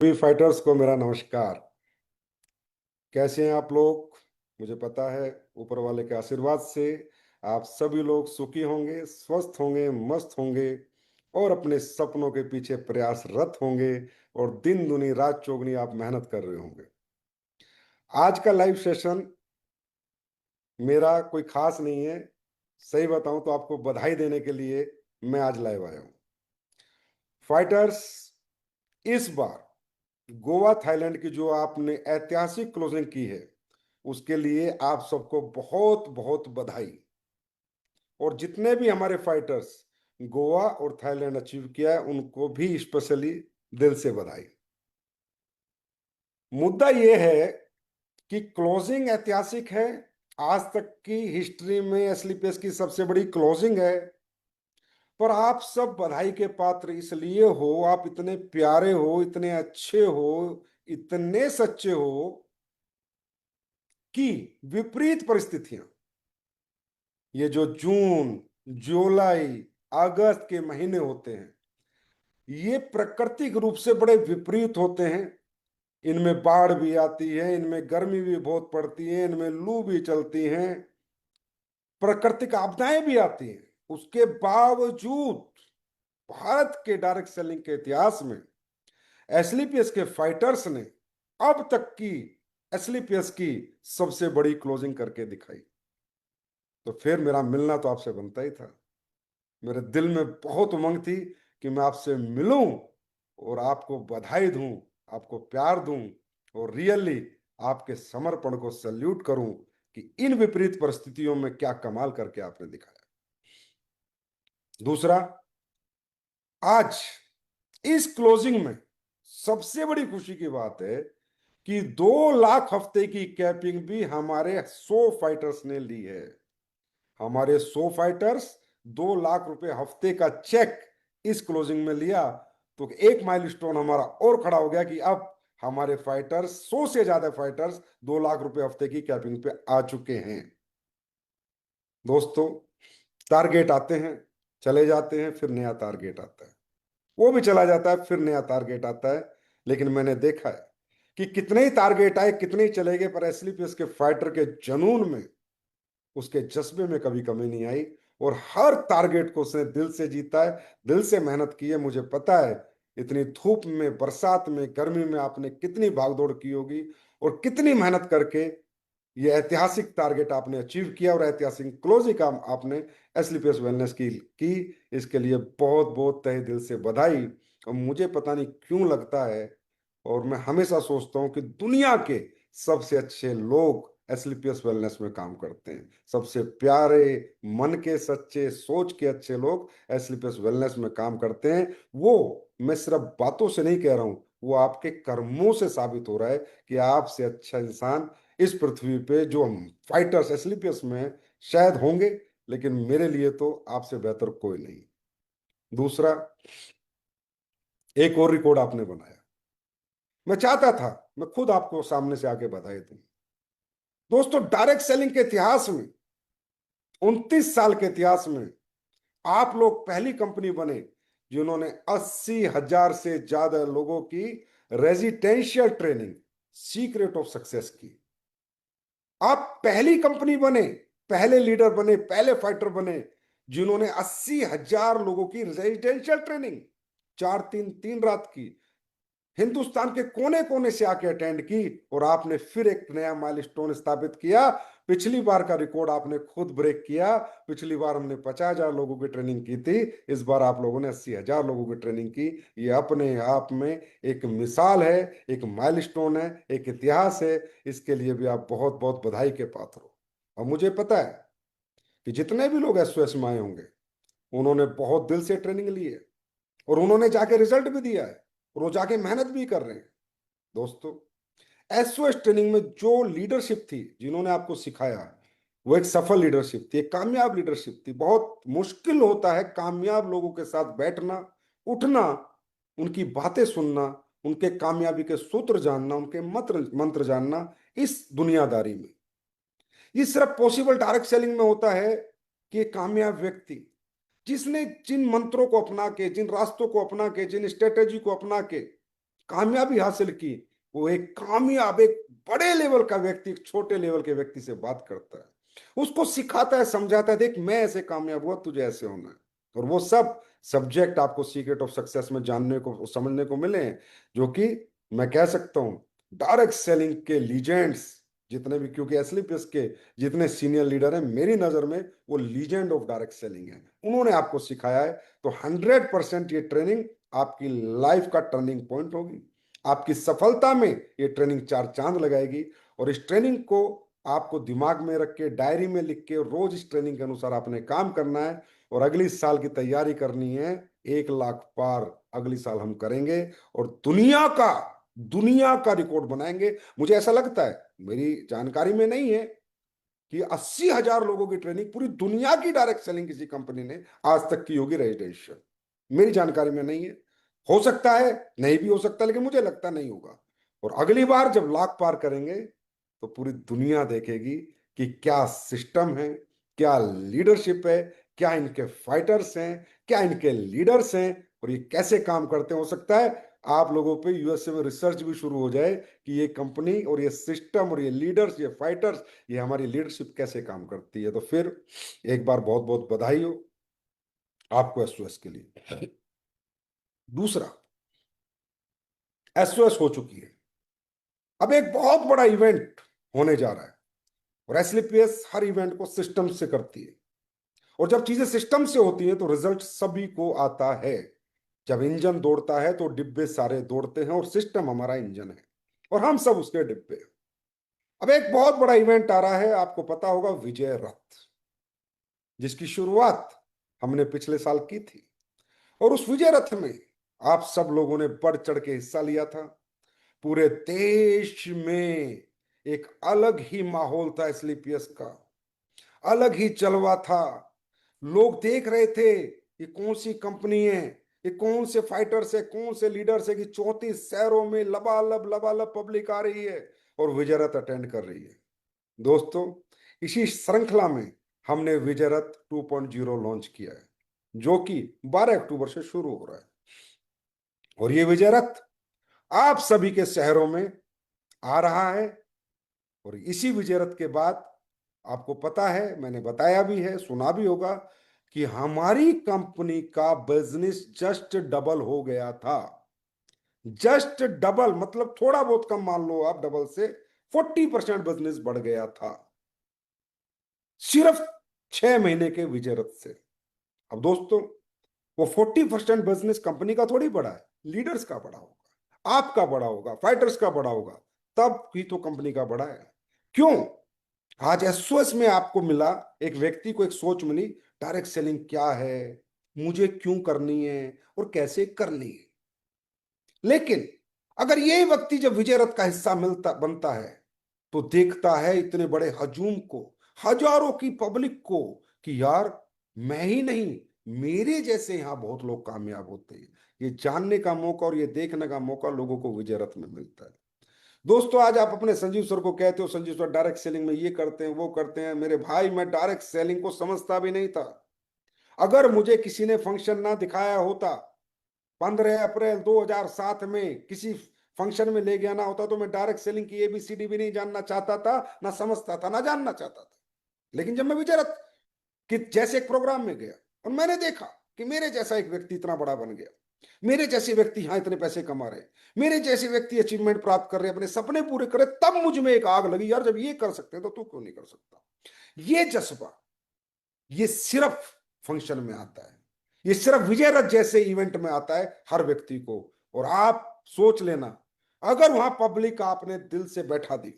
सभी फाइटर्स को मेरा नमस्कार। कैसे हैं आप लोग? मुझे पता है ऊपर वाले के आशीर्वाद से आप सभी लोग सुखी होंगे, स्वस्थ होंगे, मस्त होंगे और अपने सपनों के पीछे प्रयासरत होंगे और दिन दुनी रात चौगनी आप मेहनत कर रहे होंगे। आज का लाइव सेशन मेरा कोई खास नहीं है। सही बताऊं तो आपको बधाई देने के लिए मैं आज लाइव आया हूं। फाइटर्स, इस बार गोवा थाईलैंड की जो आपने ऐतिहासिक क्लोजिंग की है उसके लिए आप सबको बहुत बहुत बधाई। और जितने भी हमारे फाइटर्स गोवा और थाईलैंड अचीव किया है उनको भी स्पेशली दिल से बधाई। मुद्दा यह है कि क्लोजिंग ऐतिहासिक है। आज तक की हिस्ट्री में एसलीपीएस की सबसे बड़ी क्लोजिंग है। पर आप सब बधाई के पात्र इसलिए हो, आप इतने प्यारे हो, इतने अच्छे हो, इतने सच्चे हो कि विपरीत परिस्थितियां, ये जो जून, जुलाई, अगस्त के महीने होते हैं ये प्राकृतिक रूप से बड़े विपरीत होते हैं। इनमें बाढ़ भी आती है, इनमें गर्मी भी बहुत पड़ती है, इनमें लू भी चलती हैं, प्राकृतिक आपदाएं भी आती हैं। उसके बावजूद भारत के डायरेक्ट सेलिंग के इतिहास में एसलीपीएस के फाइटर्स ने अब तक की एसलीपीएस की सबसे बड़ी क्लोजिंग करके दिखाई। तो फिर मेरा मिलना तो आपसे बनता ही था। मेरे दिल में बहुत उमंग थी कि मैं आपसे मिलूं और आपको बधाई दूं, आपको प्यार दूं और रियली आपके समर्पण को सल्यूट करूं कि इन विपरीत परिस्थितियों में क्या कमाल करके आपने दिखाया। दूसरा, आज इस क्लोजिंग में सबसे बड़ी खुशी की बात है कि 2 लाख हफ्ते की कैपिंग भी हमारे 100 फाइटर्स ने ली है। हमारे 100 फाइटर्स 2 लाख रुपए हफ्ते का चेक इस क्लोजिंग में लिया। तो एक माइलस्टोन हमारा और खड़ा हो गया कि अब हमारे फाइटर्स 100 से ज्यादा फाइटर्स 2 लाख रुपए हफ्ते की कैपिंग पे आ चुके हैं। दोस्तों, टारगेट आते हैं, चले जाते हैं, फिर नया टारगेट आता है, वो भी चला जाता है, फिर नया टारगेट आता है। लेकिन मैंने देखा है कि कितने ही टारगेट आए, कितने ही चले गए, पर एसलीपीएस के फाइटर के जुनून में, उसके जज्बे में कभी कमी नहीं आई और हर टारगेट को उसने दिल से जीता है, दिल से मेहनत की है। मुझे पता है इतनी धूप में, बरसात में, गर्मी में आपने कितनी भागदौड़ की होगी और कितनी मेहनत करके ये ऐतिहासिक टारगेट आपने अचीव किया और ऐतिहासिक क्लोजिंग काम आपने एसलीपीएस वेलनेस की। इसके लिए बहुत बहुत तहे दिल से बधाई। और मुझे पता नहीं क्यों लगता है और मैं हमेशा सोचता हूं कि दुनिया के सबसे अच्छे लोग एसलीपीएस वेलनेस में काम करते हैं। सबसे प्यारे, मन के सच्चे, सोच के अच्छे लोग एसलीपीएस वेलनेस में काम करते हैं। वो मैं सिर्फ बातों से नहीं कह रहा हूं, वो आपके कर्मों से साबित हो रहा है कि आपसे अच्छा इंसान इस पृथ्वी पे जो हम फाइटर्स एसलीपीएस में शायद होंगे, लेकिन मेरे लिए तो आपसे बेहतर कोई नहीं। दूसरा, एक और रिकॉर्ड आपने बनाया। मैं चाहता था मैं खुद आपको सामने से आके बधाई दूं। दोस्तों, डायरेक्ट सेलिंग के इतिहास में, 29 साल के इतिहास में आप लोग पहली कंपनी बने जिन्होंने 80,000 से ज्यादा लोगों की residential training, secret of success की। आप पहली कंपनी बने, पहले लीडर बने, पहले फाइटर बने जिन्होंने 80,000 लोगों की रेजिडेंशियल ट्रेनिंग 4 दिन 3 रात की हिंदुस्तान के कोने कोने से आके अटेंड की। और आपने फिर एक नया माइलस्टोन स्थापित किया। पिछली बार का रिकॉर्ड आपने खुद ब्रेक किया। पिछली बार हमने 50,000 लोगों की ट्रेनिंग की थी, इस बार आप लोगों ने 80,000 लोगों की ट्रेनिंग की। ये अपने आप में एक मिसाल है, एक माइलस्टोन है, एक इतिहास है। इसके लिए भी आप बहुत बहुत बधाई के पात्र हो। और मुझे पता है कि जितने भी लोग एसओएस में आए होंगे उन्होंने बहुत दिल से ट्रेनिंग ली है और उन्होंने जाके रिजल्ट भी दिया है और वो जाके मेहनत भी कर रहे हैं। दोस्तों, एसओएस ट्रेनिंग में जो लीडरशिप थी, जिन्होंने आपको सिखाया, वो एक सफल लीडरशिप थी, एक कामयाब लीडरशिप थी। बहुत मुश्किल होता है कामयाब लोगों के साथ बैठना, उठना, उनकी बातें सुनना, उनके कामयाबी के सूत्र जानना, उनके मंत्र मंत्र जानना इस दुनियादारी में। ये सिर्फ पॉसिबल डायरेक्ट सेलिंग में होता है कि एक कामयाब व्यक्ति जिसने जिन मंत्रों को अपना के, जिन रास्तों को अपना के, जिन स्ट्रेटेजी को अपना के कामयाबी हासिल की, वो एक कामयाब, एक बड़े लेवल का व्यक्ति एक छोटे लेवल के व्यक्ति से बात करता है, उसको सिखाता है, समझाता है, देख मैं ऐसे कामयाब हुआ, तुझे ऐसे होना है। और वो सब सब्जेक्ट आपको सीक्रेट ऑफ सक्सेस में जानने को समझने को मिले हैं, जो कि मैं कह सकता हूं डायरेक्ट सेलिंग के लीजेंड्स जितने भी, क्योंकि एसलीपीएस के जितने सीनियर लीडर हैं मेरी नजर में वो लीजेंड ऑफ डायरेक्ट सेलिंग है, उन्होंने आपको सिखाया है। तो 100% ये ट्रेनिंग आपकी लाइफ का टर्निंग पॉइंट होगी, आपकी सफलता में ये ट्रेनिंग चार चांद लगाएगी। और इस ट्रेनिंग को आपको दिमाग में रख के डायरी में लिख के रोज इस ट्रेनिंग के अनुसार आपने काम करना है, और अगली साल की तैयारी करनी है। 1 लाख पार अगली साल हम करेंगे और दुनिया का रिकॉर्ड बनाएंगे। मुझे ऐसा लगता है, मेरी जानकारी में नहीं है, कि 80,000 लोगों की ट्रेनिंग पूरी दुनिया की डायरेक्ट सेलिंग किसी कंपनी ने आज तक की होगी रेजिडेंशियल। मेरी जानकारी में नहीं है, हो सकता है, नहीं भी हो सकता, लेकिन मुझे लगता नहीं होगा। और अगली बार जब लाख पार करेंगे तो पूरी दुनिया देखेगी कि क्या सिस्टम है, क्या लीडरशिप है, क्या इनके फाइटर्स हैं, क्या इनके लीडर्स हैं, और ये कैसे काम करते हैं। हो सकता है आप लोगों पे यूएसए में रिसर्च भी शुरू हो जाए कि ये कंपनी और ये सिस्टम और ये लीडर्स, ये फाइटर्स, ये हमारी लीडरशिप कैसे काम करती है। तो फिर एक बार बहुत बहुत बधाई हो आपको एसओएस के लिए। दूसरा, एसओएस हो चुकी है, अब एक बहुत बड़ा इवेंट होने जा रहा है, और एसलीपीएस हर इवेंट को सिस्टम से करती है। और जब चीजें सिस्टम से होती हैं तो रिजल्ट सभी को आता है। जब इंजन दौड़ता है तो डिब्बे सारे दौड़ते हैं, और सिस्टम हमारा इंजन है और हम सब उसके डिब्बे हैं। अब एक बहुत बड़ा इवेंट आ रहा है, आपको पता होगा, विजय रथ, जिसकी शुरुआत हमने पिछले साल की थी। और उस विजय रथ में आप सब लोगों ने बढ़ चढ़ के हिस्सा लिया था। पूरे देश में एक अलग ही माहौल था एसलीपीएस का, अलग ही जलवा था। लोग देख रहे थे ये कौन सी कंपनी है, ये कौन से फाइटर्स है, कौन से लीडर्स है, कि 34 शहरों में लबालब लबालब पब्लिक आ रही है और विजय रथ अटेंड कर रही है। दोस्तों, इसी श्रृंखला में हमने विजय रथ 2.0 लॉन्च किया है, जो कि 12 अक्टूबर से शुरू हो रहा है। और ये विजय रथ आप सभी के शहरों में आ रहा है। और इसी विजय रथ के बाद आपको पता है, मैंने बताया भी है, सुना भी होगा, कि हमारी कंपनी का बिजनेस जस्ट डबल हो गया था। जस्ट डबल मतलब थोड़ा बहुत कम मान लो आप, डबल से 40% बिजनेस बढ़ गया था सिर्फ 6 महीने के विजय रथ से। अब दोस्तों, वो 40% बिजनेस कंपनी का थोड़ी बड़ा है, लीडर्स का बड़ा होगा, आपका बड़ा होगा, फाइटर्स का बड़ा होगा, तब ही तो कंपनी का बड़ा है। क्यों? आज एसओएस में आपको मिला, एक व्यक्ति को एक सोच मिली, डायरेक्ट सेलिंग क्या है, मुझे क्यों करनी है और कैसे करनी है। लेकिन अगर यही व्यक्ति जब विजय रथ का हिस्सा मिलता बनता है, तो देखता है इतने बड़े हजूम को, हजारों की पब्लिक को, कि यार मैं ही नहीं, मेरे जैसे यहां बहुत लोग कामयाब होते हैं। ये जानने का मौका और ये देखने का मौका लोगों को विजय रथ में मिलता है। दोस्तों, आज आप अपने संजीव सर को कहते हो, संजीव सर डायरेक्ट सेलिंग में ये करते हैं वो करते हैं। मेरे भाई, मैं डायरेक्ट सेलिंग को समझता भी नहीं था। अगर मुझे किसी ने फंक्शन ना दिखाया होता, 15 अप्रैल 2007 में किसी फंक्शन में ले गया ना होता, तो मैं डायरेक्ट सेलिंग की एबीसीडी भी नहीं जानना चाहता था, ना समझता था, ना जानना चाहता था। लेकिन जब मैं विजय रथ कि जैसे एक प्रोग्राम में गया और मैंने देखा कि मेरे जैसा एक व्यक्ति इतना बड़ा बन गया, मेरे जैसे व्यक्ति यहां इतने पैसे कमा रहे, मेरे जैसे व्यक्ति अचीवमेंट प्राप्त कर रहे, अपने सपने पूरे करे, तब मुझ में एक आग लगी, यार जब ये कर सकते हैं तो तू क्यों नहीं कर सकता। ये जज्बा, ये सिर्फ फंक्शन में आता है, ये सिर्फ विजय रथ जैसे इवेंट में आता है हर व्यक्ति को। और आप सोच लेना, अगर वहां पब्लिक आपने दिल से बैठा दी,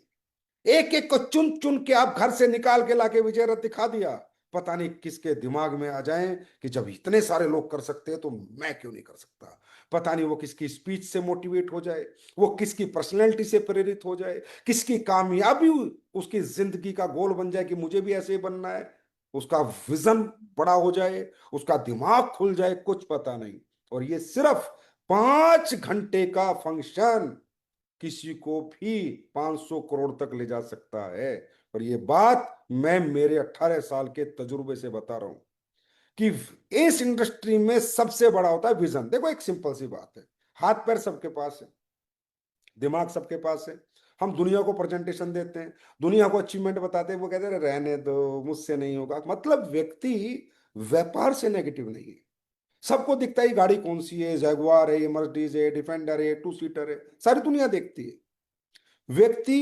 एक एक को चुन चुन के आप घर से निकाल के लाके विजय रथ दिखा दिया, पता नहीं किसके दिमाग में आ जाए कि जब इतने सारे लोग कर सकते हैं तो मैं क्यों नहीं कर सकता। पता नहीं वो किसकी स्पीच से मोटिवेट हो जाए, वो किसकी पर्सनैलिटी से प्रेरित हो जाए, किसकी कामयाबी उसकी जिंदगी का गोल बन जाए कि मुझे भी ऐसे ही बनना है, उसका विजन बड़ा हो जाए, उसका दिमाग खुल जाए, कुछ पता नहीं। और ये सिर्फ 5 घंटे का फंक्शन किसी को भी 500 करोड़ तक ले जा सकता है। और ये बात मैं मेरे 18 साल के तजुर्बे से बता रहा हूं, कि इस इंडस्ट्री में सबसे बड़ा होता है विजन। देखो, एक सिंपल सी बात है, हाथ पैर सबके पास है, दिमाग सबके पास है। हम दुनिया को प्रेजेंटेशन देते हैं, दुनिया को अचीवमेंट बताते हैं, वो कहते हैं रहने दो मुझसे नहीं होगा। मतलब व्यक्ति व्यापार से नेगेटिव नहीं है। सबको दिखता है ये गाड़ी कौन सी है, जैगुआर है, ये मर्सिडीज है, डिफेंडर है, टू सीटर है, सारी दुनिया देखती है। व्यक्ति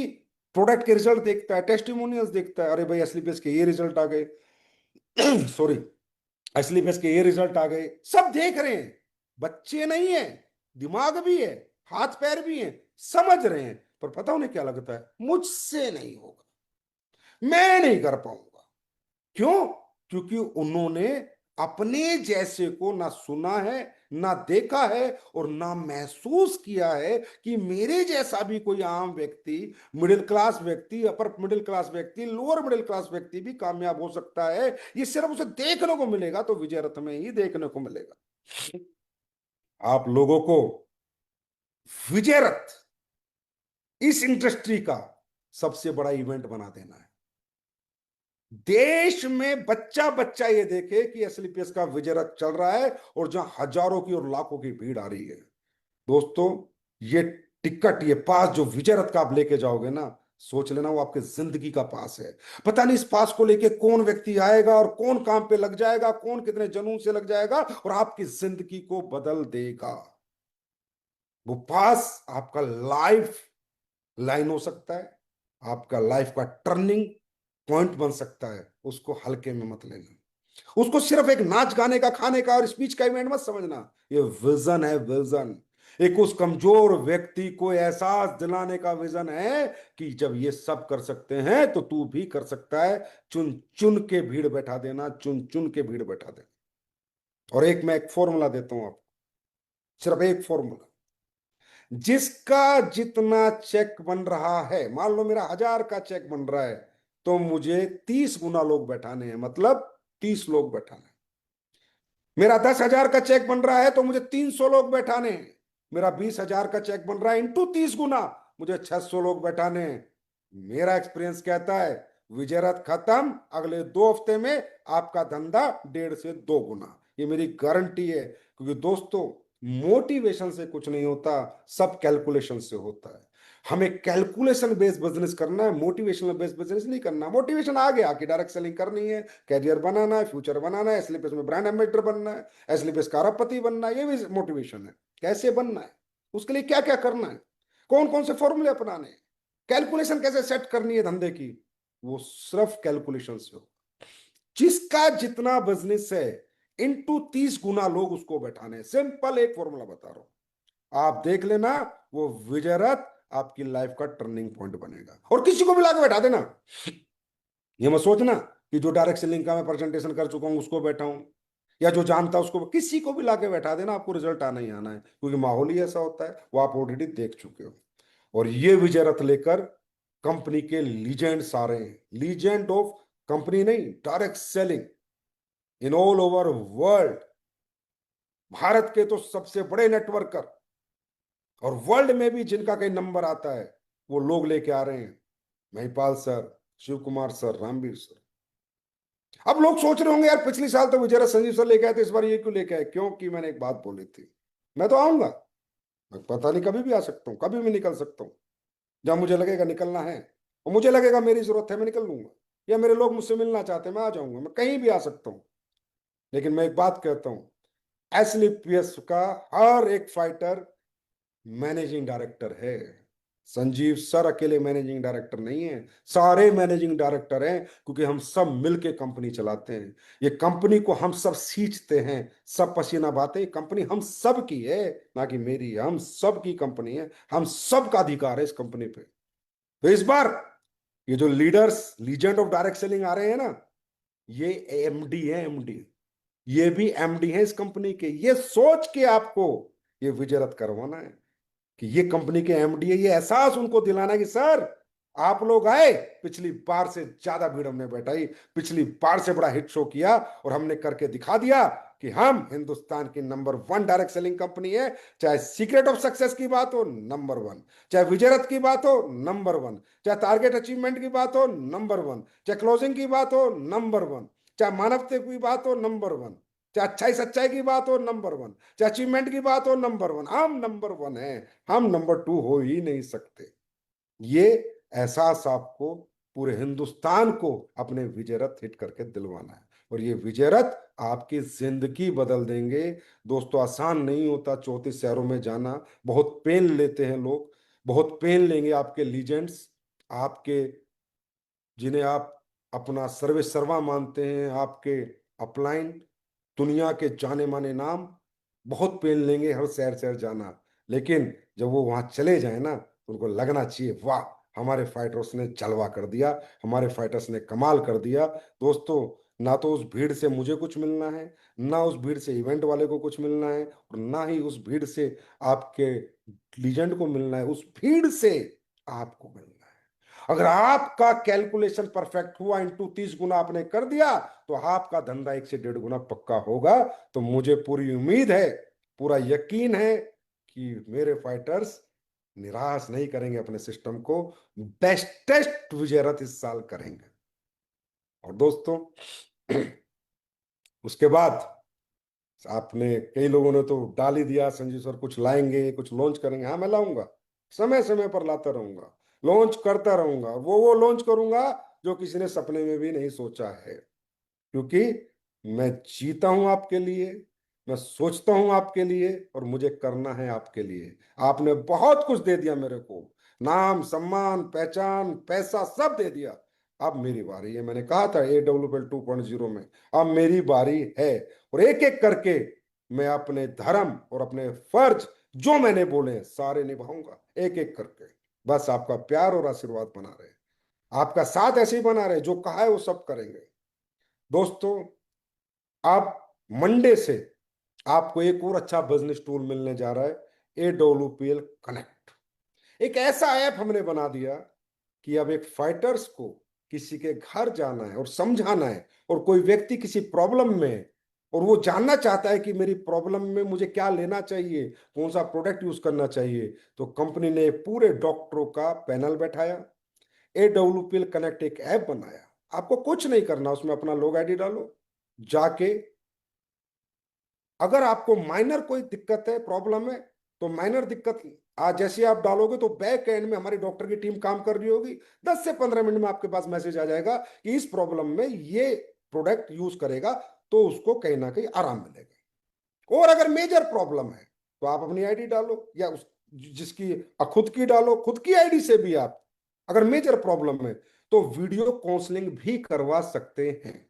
प्रोडक्ट के रिजल्ट देखता है, टेस्टिमोनियल्स देखता है, अरे भाई असली पेस के ये रिजल्ट आ गए सॉरी, असली पेस के ये रिजल्ट आ गए, सब देख रहे हैं। बच्चे नहीं है, दिमाग भी है, हाथ पैर भी है, समझ रहे हैं, पर पता उन्हें क्या लगता है, मुझसे नहीं होगा, मैं नहीं कर पाऊंगा। क्यों? क्योंकि उन्होंने अपने जैसे को ना सुना है, ना देखा है, और ना महसूस किया है कि मेरे जैसा भी कोई आम व्यक्ति, मिडिल क्लास व्यक्ति, अपर मिडिल क्लास व्यक्ति, लोअर मिडिल क्लास व्यक्ति भी कामयाब हो सकता है। ये सिर्फ उसे देखने को मिलेगा तो विजय रथ में ही देखने को मिलेगा। आप लोगों को विजय रथ इस इंडस्ट्री का सबसे बड़ा इवेंट बना देना है। देश में बच्चा बच्चा ये देखे कि एसलीपीएस का विजय रथ चल रहा है, और जहां हजारों की और लाखों की भीड़ आ रही है। दोस्तों, ये टिकट, ये पास जो विजय रथ का आप लेके जाओगे ना, सोच लेना वो आपके जिंदगी का पास है। पता नहीं इस पास को लेके कौन व्यक्ति आएगा और कौन काम पे लग जाएगा, कौन कितने जुनून से लग जाएगा और आपकी जिंदगी को बदल देगा। वो पास आपका लाइफ लाइन हो सकता है, आपका लाइफ का टर्निंग पॉइंट बन सकता है। उसको हल्के में मत लेना, उसको सिर्फ एक नाच गाने का, खाने का और स्पीच का इवेंट मत समझना। ये विजन है, विजन। एक उस कमजोर व्यक्ति को एहसास दिलाने का विजन है कि जब ये सब कर सकते हैं तो तू भी कर सकता है। चुन चुन के भीड़ बैठा देना, चुन चुन के भीड़ बैठा देना। और एक मैं एक फॉर्मूला देता हूं आपको, सिर्फ एक फॉर्मूला। जिसका जितना चेक बन रहा है, मान लो मेरा 1000 का चेक बन रहा है, तो मुझे 30 गुना लोग बैठाने हैं, मतलब 30 लोग बैठाने हैं। मेरा 10,000 का चेक बन रहा है तो मुझे 300 लोग बैठाने हैं। मेरा 20,000 का चेक बन रहा है इंटू 30 गुना, मुझे 600 लोग बैठाने हैं। मेरा एक्सपीरियंस कहता है विजय रथ खत्म, अगले 2 हफ्ते में आपका धंधा 1.5 से 2 गुना। ये मेरी गारंटी है। क्योंकि दोस्तों, मोटिवेशन से कुछ नहीं होता, सब कैलकुलेशन से होता है। हमें कैलकुलेशन बेस्ड बिजनेस करना है, मोटिवेशनल बेस्ड बिजनेस नहीं करना। मोटिवेशन आ गया कि डायरेक्ट सेलिंग करनी है, कैरियर बनाना है, फ्यूचर बनाना है, एसलीपीएस में ब्रांड एम्बेसडर बनना है, एसलीपीएस का अरबपति बनना है, ये भी मोटिवेशन है। कैसे बनना है, उसके लिए क्या क्या करना है, कौन कौन से फॉर्मूले अपनाने हैं, कैलकुलेशन कैसे सेट करनी है धंधे की, वो सिर्फ कैलकुलेशन से हो। जिसका जितना बिजनेस है इंटू 30 गुना लोग उसको बैठाने हैं। सिंपल एक फॉर्मूला बता रहा हूं, आप देख लेना। वो विजय रथ आपकी लाइफ का टर्निंग पॉइंट बनेगा। और किसी को भी लाके बैठा देना, ये मत सोचना कि जो डायरेक्ट सेलिंग का मैं प्रेजेंटेशन कर चुका हूं उसको बैठाऊं, या जो जानता है उसको, किसी को भी लाके बैठा देना, आपको रिजल्ट आना ही आना है। क्योंकि माहौल ही ऐसा होता है, वो आप ऑलरेडी देख चुके हो। और ये विजय रथ लेकर कंपनी के लीजेंड्स आ रहे हैं, लीजेंड ऑफ कंपनी नहीं, direct selling in all over world. Bharat के तो सबसे बड़े नेटवर्कर और वर्ल्ड में भी जिनका कहीं नंबर आता है, वो लोग लेके आ रहे हैं। Mahipal sir, Shiv Kumar sir, Ramveer sir. अब लोग सोच रहे होंगे यार पिछले साल तो विजय संजीव सर लेके आए थे, इस बार ये क्यों लेके आए? क्योंकि मैंने एक बात बोली थी, मैं तो आऊंगा, मैं पता नहीं कभी भी आ सकता हूँ, कभी भी निकल सकता हूँ। जब मुझे लगेगा निकलना है और मुझे लगेगा मेरी जरूरत है, मैं निकल लूंगा। या मेरे लोग मुझसे मिलना चाहते हैं, मैं आ जाऊंगा, मैं कहीं भी आ सकता हूँ। लेकिन मैं एक बात कहता हूँ, एसलीपीएस का हर एक फाइटर मैनेजिंग डायरेक्टर है। संजीव सर अकेले मैनेजिंग डायरेक्टर नहीं है, सारे मैनेजिंग डायरेक्टर हैं। क्योंकि हम सब मिलके कंपनी चलाते हैं। ये कंपनी को हम सब सींचते हैं, सब पसीना बहाते हैं। कंपनी हम सब की है, ना कि मेरी, हम सब की कंपनी है। हम सब का अधिकार है इस कंपनी पे। तो इस बार ये जो leaders, legend of direct selling आ रहे हैं ना, ये एमडी है, एमडी। ये भी एमडी है इस कंपनी के। ये सोच के आपको ये विजय रथ करवाना है कि ये कंपनी के एमडी है। ये एहसास उनको दिलाना है कि सर आप लोग आए, पिछली बार से ज्यादा भीड़ हमने बैठाई, पिछली बार से बड़ा हिट शो किया, और हमने करके दिखा दिया कि हम हिंदुस्तान की नंबर 1 डायरेक्ट सेलिंग कंपनी है। चाहे सीक्रेट ऑफ सक्सेस की बात हो, नंबर 1। चाहे विजय रथ की बात हो, नंबर 1। चाहे टारगेट अचीवमेंट की बात हो, नंबर 1। चाहे क्लोजिंग की बात हो, नंबर 1। चाहे मानवता की बात हो, नंबर 1। चाहे अच्छाई सच्चाई की बात हो, नंबर वन। चाहे अचीवमेंट की बात हो, नंबर वन। हम नंबर वन है, हम नंबर टू हो ही नहीं सकते। ये एहसास आपको पूरे हिंदुस्तान को अपने विजय रथ हिट करके दिलवाना है, और ये विजय रथ आपकी जिंदगी बदल देंगे। दोस्तों, आसान नहीं होता 34 शहरों में जाना, बहुत पेन लेते हैं लोग, बहुत पेन लेंगे आपके लीजेंड्स, आपके जिन्हें आप अपना सर्वे सर्वा मानते हैं, आपके अपलाइन, दुनिया के जाने माने नाम, बहुत पेन लेंगे हर शहर शहर जाना। लेकिन जब वो वहां चले जाए ना, तो उनको लगना चाहिए, वाह, हमारे फाइटर्स ने जलवा कर दिया, हमारे फाइटर्स ने कमाल कर दिया। दोस्तों, ना तो उस भीड़ से मुझे कुछ मिलना है, ना उस भीड़ से इवेंट वाले को कुछ मिलना है, और ना ही उस भीड़ से आपके लीजेंड को मिलना है, उस भीड़ से आपको मिलना है। अगर आपका कैलकुलेशन परफेक्ट हुआ, इंटू 30 गुना आपने कर दिया, तो आपका धंधा 1 से 1.5 गुना पक्का होगा। तो मुझे पूरी उम्मीद है, पूरा यकीन है कि मेरे फाइटर्स निराश नहीं करेंगे अपने सिस्टम को, बेस्टेस्ट विजय रथ इस साल करेंगे। और दोस्तों, उसके बाद आपने कई लोगों ने तो डाल ही दिया, संजीव सर कुछ लाएंगे, कुछ लॉन्च करेंगे। हाँ, मैं लाऊंगा, समय समय पर लाता रहूंगा, लॉन्च करता रहूंगा, वो लॉन्च करूंगा जो किसी ने सपने में भी नहीं सोचा है। क्योंकि मैं जीता हूं आपके लिए, मैं सोचता हूं आपके लिए, और मुझे करना है आपके लिए। आपने बहुत कुछ दे दिया मेरे को, नाम सम्मान पहचान पैसा सब दे दिया। अब मेरी बारी है, मैंने कहा था AWL 2.0 में, अब मेरी बारी है। और एक एक करके मैं अपने धर्म और अपने फर्ज जो मैंने बोले हैं सारे निभाऊंगा, एक एक करके। बस आपका प्यार और आशीर्वाद बना रहे, आपका साथ ऐसे ही बना रहे, जो कहा है वो सब करेंगे। दोस्तों, आप मंडे से आपको एक और अच्छा बिजनेस टूल मिलने जा रहा है, AWPL कनेक्ट। एक ऐसा ऐप हमने बना दिया कि अब एक फाइटर्स को किसी के घर जाना है और समझाना है, और कोई व्यक्ति किसी प्रॉब्लम में है और वो जानना चाहता है कि मेरी प्रॉब्लम में मुझे क्या लेना चाहिए, कौन सा प्रोडक्ट यूज करना चाहिए, तो कंपनी ने पूरे डॉक्टरों का पैनल बैठाया, AWPL कनेक्ट एक ऐप बनाया। आपको कुछ नहीं करना, उसमें अपना लोग आईडी डालो, जाके अगर आपको माइनर कोई दिक्कत है, प्रॉब्लम है, तो माइनर दिक्कत आज जैसे आप डालोगे तो बैक एंड में हमारी डॉक्टर की टीम काम कर रही होगी, 10 से 15 मिनट में आपके पास मैसेज आ जाएगा कि इस प्रॉब्लम में ये प्रोडक्ट यूज करेगा तो उसको कहीं ना कहीं आराम मिलेगा। और अगर मेजर प्रॉब्लम है तो आप अपनी आईडी डालो, या उस जिसकी खुद की डालो, खुद की आईडी से भी आप, अगर मेजर प्रॉब्लम है तो वीडियो काउंसलिंग भी करवा सकते हैं,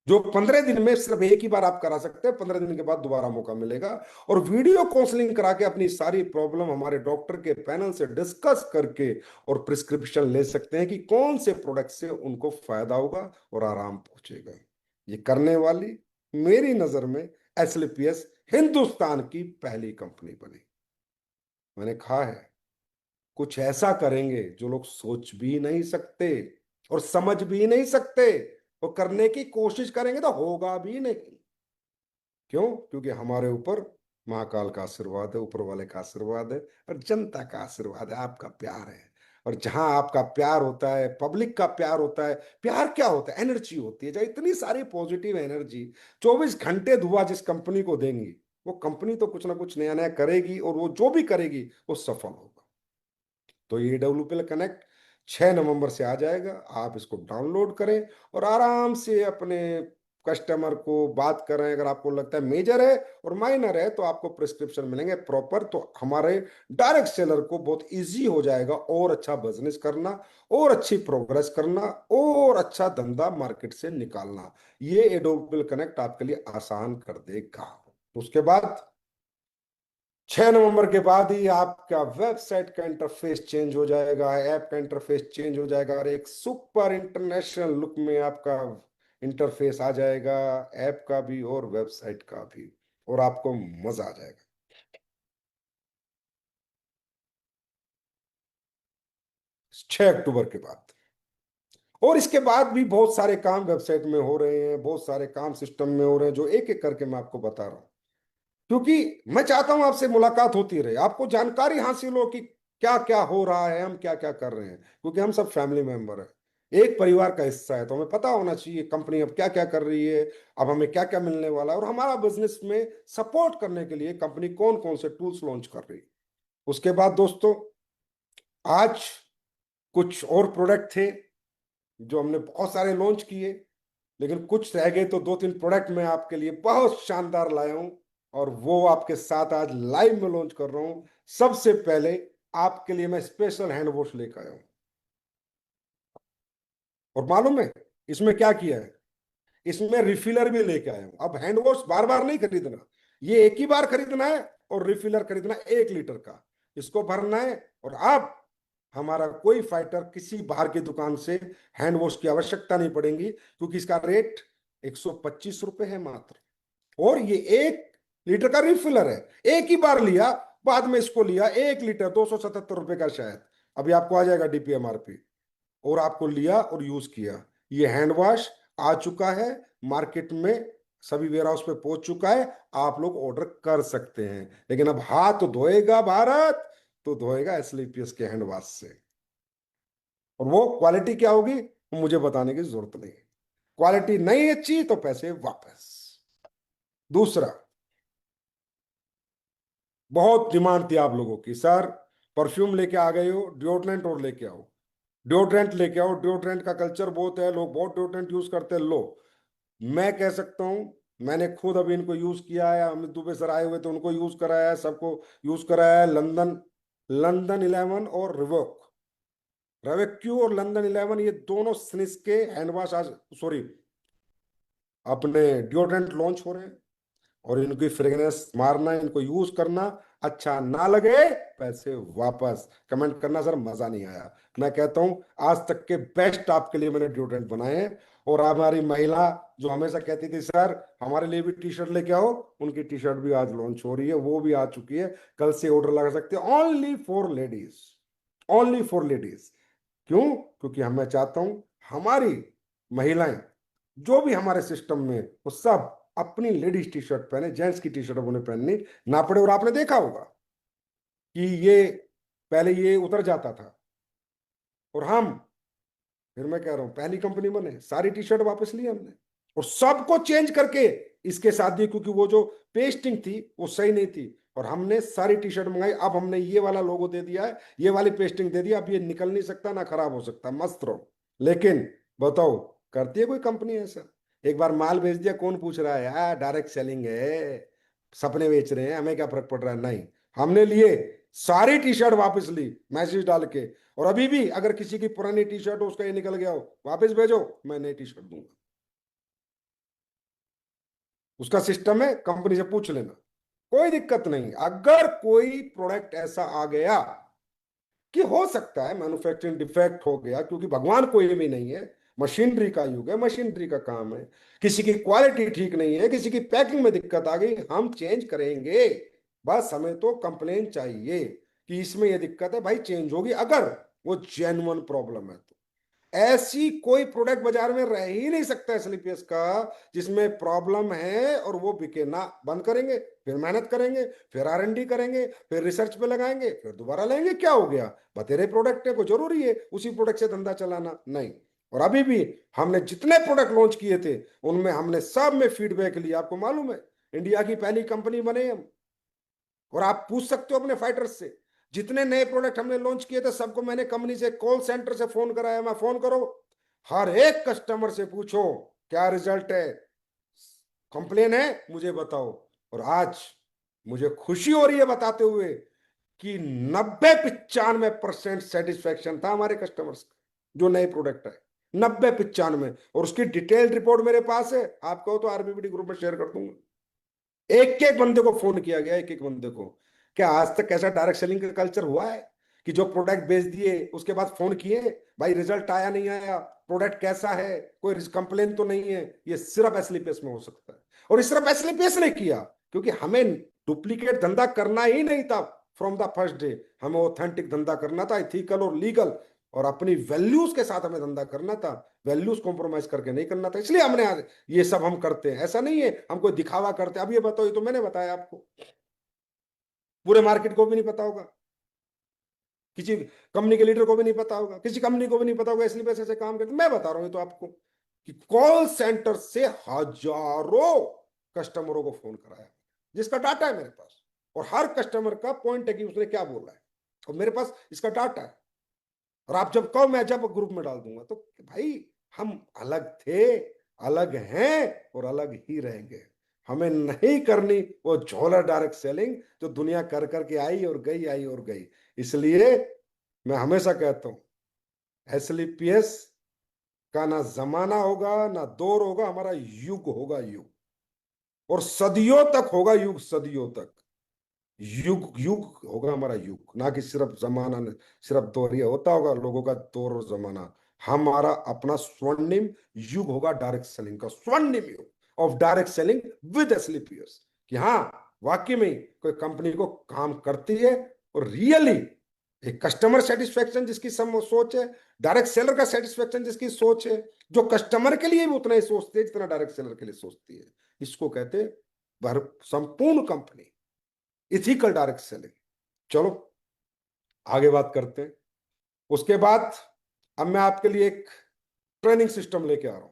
जो 15 दिन में सिर्फ एक ही बार आप करा सकते हैं, 15 दिन के बाद दोबारा मौका मिलेगा। और वीडियो काउंसलिंग करा के अपनी सारी प्रॉब्लम हमारे डॉक्टर के पैनल से डिस्कस करके और प्रिस्क्रिप्शन ले सकते हैं कि कौन से प्रोडक्ट से उनको फायदा होगा और आराम पहुंचेगा। ये करने वाली मेरी नजर में SLPS हिंदुस्तान की पहली कंपनी बनी। मैंने कहा है, कुछ ऐसा करेंगे जो लोग सोच भी नहीं सकते और समझ भी नहीं सकते, और करने की कोशिश करेंगे तो होगा भी नहीं। क्यों? क्योंकि हमारे ऊपर महाकाल का आशीर्वाद है, ऊपर वाले का आशीर्वाद है, और जनता का आशीर्वाद है, आपका प्यार है। और जहां आपका प्यार होता है, पब्लिक का प्यार होता है, प्यार क्या होता है? एनर्जी होती है। जब इतनी सारी पॉजिटिव एनर्जी 24 घंटे धुआं जिस कंपनी को देंगी, वो कंपनी तो कुछ ना कुछ नया नया करेगी, और वो जो भी करेगी वो सफल होगा। तो ये AWPL कनेक्ट 6 नवंबर से आ जाएगा, आप इसको डाउनलोड करें और आराम से अपने कस्टमर को बात करें। अगर आपको लगता है मेजर है और माइनर है तो आपको प्रिस्क्रिप्शन मिलेंगे प्रॉपर, तो हमारे डायरेक्ट सेलर को बहुत इजी हो जाएगा और अच्छा बिजनेस करना, और अच्छी प्रोग्रेस करना, और अच्छा धंधा मार्केट से निकालना। ये AWPL कनेक्ट आपके लिए आसान कर देगा। उसके बाद 6 नवंबर के बाद ही आपका वेबसाइट का इंटरफेस चेंज हो जाएगा, ऐप का इंटरफेस चेंज हो जाएगा, और एक सुपर इंटरनेशनल लुक में आपका इंटरफेस आ जाएगा, ऐप का भी और वेबसाइट का भी, और आपको मजा आ जाएगा। 6 अक्टूबर के बाद। और इसके बाद भी बहुत सारे काम वेबसाइट में हो रहे हैं, बहुत सारे काम सिस्टम में हो रहे हैं, जो एक एक करके मैं आपको बता रहा हूँ। क्योंकि मैं चाहता हूं आपसे मुलाकात होती रहे, आपको जानकारी हासिल हो कि क्या क्या हो रहा है, हम क्या क्या कर रहे हैं, क्योंकि हम सब फैमिली मेंबर हैं। एक परिवार का हिस्सा है तो हमें पता होना चाहिए कंपनी अब क्या क्या कर रही है, अब हमें क्या क्या मिलने वाला है, और हमारा बिजनेस में सपोर्ट करने के लिए कंपनी कौन कौन से टूल्स लॉन्च कर रही है। उसके बाद दोस्तों, आज कुछ और प्रोडक्ट थे जो हमने बहुत सारे लॉन्च किए, लेकिन कुछ रह गए, तो दो तीन प्रोडक्ट मैं आपके लिए बहुत शानदार लाया हूं और वो आपके साथ आज लाइव में लॉन्च कर रहा हूं। सबसे पहले आपके लिए मैं स्पेशल हैंड वॉश लेकर आया हूं। और मालूम है इसमें क्या किया है? इसमें रिफिलर भी लेके आया हूं। अब हैंड वॉश बार बार नहीं खरीदना, ये एक ही बार खरीदना है, और रिफिलर खरीदना 1 लीटर का, इसको भरना है। और अब हमारा कोई फाइटर किसी बाहर की दुकान से हैंड वॉश की आवश्यकता नहीं पड़ेगी, क्योंकि इसका रेट 125 रुपए है मात्र। और ये 1 लीटर का रिफिलर है, एक ही बार लिया, बाद में इसको लिया 1 लीटर 277 रुपए का शायद, अभी आपको आ जाएगा डीपीएमआरपी, और आपको लिया और यूज किया। ये हैंड वॉश आ चुका है मार्केट में, सभी वेयर हाउस पे पहुंच चुका है, आप लोग ऑर्डर कर सकते हैं। लेकिन अब हाथ धोएगा भारत तो धोएगा एसलीपीएस के हैंड वॉश से। और वो क्वालिटी क्या होगी वो मुझे बताने की जरूरत नहीं, क्वालिटी नहीं अच्छी तो पैसे वापस। दूसरा, बहुत डिमांड थी आप लोगों की, सर परफ्यूम लेके आ गए हो, डिओड्रेंट और लेके आओ, डिओड्रेंट लेके आओ। डिओड्रेंट का कल्चर बहुत है, लोग बहुत डिओड्रेंट यूज करते हैं। लो, मैं कह सकता हूं, मैंने खुद अभी इनको यूज किया है, हम दुबई सर आए हुए तो उनको यूज कराया है, सबको यूज कराया है। लंदन लंदन 11 और रिवोक, रेवेक्यू और लंदन 11, ये दोनों स्निस के हैंड वॉश आज, सॉरी, अपने डिओड्रेंट लॉन्च हो रहे हैं। और इनकी फ्रेग्रेंस मारना, इनको यूज करना, अच्छा ना लगे पैसे वापस। कमेंट करना सर मजा नहीं आया। मैं कहता हूं आज तक के बेस्ट आपके लिए मैंने डिओड्रेंट बनाए हैं। और हमारी महिला जो हमेशा कहती थी सर हमारे लिए भी टी शर्ट लेके आओ, उनकी टी शर्ट भी आज लॉन्च हो रही है, वो भी आ चुकी है, कल से ऑर्डर लगा सकते हैं। Only for ladies, only for ladies. क्यों? क्योंकि मैं चाहता हूं हमारी महिलाएं जो भी हमारे सिस्टम में, वो सब अपनी लेडीज टी शर्ट पहने, जेंट्स की टी शर्ट उन्हें पहननी ना पड़े। और आपने देखा होगा कि ये पहले ये उतर जाता था, और हम, फिर मैं कह रहा हूं पहली कंपनी बने, सारी टी शर्ट वापस ली हमने और सबको चेंज करके इसके साथ दी, क्योंकि वो जो पेस्टिंग थी वो सही नहीं थी। और हमने सारी टी शर्ट मंगाई, अब हमने ये वाला लोगो दे दिया है, ये वाली पेस्टिंग दे दिया, अब ये निकल नहीं सकता ना खराब हो सकता, मस्त रहो। लेकिन बताओ, करती है कोई कंपनी ऐसा? एक बार माल भेज दिया, कौन पूछ रहा है यार, डायरेक्ट सेलिंग है, सपने बेच रहे हैं, हमें क्या फर्क पड़ रहा है? नहीं, हमने लिए, सारी टी शर्ट वापस ली मैसेज डाल के। और अभी भी अगर किसी की पुरानी टी शर्ट हो, उसका ये निकल गया हो, वापस भेजो, मैं नई टी शर्ट दूंगा। उसका सिस्टम है, कंपनी से पूछ लेना, कोई दिक्कत नहीं। अगर कोई प्रोडक्ट ऐसा आ गया कि हो सकता है मैन्युफैक्चरिंग डिफेक्ट हो गया, क्योंकि भगवान कोई भी नहीं है, मशीनरी का युग है, मशीनरी का काम है, किसी की क्वालिटी ठीक नहीं है, किसी की पैकिंग में दिक्कत आ गई, हम चेंज करेंगे। बस हमें तो कंप्लेन चाहिए कि इसमें ये दिक्कत है भाई, चेंज होगी, अगर वो जेन्युइन प्रॉब्लम है तो। ऐसी कोई प्रोडक्ट बाजार में रह ही नहीं सकता स्लीपियस का जिसमें प्रॉब्लम है और वो बिके ना। बंद करेंगे, फिर मेहनत करेंगे, फिर आर&डी करेंगे, फिर रिसर्च पे लगाएंगे, फिर दोबारा लेंगे, क्या हो गया, बतेरे प्रोडक्ट है, को जरूरी है उसी प्रोडक्ट से धंधा चलाना? नहीं। और अभी भी हमने जितने प्रोडक्ट लॉन्च किए थे उनमें हमने सब में फीडबैक लिया, आपको मालूम है इंडिया की पहली कंपनी बने हम। और आप पूछ सकते हो अपने फाइटर्स से, जितने नए प्रोडक्ट हमने लॉन्च किए थे सबको मैंने कंपनी से कॉल सेंटर से फोन कराया, मैं फोन करो, हर एक कस्टमर से पूछो क्या रिजल्ट है, कंप्लेन है मुझे बताओ। और आज मुझे खुशी हो रही है बताते हुए कि 90-95% सेटिस्फेक्शन था हमारे कस्टमर्स का, जो नए प्रोडक्ट है, 90-95। और उसकी डिटेल्ड रिपोर्ट मेरे पास है, आपको तो आरबीबीडी ग्रुप में शेयर कर दूंगा। एक एक बंदे को फोन किया गया, एक एक बंदे को। क्या आज तक ऐसा डायरेक्ट सेलिंग का कल्चर हुआ है कि जो प्रोडक्ट बेच दिए उसके बाद फोन किए, भाई रिजल्ट आया नहीं आया, प्रोडक्ट कैसा है, कोई कंप्लेन तो नहीं है? ये सिर्फ एसलीपीएस में हो सकता है। और इस सिर्फ एसलीपीएस ने किया, क्योंकि हमें डुप्लीकेट धंधा करना ही नहीं था। फ्रॉम द फर्स्ट डे हमें ऑथेंटिक धंधा करना था, इथिकल और लीगल, और अपनी वैल्यूज के साथ हमें धंधा करना था, वैल्यूज कॉम्प्रोमाइज करके नहीं करना था। इसलिए हमने आज ये सब हम करते हैं, ऐसा नहीं है हम कोई दिखावा करते। अब ये बताओ, ये तो मैंने बताया आपको, पूरे मार्केट को भी नहीं पता होगा। किसी कंपनी के लीडर को भी नहीं पता होगा, किसी कंपनी को भी नहीं पता होगा, इसलिए पैसे ऐसे काम करते। मैं बता रहा हूं तो आपको कि कॉल सेंटर से हजारों कस्टमरों को फोन कराया, जिसका डाटा है मेरे पास, और हर कस्टमर का पॉइंट है कि उसने क्या बोला है, और मेरे पास इसका डाटा है। और आप जब कहो मैं जब ग्रुप में डाल दूंगा, तो भाई हम अलग थे, अलग हैं और अलग ही रहेंगे। हमें नहीं करनी वो झोला डायरेक्ट सेलिंग जो दुनिया कर करके आई और गई, आई और गई। इसलिए मैं हमेशा कहता हूं, एसलीपीएस का ना जमाना होगा ना दौर होगा, हमारा युग होगा, युग। और सदियों तक होगा युग, सदियों तक युग, युग होगा हमारा युग, ना कि सिर्फ जमाना, सिर्फ दौर। ये होता होगा लोगों का दौर और जमाना, हमारा अपना स्वर्णिम युग होगा डायरेक्ट सेलिंग का, स्वर्णिम युग ऑफ डायरेक्ट सेलिंग विद एसलीपीएस। कि हाँ, वाकई में कोई कंपनी को काम करती है, और रियली एक कस्टमर सेटिस्फेक्शन जिसकी सब सोच है, डायरेक्ट सेलर का सेटिस्फेक्शन जिसकी सोच है, जो कस्टमर के लिए भी उतना ही सोचती है जितना डायरेक्ट सेलर के लिए सोचती है, इसको कहते हैं संपूर्ण कंपनी इथिकल डायरेक्ट सेलिंग। चलो आगे बात करते हैं। उसके बाद अब मैं आपके लिए एक ट्रेनिंग सिस्टम लेके आ रहा हूं,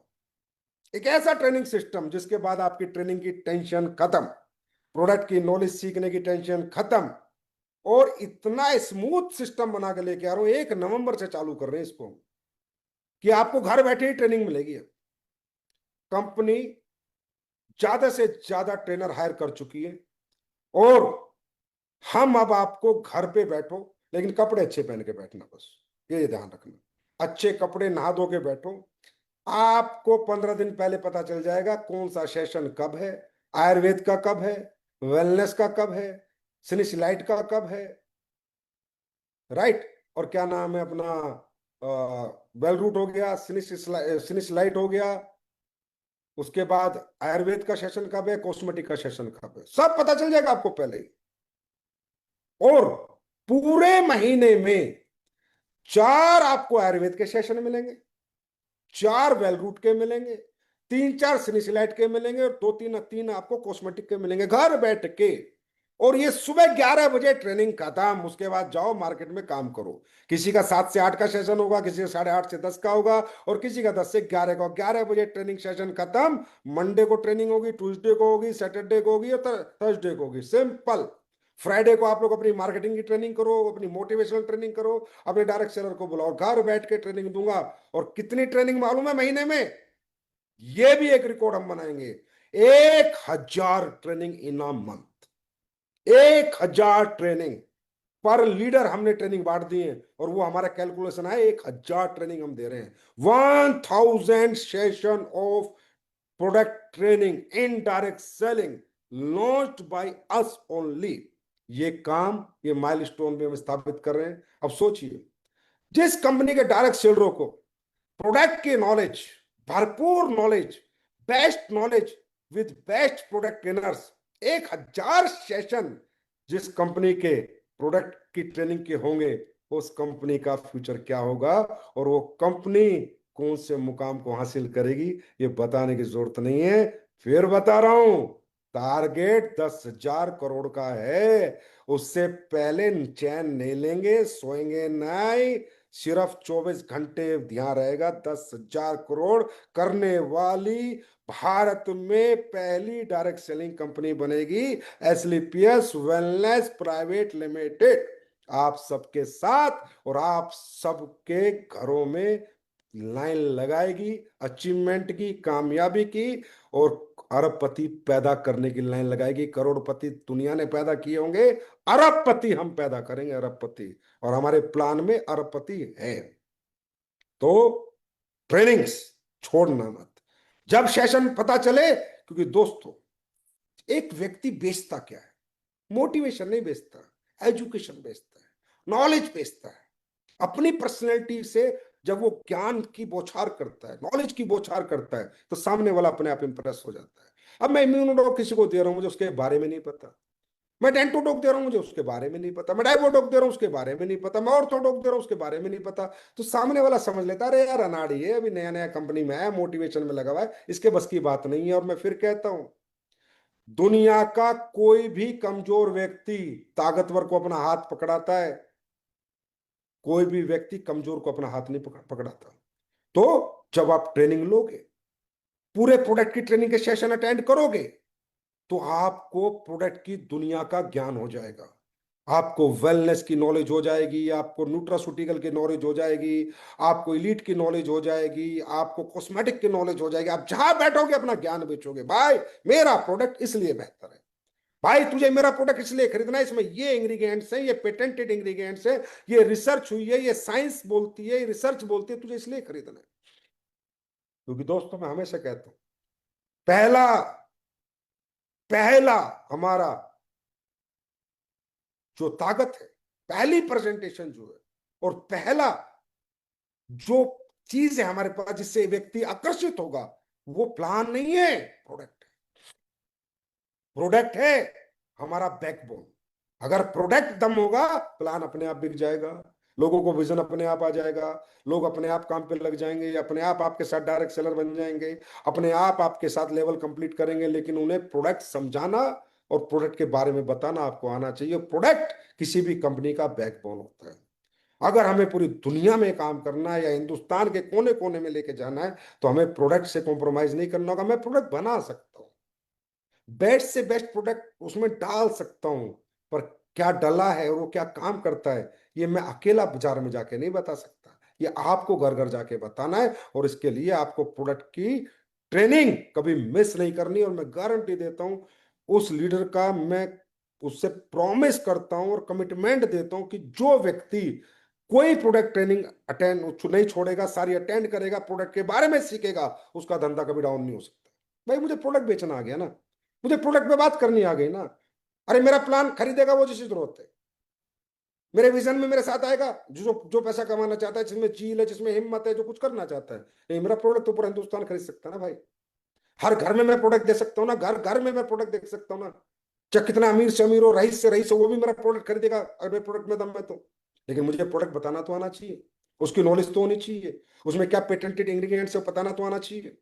एक ऐसा ट्रेनिंग सिस्टम जिसके बाद आपकी ट्रेनिंग की टेंशन खत्म, प्रोडक्ट की नॉलेज सीखने की टेंशन खत्म, और इतना स्मूथ सिस्टम बना के लेके आ रहा हूं, 1 नवंबर से चालू कर रहे हैं इसको, कि आपको घर बैठे ही ट्रेनिंग मिलेगी। कंपनी ज्यादा से ज्यादा ट्रेनर हायर कर चुकी है, और हम अब आपको घर पे बैठो, लेकिन कपड़े अच्छे पहन के बैठना, बस ये ध्यान रखना, अच्छे कपड़े नहा धो के बैठो। आपको 15 दिन पहले पता चल जाएगा कौन सा सेशन कब है, आयुर्वेद का कब है, वेलनेस का कब है, सिनिसलाइट का कब है, राइट। और क्या नाम है अपना, वेल रूट हो गया, सिनिसलाइट हो गया, उसके बाद आयुर्वेद का सेशन कब है, कॉस्मेटिक का सेशन कब है, सब पता चल जाएगा आपको पहले ही। और पूरे महीने में 4 आपको आयुर्वेद के सेशन मिलेंगे, 4 वेल रूट के मिलेंगे, 3-4 सिनिसिलाइट के मिलेंगे, और 2-3 आपको कॉस्मेटिक के मिलेंगे घर बैठ के। और ये सुबह 11 बजे ट्रेनिंग खत्म, उसके बाद जाओ मार्केट में काम करो। किसी का 7 से 8 का सेशन होगा, किसी का 8:30 से 10 का होगा, और किसी का 10 से 11 का। 11 बजे ट्रेनिंग सेशन खत्म। मंडे को ट्रेनिंग होगी, ट्यूसडे को होगी, सैटरडे को होगी, और थर्सडे को होगी, सिंपल। फ्राइडे को आप लोग अपनी मार्केटिंग की ट्रेनिंग करो, अपनी मोटिवेशनल ट्रेनिंग करो, अपने डायरेक्ट सेलर को बुलाओ, घर बैठ के ट्रेनिंग दूंगा। और कितनी ट्रेनिंग मालूम है महीने में? ये भी एक रिकॉर्ड हम बनाएंगे, 1,000 training in a month, 1,000 training पर लीडर हमने ट्रेनिंग बांट दी है, और वो हमारा कैलकुलेशन है, 1,000 ट्रेनिंग हम दे रहे हैं। 1,000 session of product training in direct selling launched by us only. ये काम, ये माइलस्टोन भी हम स्थापित कर रहे हैं। अब सोचिए, जिस कंपनी के डायरेक्ट सेलरों को प्रोडक्ट की नॉलेज, भरपूर knowledge, best knowledge with best product trainers, 1,000 session जिस कंपनी के प्रोडक्ट की ट्रेनिंग के होंगे, उस कंपनी का फ्यूचर क्या होगा, और वो कंपनी कौन से मुकाम को हासिल करेगी, ये बताने की जरूरत नहीं है। फिर बता रहा हूं, टारगेट 10,000 करोड़ का है। उससे पहले चैन नहीं लेंगे, सोएंगे नहीं, सिर्फ 24 घंटे ध्यान रहेगा। 10,000 करोड़ करने वाली भारत में पहली डायरेक्ट सेलिंग कंपनी बनेगी, एसलीपीएस वेलनेस प्राइवेट लिमिटेड। आप सबके साथ और आप सबके घरों में लाइन लगाएगी अचीवमेंट की, कामयाबी की, और अरबपति पैदा करने की लाइन लगाएगी। करोड़पति दुनिया ने पैदा किए होंगे, अरबपति हम पैदा करेंगे, अरबपति। और हमारे प्लान में अरबपति है। तो ट्रेनिंग्स छोड़ना मत, जब सेशन पता चले। क्योंकि दोस्तों, एक व्यक्ति बेचता क्या है? मोटिवेशन नहीं बेचता, एजुकेशन बेचता है, नॉलेज बेचता है, अपनी पर्सनैलिटी से। जब वो ज्ञान की बौछार करता है, नॉलेज की बौछार करता है, तो सामने वाला अपने आप इंप्रेस हो जाता है। अब मैं इम्यूनोडॉक किसी को दे रहा हूं, मुझे उसके बारे में नहीं पता। मैं डेंटोडॉक दे रहा हूं, मुझे उसके बारे में नहीं पता। मैं डाइवोडॉक दे रहा हूं, उसके बारे में नहीं पता। मैं ऑर्थोडॉक दे रहा हूं, उसके बारे में नहीं पता। तो सामने वाला समझ लेता, अरे यार अनाड़ी है, अभी नया नया कंपनी में है, मोटिवेशन में लगा हुआ है, इसके बस की बात नहीं है। और मैं फिर कहता हूं, दुनिया का कोई भी कमजोर व्यक्ति ताकतवर को अपना हाथ पकड़ाता है, कोई भी व्यक्ति कमजोर को अपना हाथ नहीं पकड़ाता। तो जब आप ट्रेनिंग लोगे, पूरे प्रोडक्ट की ट्रेनिंग के सेशन अटेंड करोगे, तो आपको प्रोडक्ट की दुनिया का ज्ञान हो जाएगा। आपको वेलनेस की नॉलेज हो जाएगी, आपको न्यूट्रास्यूटिकल की नॉलेज हो जाएगी, आपको इलीट की नॉलेज हो जाएगी, आपको कॉस्मेटिक की नॉलेज हो जाएगी। आप जहां बैठोगे अपना ज्ञान बेचोगे, भाई मेरा प्रोडक्ट इसलिए बेहतर है, भाई तुझे मेरा प्रोडक्ट इसलिए खरीदना है, इसमें ये इंग्रेडिएंट्स हैं, ये पेटेंटेड इंग्रेडिएंट्स हैं, ये रिसर्च हुई है, ये साइंस बोलती है, ये रिसर्च बोलती है, तुझे इसलिए खरीदना है। क्योंकि दोस्तों मैं हमेशा कहता हूं, पहला पहला हमारा जो ताकत है, पहली प्रेजेंटेशन जो है, और पहला जो चीज है हमारे पास जिससे व्यक्ति आकर्षित होगा, वो प्लान नहीं है, प्रोडक्ट है। प्रोडक्ट है हमारा बैकबोन। अगर प्रोडक्ट दम होगा, प्लान अपने आप बिक जाएगा, लोगों को विजन अपने आप आ जाएगा, लोग अपने आप काम पे लग जाएंगे, अपने आप आपके साथ डायरेक्ट सेलर बन जाएंगे, अपने आप आपके साथ लेवल कंप्लीट करेंगे। लेकिन उन्हें प्रोडक्ट समझाना और प्रोडक्ट के बारे में बताना आपको आना चाहिए। प्रोडक्ट किसी भी कंपनी का बैकबोन होता है। अगर हमें पूरी दुनिया में काम करना है या हिंदुस्तान के कोने कोने में लेके जाना है, तो हमें प्रोडक्ट से कॉम्प्रोमाइज नहीं करना होगा। मैं प्रोडक्ट बना सकता हूँ, बेस्ट से बेस्ट प्रोडक्ट उसमें डाल सकता हूं, पर क्या डला है और वो क्या काम करता है, ये मैं अकेला बाजार में जाके नहीं बता सकता। ये आपको घर घर जाके बताना है, और इसके लिए आपको प्रोडक्ट की ट्रेनिंग कभी मिस नहीं करनी। और मैं गारंटी देता हूं, उस लीडर का मैं उससे प्रॉमिस करता हूं और कमिटमेंट देता हूं कि जो व्यक्ति कोई प्रोडक्ट ट्रेनिंग अटेंड नहीं छोड़ेगा, सारी अटेंड करेगा, प्रोडक्ट के बारे में सीखेगा, उसका धंधा कभी डाउन नहीं हो सकता। भाई मुझे प्रोडक्ट बेचना आ गया ना, मुझे प्रोडक्ट पे बात करनी आ गई ना। अरे मेरा प्लान खरीदेगा वो जिसकी जरूरत है, मेरे विजन में मेरे साथ आएगा जो जो पैसा कमाना चाहता है, जिसमें चील है, जिसमें हिम्मत है, जो कुछ करना चाहता है। नहीं, मेरा प्रोडक्ट तो पूरा हिंदुस्तान खरीद सकता है ना भाई। हर घर में मैं प्रोडक्ट दे सकता हूँ ना, घर घर में मैं प्रोडक्ट दे सकता हूँ ना। चाहे कितना अमीर से अमीर हो, रईस से रईस हो, वो भी मेरा प्रोडक्ट खरीदेगा अगर मेरे प्रोडक्ट में दम है तो। लेकिन मुझे प्रोडक्ट बताना तो आना चाहिए, उसकी नॉलेज तो होनी चाहिए, उसमें क्या पेटेंटेड इंग्रेडिएंट्स है वो बताना तो आना चाहिए,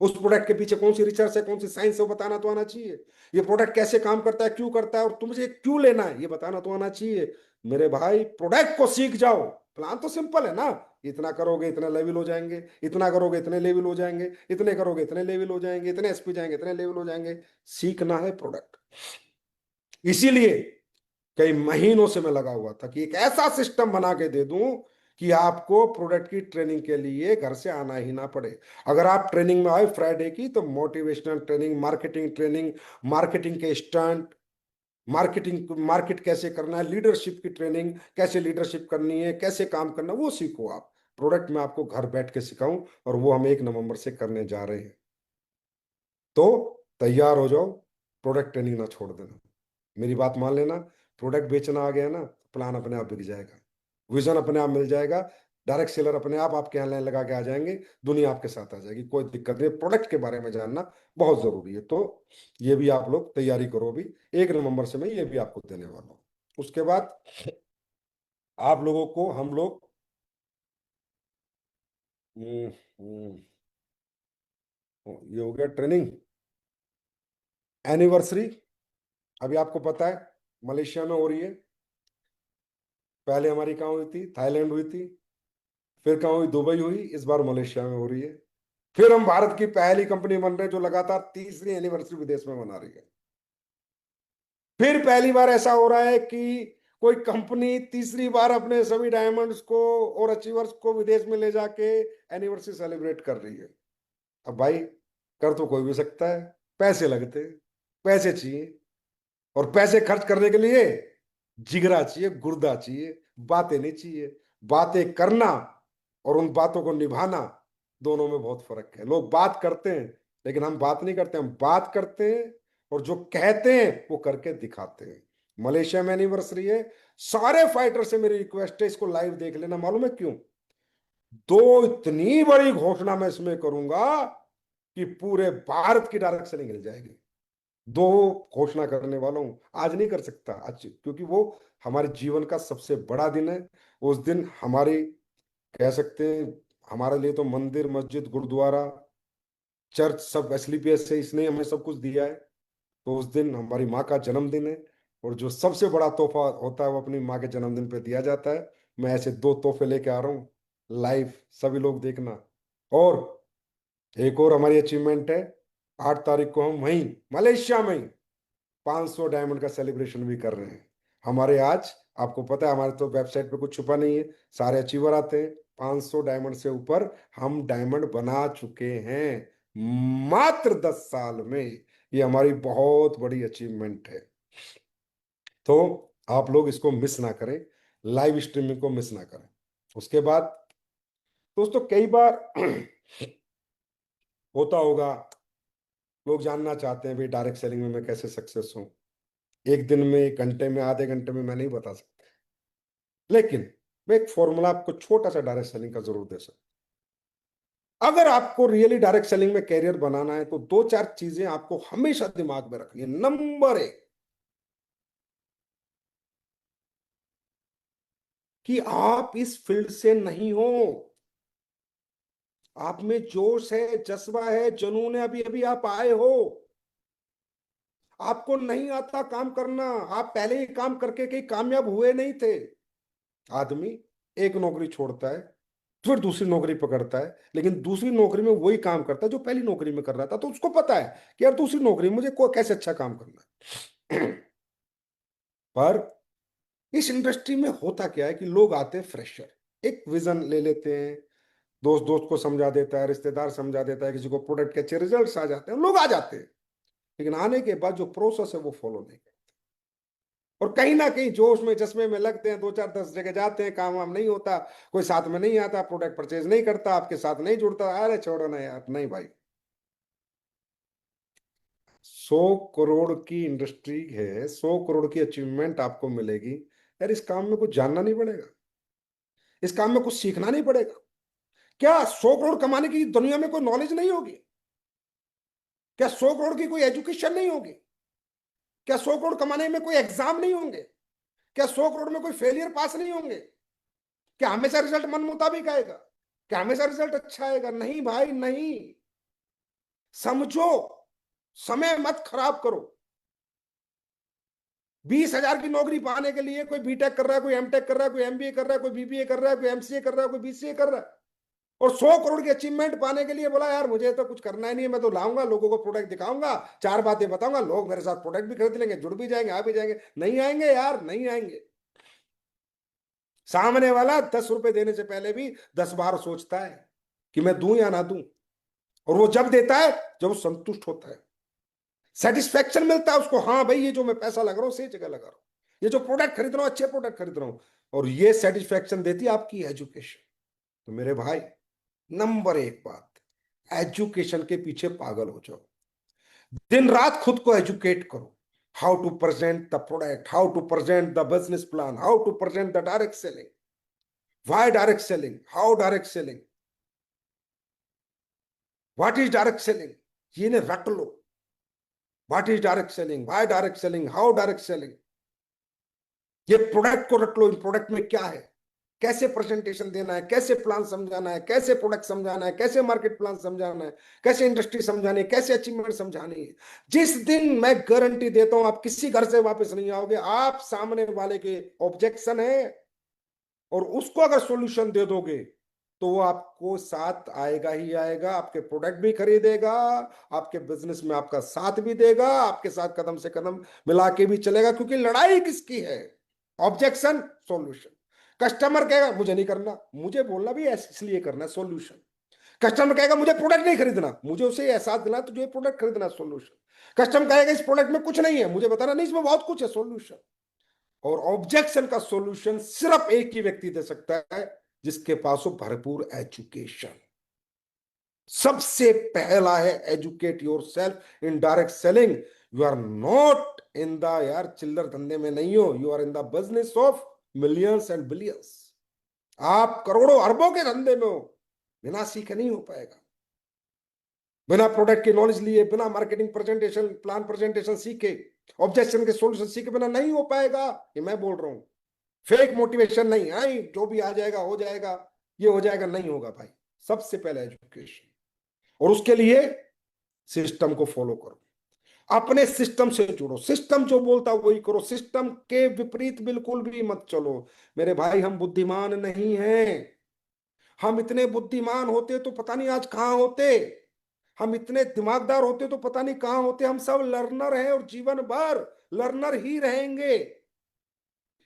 उस प्रोडक्ट के पीछे कौन सी रिसर्च है, कौन सी साइंस है वो बताना तो आना चाहिए, ये प्रोडक्ट कैसे काम करता है, क्यों करता है, और तुमसे क्यों लेना है ये बताना तो आना चाहिए। मेरे भाई प्रोडक्ट को सीख जाओ। प्लान तो सिंपल है ना, इतना करोगे इतने लेवल हो जाएंगे, इतना करोगे इतने लेवल हो जाएंगे, इतने करोगे इतने लेवल हो जाएंगे, इतने एसपी जाएंगे इतने लेवल हो जाएंगे। सीखना है प्रोडक्ट। इसीलिए कई महीनों से मैं लगा हुआ था कि एक ऐसा सिस्टम बना के दे दूं कि आपको प्रोडक्ट की ट्रेनिंग के लिए घर से आना ही ना पड़े। अगर आप ट्रेनिंग में आए फ्राइडे की, तो मोटिवेशनल ट्रेनिंग, मार्केटिंग के स्टंट, मार्केट कैसे करना है, लीडरशिप की ट्रेनिंग, कैसे लीडरशिप करनी है, कैसे काम करना, वो सीखो आप। प्रोडक्ट में आपको घर बैठ के सिखाऊं, और वो हम 1 नवंबर से करने जा रहे हैं। तो तैयार हो जाओ, प्रोडक्ट ट्रेनिंग ना छोड़ देना, मेरी बात मान लेना। प्रोडक्ट बेचना आ गया ना, प्लान अपने आप बिक जाएगा, विजन अपने आप मिल जाएगा, डायरेक्ट सेलर अपने आप आपके यहाँ लाइन लगा के आ जाएंगे, दुनिया आपके साथ आ जाएगी, कोई दिक्कत नहीं। प्रोडक्ट के बारे में जानना बहुत जरूरी है। तो ये भी आप लोग तैयारी करो अभी, 1 नवंबर से मैं ये भी आपको देने वाला हूँ। उसके बाद आप लोगों को हम लोग हम्म, हम्म, ये हो गया ट्रेनिंग। एनिवर्सरी अभी आपको पता है मलेशिया में हो रही है। पहले हमारी कहाँ हुई थी, थाईलैंड हुई थी, फिर कहाँ हुई, दुबई हुई, इस बार मलेशिया में हो रही है। फिर हम भारत की पहली कंपनी बन रहे हैं जो लगातार तीसरी एनिवर्सरी विदेश में मना रही है। फिर पहली बार ऐसा हो रहा है कि कोई कंपनी तीसरी बार अपने सभी डायमंड्स को और अचीवर्स को विदेश में ले जाके एनिवर्सरी सेलिब्रेट कर रही है। अब भाई कर तो कोई भी सकता है, पैसे लगते हैं, पैसे चाहिए, और पैसे खर्च करने के लिए जिगरा चाहिए, गुर्दा चाहिए, बातें नहीं चाहिए। बातें करना और उन बातों को निभाना, दोनों में बहुत फर्क है। लोग बात करते हैं लेकिन हम बात नहीं करते, हम बात करते हैं और जो कहते हैं वो करके दिखाते हैं। मलेशिया में एनिवर्सरी है, सारे फाइटर से मेरी रिक्वेस्ट है इसको लाइव देख लेना। मालूम है क्यों? दो इतनी बड़ी घोषणा मैं इसमें करूंगा कि पूरे भारत की डायरेक्ट सेलिंग हिल जाएगी। दो घोषणा करने वाला हूं, आज नहीं कर सकता आज, क्योंकि वो हमारे जीवन का सबसे बड़ा दिन है। उस दिन हमारी, कह सकते हैं, हमारे लिए तो मंदिर मस्जिद गुरुद्वारा चर्च सब एसलीपीएस है, इसने हमें सब कुछ दिया है। तो उस दिन हमारी माँ का जन्मदिन है, और जो सबसे बड़ा तोहफा होता है वो अपनी माँ के जन्मदिन पे दिया जाता है। मैं ऐसे दो तोहफे लेके आ रहा हूँ, लाइव सभी लोग देखना। और एक और हमारी अचीवमेंट है, 8 तारीख को हम वहीं मलेशिया में 500 डायमंड का सेलिब्रेशन भी कर रहे हैं। हमारे आज, आपको पता है हमारे तो वेबसाइट पे कुछ छुपा नहीं है, सारे अचीवर आते हैं। 500 डायमंड से ऊपर हम डायमंड बना चुके हैं मात्र 10 साल में। ये हमारी बहुत बड़ी अचीवमेंट है। तो आप लोग इसको मिस ना करें, लाइव स्ट्रीमिंग को मिस ना करें। उसके बाद दोस्तों कई बार होता होगा, लोग जानना चाहते हैं भाई डायरेक्ट सेलिंग में मैं कैसे सक्सेस हूं। एक दिन में, एक घंटे में, आधे घंटे में मैं नहीं बता सकता, लेकिन मैं एक फॉर्मूला आपको छोटा सा डायरेक्ट सेलिंग का जरूर दे सकता। अगर आपको रियली डायरेक्ट सेलिंग में कैरियर बनाना है तो दो चार चीजें आपको हमेशा दिमाग में रखनी है। नंबर एक, कि आप इस फील्ड से नहीं हो। आप में जोश है, जज्बा है, जुनून है, अभी अभी आप आए हो, आपको नहीं आता काम करना, आप पहले ही काम करके कहीं कामयाब हुए नहीं थे। आदमी एक नौकरी छोड़ता है, फिर दूसरी नौकरी पकड़ता है, लेकिन दूसरी नौकरी में वही काम करता है जो पहली नौकरी में कर रहा था। तो उसको पता है कि यार दूसरी नौकरी में मुझे कैसे अच्छा काम करना है। पर इस इंडस्ट्री में होता क्या है कि लोग आते हैं फ्रेशर, एक विजन ले लेते हैं, दोस्त दोस्त को समझा देता है, रिश्तेदार समझा देता है, किसी को प्रोडक्ट के अच्छे रिजल्ट्स आ जाते हैं, लोग आ जाते हैं। लेकिन आने के बाद जो प्रोसेस है वो फॉलो नहीं करते, और कहीं ना कहीं जोश में चश्मे में लगते हैं, दो चार 10 जगह जाते हैं, काम वाम नहीं होता, कोई साथ में नहीं आता, प्रोडक्ट परचेज नहीं करता, आपके साथ नहीं जुड़ता। अरे छोड़ो ना यार, नहीं भाई। 100 करोड़ की इंडस्ट्री है, 100 करोड़ की अचीवमेंट आपको मिलेगी, यार इस काम में कुछ जानना नहीं पड़ेगा, इस काम में कुछ सीखना नहीं पड़ेगा। क्या 100 करोड़ कमाने की दुनिया में कोई नॉलेज नहीं होगी? क्या 100 करोड़ की कोई एजुकेशन नहीं होगी? क्या 100 करोड़ कमाने में कोई एग्जाम नहीं होंगे? क्या 100 करोड़ में कोई फेलियर पास नहीं होंगे? क्या हमेशा रिजल्ट मन मुताबिक आएगा? क्या हमेशा रिजल्ट अच्छा आएगा? नहीं भाई, नहीं। समझो, समय मत खराब करो। 20,000 की नौकरी पाने के लिए कोई बीटेक कर रहा है, कोई एमटेक कर रहा है, कोई एमबीए कर रहा है, कोई बीबीए कर रहा है, कोई एमसीए कर रहा है, कोई बीसीए कर रहा है, और 100 करोड़ की अचीवमेंट पाने के लिए बोला यार मुझे तो कुछ करना ही नहीं है, मैं तो लाऊंगा, लोगों को प्रोडक्ट दिखाऊंगा, चार बातें बताऊंगा, लोग मेरे साथ प्रोडक्ट भी खरीद लेंगे, जुड़ भी जाएंगे, आ भी जाएंगे। नहीं आएंगे यार, नहीं आएंगे। सामने वाला 10 रुपए देने से पहले भी 10 बार सोचता है कि मैं दूं या ना दूं, और वो जब देता है जब वो संतुष्ट होता है, सेटिस्फेक्शन मिलता है उसको, हाँ भाई ये जो मैं पैसा लगा रहा हूं सही जगह लगा रहा हूं, ये जो प्रोडक्ट खरीद रहा हूं अच्छे प्रोडक्ट खरीद रहा हूं। और ये सेटिस्फेक्शन देती है आपकी एजुकेशन। तो मेरे भाई, नंबर एक बात, एजुकेशन के पीछे पागल हो जाओ, दिन रात खुद को एजुकेट करो। How to present the product, how to present the business plan, how to present the direct selling, why direct selling, how direct selling, what is direct selling, ये ने रट लो। What is direct selling, why direct selling, how direct selling, ये product को रट लो। इन product में क्या है, कैसे प्रेजेंटेशन देना है, कैसे प्लान समझाना है, कैसे प्रोडक्ट समझाना है, कैसे मार्केट प्लान समझाना है, कैसे इंडस्ट्री समझानी है, कैसे अचीवमेंट समझानी है। जिस दिन मैं गारंटी देता हूं आप किसी घर से वापस नहीं आओगे, आप सामने वाले के ऑब्जेक्शन है और उसको अगर सॉल्यूशन दे दोगे तो वो आपको साथ आएगा ही आएगा, आपके प्रोडक्ट भी खरीदेगा, आपके बिजनेस में आपका साथ भी देगा, आपके साथ कदम से कदम मिला के भी चलेगा। क्योंकि लड़ाई किसकी है? Objection, solution. कस्टमर कहेगा मुझे नहीं करना, मुझे बोलना भी इसलिए करना है, सॉल्यूशन। कस्टमर कहेगा मुझे प्रोडक्ट नहीं खरीदना, मुझे उसे एहसास दिला तुझे प्रोडक्ट खरीदना, सॉल्यूशन। कस्टमर कहेगा इस प्रोडक्ट में कुछ नहीं है, मुझे बताना नहीं इसमें बहुत कुछ है, सॉल्यूशन। और ऑब्जेक्शन का सॉल्यूशन सिर्फ एक ही व्यक्ति दे सकता है, जिसके पास हो भरपूर एजुकेशन। सबसे पहला है educate yourself in direct selling. You are not in the यार चिल्लर धंधे में नहीं हो, you are in the business of millions and billions. आप करोड़ों अरबों के धंधे में हो, बिना सीखे नहीं हो पाएगा, बिना प्रोडक्ट की नॉलेज लिए, बिना मार्केटिंग प्रेजेंटेशन प्लान प्रेजेंटेशन सीखे, ऑब्जेक्शन के सॉल्यूशन सीखे बिना नहीं हो पाएगा। ये मैं बोल रहा हूं, फेक मोटिवेशन नहीं। आई जो भी आ जाएगा हो जाएगा, ये हो जाएगा, नहीं होगा भाई। सबसे पहले एजुकेशन, और उसके लिए सिस्टम को फॉलो करो। अपने सिस्टम से जुड़ो, सिस्टम जो बोलता वही करो, सिस्टम के विपरीत बिल्कुल भी मत चलो। मेरे भाई हम बुद्धिमान नहीं हैं। हम इतने बुद्धिमान होते तो पता नहीं आज कहाँ होते। हम इतने दिमागदार होते तो पता नहीं कहाँ होते। हम सब लर्नर हैं और जीवन भर लर्नर ही रहेंगे।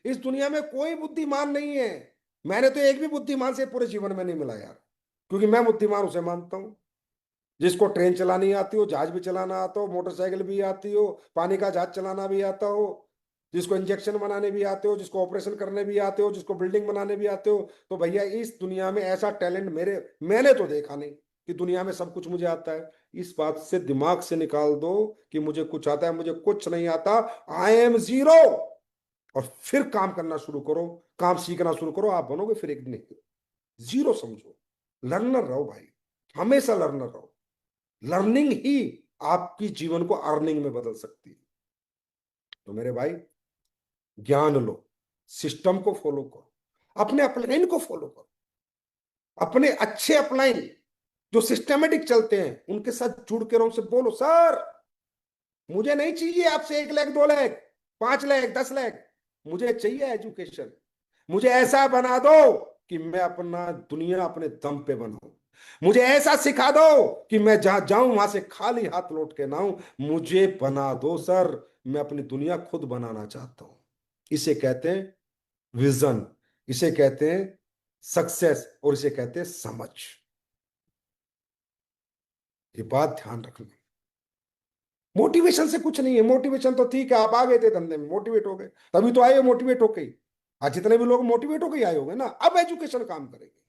इस दुनिया में कोई बुद्धिमान नहीं है। मैंने तो एक भी बुद्धिमान से पूरे जीवन में नहीं मिला यार, क्योंकि मैं बुद्धिमान उसे मानता हूं जिसको ट्रेन चलानी आती हो, जहाज भी चलाना आता हो, मोटरसाइकिल भी आती हो, पानी का जहाज चलाना भी आता हो, जिसको इंजेक्शन बनाने भी आते हो, जिसको ऑपरेशन करने भी आते हो, जिसको बिल्डिंग बनाने भी आते हो। तो भैया इस दुनिया में ऐसा टैलेंट मैंने तो देखा नहीं कि दुनिया में सब कुछ मुझे आता है। इस बात से दिमाग से निकाल दो कि मुझे कुछ आता है, मुझे कुछ नहीं आता। I am zero. और फिर काम करना शुरू करो, काम सीखना शुरू करो, आप बनोगे फिर एक दिन जीरो समझो। लर्नर रहो भाई, हमेशा लर्नर रहो। लर्निंग ही आपकी जीवन को अर्निंग में बदल सकती है। तो मेरे भाई ज्ञान लो, सिस्टम को फॉलो करो, अपने अपलाइन को फॉलो करो, अपने अच्छे अपलाइन जो सिस्टमेटिक चलते हैं उनके साथ जुड़ के रहो, उनसे बोलो सर मुझे नहीं चाहिए आपसे 1 लाख 2 लाख 5 लाख 10 लाख, मुझे चाहिए एजुकेशन। मुझे ऐसा बना दो कि मैं अपना दुनिया अपने दम पे बनाऊं। मुझे ऐसा सिखा दो कि मैं जहां जाऊं वहां से खाली हाथ लौट के ना आऊं। मुझे बना दो सर, मैं अपनी दुनिया खुद बनाना चाहता हूं। इसे कहते हैं विजन, इसे कहते हैं सक्सेस, और इसे कहते हैं समझ। ये बात ध्यान रखना। मोटिवेशन से कुछ नहीं है। मोटिवेशन तो ठीक है, आप आ गए थे धंधे में, मोटिवेट हो गए, तभी तो आए हो मोटिवेट होके ही। आज जितने भी लोग मोटिवेट होके ही आए होंगे ना, अब एजुकेशन काम करेगी,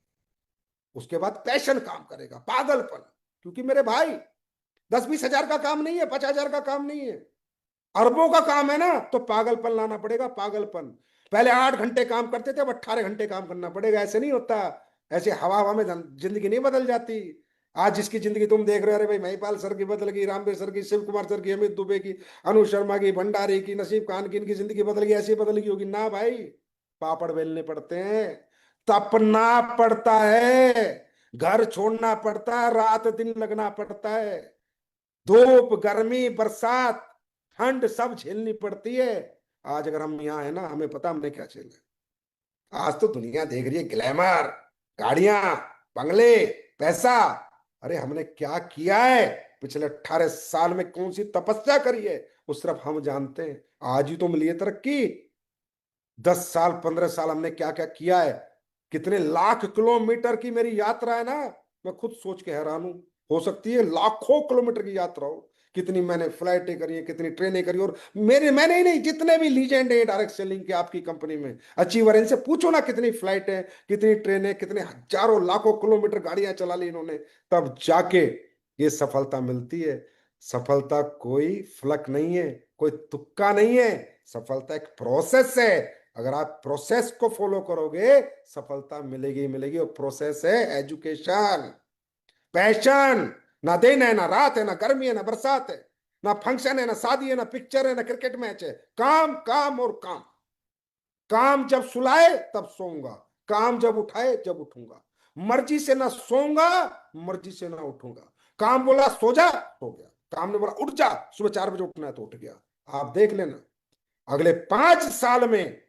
उसके बाद पैशन काम करेगा, पागलपन। क्योंकि मेरे भाई 10-20 हजार का काम नहीं है, 50 हजार का काम नहीं है, अरबों का काम है ना। तो पागलपन लाना पड़ेगा, पागलपन। पहले 8 घंटे काम करते थे, अब 18 घंटे काम करना पड़ेगा। ऐसे नहीं होता, ऐसे हवा हवा में जिंदगी नहीं बदल जाती। आज जिसकी जिंदगी तुम देख रहे हो, अरे भाई महिपाल सर की बदल गई, रामदेव सर की, शिव कुमार सर की, अमित दुबे की, अनु शर्मा की, भंडारी की, नसीब खान की, इनकी जिंदगी बदल गई, ऐसी बदल गई होगी ना भाई। पापड़ बेलने पड़ते हैं, तपना पड़ता है, घर छोड़ना पड़ता है, रात दिन लगना पड़ता है, धूप गर्मी बरसात ठंड सब झेलनी पड़ती है। आज अगर हम यहाँ है ना, हमें पता हमने क्या झेला है। आज तो दुनिया देख रही है ग्लैमर, गाड़ियां, बंगले, पैसा। अरे हमने क्या किया है, पिछले 18 साल में कौन सी तपस्या करी है, वो सिर्फ हम जानते हैं। आज ही तो मिली है तरक्की। 10 साल 15 साल हमने क्या क्या किया है। कितने लाख किलोमीटर की मेरी यात्रा है ना, मैं खुद सोच के हैरान हूं। हो सकती है लाखों किलोमीटर की यात्रा हो। कितनी मैंने फ्लाइटें करी है, कितनी ट्रेनें करी, और मैंने ही नहीं, जितने भी लीजेंड है डायरेक्ट सेलिंग के आपकी कंपनी में, अचीवर, इनसे पूछो ना कितनी फ्लाइट है, कितनी ट्रेनें, कितने हजारों लाखों किलोमीटर गाड़ियां चला ली इन्होंने, तब जाके ये सफलता मिलती है। सफलता कोई फ्लक नहीं है, कोई तुक्का नहीं है। सफलता एक प्रोसेस है। अगर आप प्रोसेस को फॉलो करोगे, सफलता मिलेगी ही मिलेगी। और प्रोसेस है एजुकेशन, पैशन। ना दिन है, ना रात है, ना गर्मी है, ना बरसात है, ना फंक्शन है, ना शादी है, ना पिक्चर है, ना क्रिकेट मैच है। काम काम और काम। काम जब सुलाए तब सोऊंगा, काम जब उठाए जब उठूंगा। मर्जी से ना सोऊंगा, मर्जी से ना उठूंगा। काम बोला सो जा, सो गया। काम ने बोला उठ जा, सुबह 4 बजे उठना है तो उठ गया। आप देख लेना, अगले 5 साल में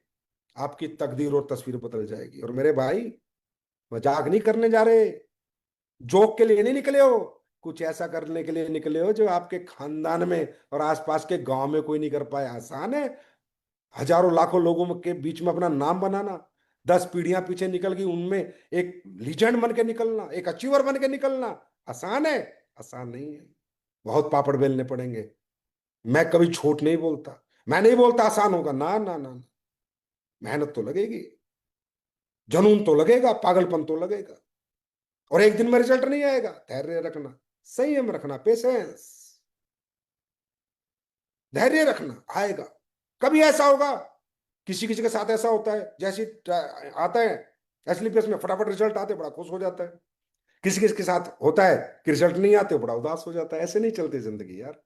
आपकी तकदीर और तस्वीर बदल जाएगी। और मेरे भाई मजाक नहीं करने जा रहे, जोक के लिए नहीं निकले हो, कुछ ऐसा करने के लिए निकले हो जो आपके खानदान में और आसपास के गांव में कोई नहीं कर पाया। आसान है हजारों लाखों लोगों के बीच में अपना नाम बनाना। 10 पीढ़ियां पीछे निकल गई, उनमें एक लीजेंड बन के निकलना, एक अचीवर बन के निकलना आसान है? आसान नहीं है, बहुत पापड़ बेलने पड़ेंगे। मैं कभी झूठ नहीं बोलता, मैं नहीं बोलता आसान होगा, ना ना ना, मेहनत तो लगेगी, जुनून तो लगेगा, पागलपन तो लगेगा, और एक दिन में रिजल्ट नहीं आएगा। धैर्य रखना, संयम रखना, पेशेंस, धैर्य रखना, आएगा। कभी ऐसा होगा, किसी किसी के साथ ऐसा होता है, जैसे आता है एसलीपीएस में फटाफट रिजल्ट आते बड़ा खुश हो जाता है। किसी किसी के साथ होता है कि रिजल्ट नहीं आते बड़ा उदास हो जाता है। ऐसे नहीं चलती जिंदगी यार।